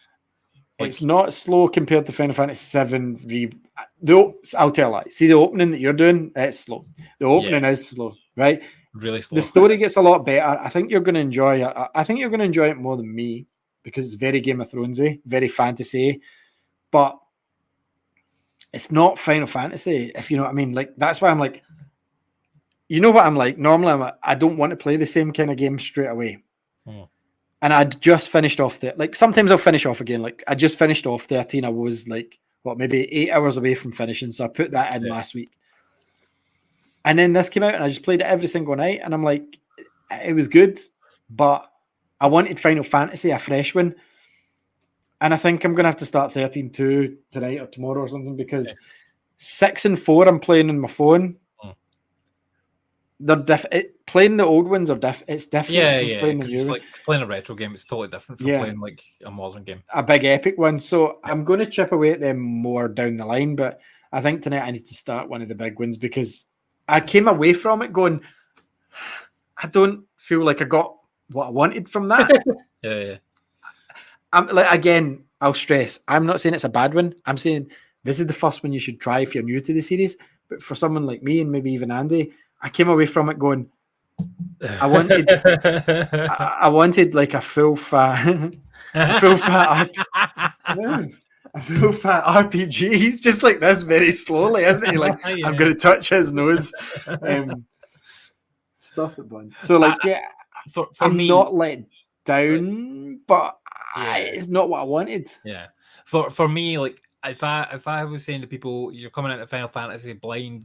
It's not slow compared to Final Fantasy VII. I'll tell you. See the opening that you're doing? It's slow. The opening is slow, right? Really slow. The story gets a lot better. I think you're going to enjoy it. I think you're going to enjoy it more than me, because it's very Game of Thronesy, very fantasy, but it's not Final Fantasy, if you know what I mean. Like, that's why I'm like, you know what I'm like? Normally, I don't want to play the same kind of game straight away. And I'd just finished off there. Like, sometimes I'll finish off again. Like, I just finished off 13. I was like, maybe 8 hours away from finishing. So I put that in last week. And then this came out, and I just played it every single night. And I'm like, it was good, but I wanted Final Fantasy, a fresh one. And I think I'm going to have to start 13.2 tonight or tomorrow or something, because 6 and 4 I'm playing on my phone. They're playing the old ones are it's different. Playing the new like playing a retro game, it's totally different from playing like a modern game, a big epic one. So I'm going to chip away at them more down the line, but I think tonight I need to start one of the big ones, because I came away from it going, I don't feel like I got what I wanted from that. I'm like, again, I'll stress, I'm not saying it's a bad one. I'm saying this is the first one you should try if you're new to the series. But for someone like me, and maybe even Andy, I came away from it going, I wanted like a full fat RPG. He's just like this very slowly, isn't he? Like, I'm going to touch his nose. Stop it, bud. So like, for I'm me, not let down, but it's not what I wanted. Yeah. For me, like, if I was saying to people, you're coming into Final Fantasy blind,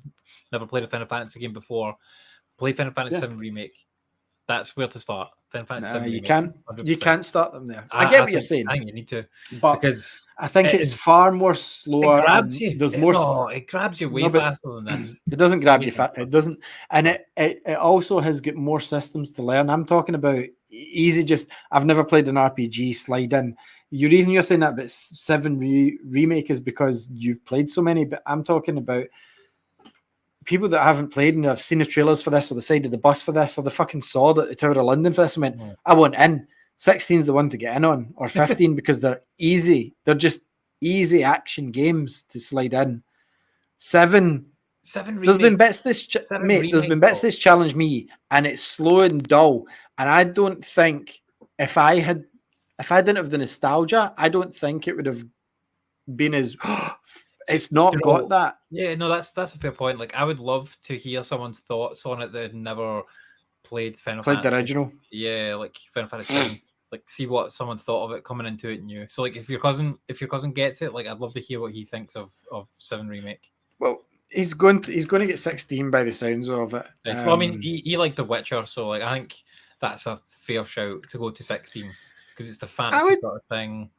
never played a Final Fantasy game before, play Final Fantasy VII Remake. That's where to start. Final Fantasy VII Remake. You can't start them there. I get what you're saying. I think you need to, but because I think it's far more slower. It grabs you. There's more. It grabs you way faster than this. It doesn't grab you fast. It doesn't, and it also has got more systems to learn. I'm talking about easy. Just I've never played an RPG. Slide in. The reason you're saying that about 7 Remake is because you've played so many. But I'm talking about people that haven't played and have seen the trailers for this, or the side of the bus for this, or the fucking sword at the Tower of London for this. I went, I want in. 16's the one to get in on, or 15 because they're easy. They're just easy action games to slide in. 7. There's been bits this there's been bits this challenge me, and it's slow and dull. And I don't think if I didn't have the nostalgia, I don't think it would have been as it's not got that. Yeah, no, that's a fair point. Like, I would love to hear someone's thoughts on it that had never played Final Fantasy. The original. Yeah, like Final Fantasy. Like, see what someone thought of it coming into it new. So, like, if your cousin gets it, like, I'd love to hear what he thinks of 7 Remake. Well, he's going to get 16 by the sounds of it. Well, I mean, he liked The Witcher, so like I think that's a fair shout to go to 16 because it's the fantasy sort of thing.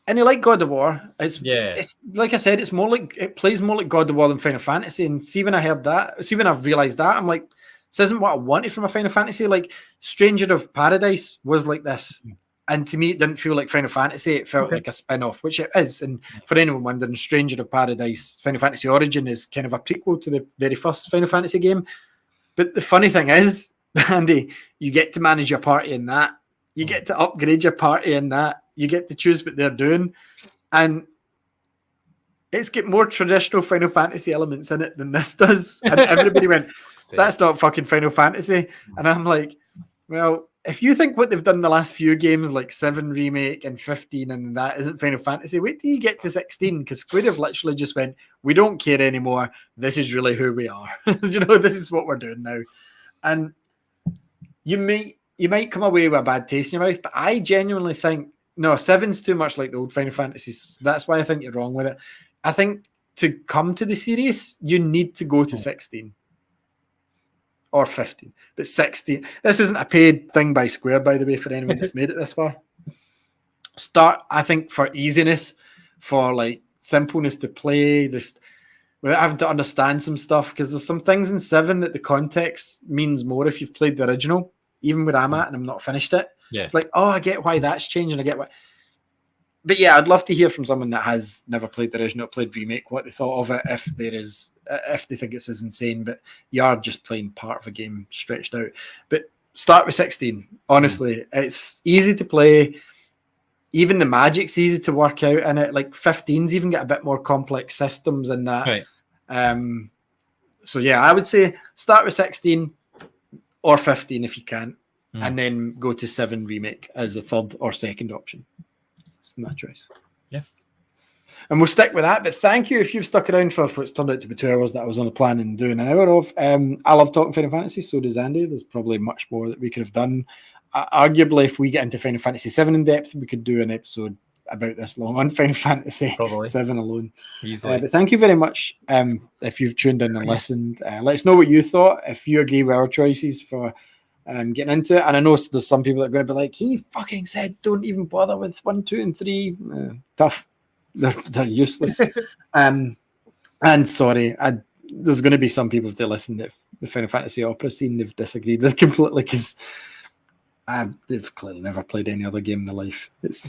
And he liked God of War. It's like I said, it plays more like God of War than Final Fantasy. And see, when I've realized that, I'm like, this isn't what I wanted from a Final Fantasy. Like Stranger of Paradise was like this. And to me, it didn't feel like Final Fantasy. It felt like a spin-off, which it is. And for anyone wondering, Stranger of Paradise, Final Fantasy Origin is kind of a prequel to the very first Final Fantasy game. But the funny thing is, Andy, you get to manage your party in that. You get to upgrade your party in that. You get to choose what they're doing. And it's got more traditional Final Fantasy elements in it than this does. And everybody went, that's not fucking Final Fantasy. And I'm like, well, if you think what they've done the last few games, like 7 Remake and 15, and that isn't Final Fantasy, wait till you get to 16, because Square have literally just went, we don't care anymore. This is really who we are. This is what we're doing now. And you might come away with a bad taste in your mouth, but I genuinely think, no, 7's too much like the old Final Fantasies. That's why I think you're wrong with it. I think to come to the series, you need to go to 16. Or 15, but 16. This isn't a paid thing by Square, by the way, for anyone that's made it this far. Start, I think, for easiness, for like simpleness to play, just without having to understand some stuff, because there's some things in 7 that the context means more if you've played the original, even where I'm at and I'm not finished it. Yeah. It's like, oh, I get why that's changing. I get what. But yeah, I'd love to hear from someone that has never played the original, played Remake, what they thought of it, if they think it's as insane. But you are just playing part of a game stretched out. But start with 16. Honestly, it's easy to play. Even the magic's easy to work out in it. Like 15's even got a bit more complex systems in that. Right. So yeah, I would say start with 16 or 15 if you can, and then go to 7 Remake as a third or second option. My choice. Yeah. And we'll stick with that. But thank you if you've stuck around for what's turned out to be 2 hours that I was on the plan and doing an hour of. I love talking Final Fantasy, so does Andy. There's probably much more that we could have done. Arguably, if we get into Final Fantasy 7 in depth, we could do an episode about this long on Final Fantasy 7 alone. Easily. But thank you very much if you've tuned in and listened. Let us know what you thought, if you agree with our choices for getting into it. And I know there's some people that are going to be like, he fucking said don't even bother with 1, 2, and 3. Tough. They're useless. And sorry, there's going to be some people that listen that the Final Fantasy Opera scene they've disagreed with completely, because they've clearly never played any other game in their life. It's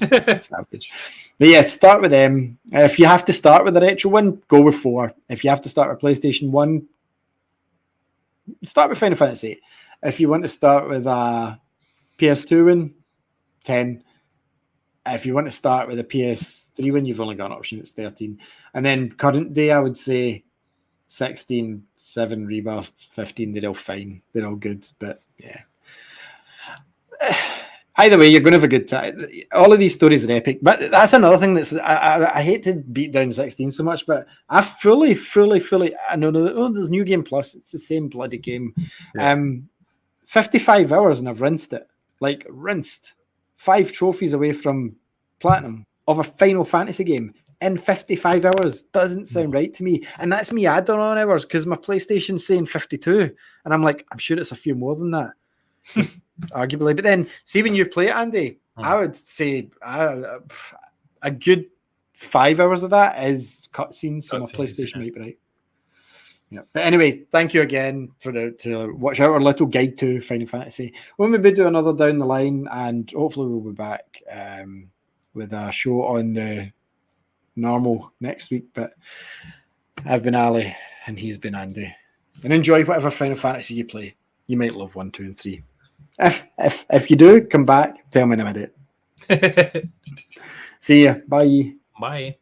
savage. But yeah, start with them. If you have to start with the retro one, go with 4. If you have to start with PlayStation 1, start with Final Fantasy 8. If you want to start with a PS2 one, 10. If you want to start with a PS3 one, you've only got an option, it's 13. And then current day, I would say 16, 7 Rebirth, 15, they're all fine. They're all good, but yeah. Either way, you're going to have a good time. All of these stories are epic, but that's another thing that's I hate to beat down 16 so much, but I fully I know there's New Game Plus. It's the same bloody game. Yeah. 55 hours and I've rinsed it. Like rinsed. 5 trophies away from platinum of a Final Fantasy game in 55 hours. Doesn't sound right to me. And that's me adding on hours because my PlayStation's saying 52. And I'm like, I'm sure it's a few more than that. Arguably. But then, see when you play it, Andy, I would say a good 5 hours of that is cutscenes, so my PlayStation might be right. Yeah. But anyway, thank you again to watch our little guide to Final Fantasy. We'll maybe do another down the line, and hopefully we'll be back with a show on the normal next week. But I've been Ali, and he's been Andy. And enjoy whatever Final Fantasy you play. You might love 1, 2, and 3. If you do, come back, tell me in a minute. See ya. Bye. Bye.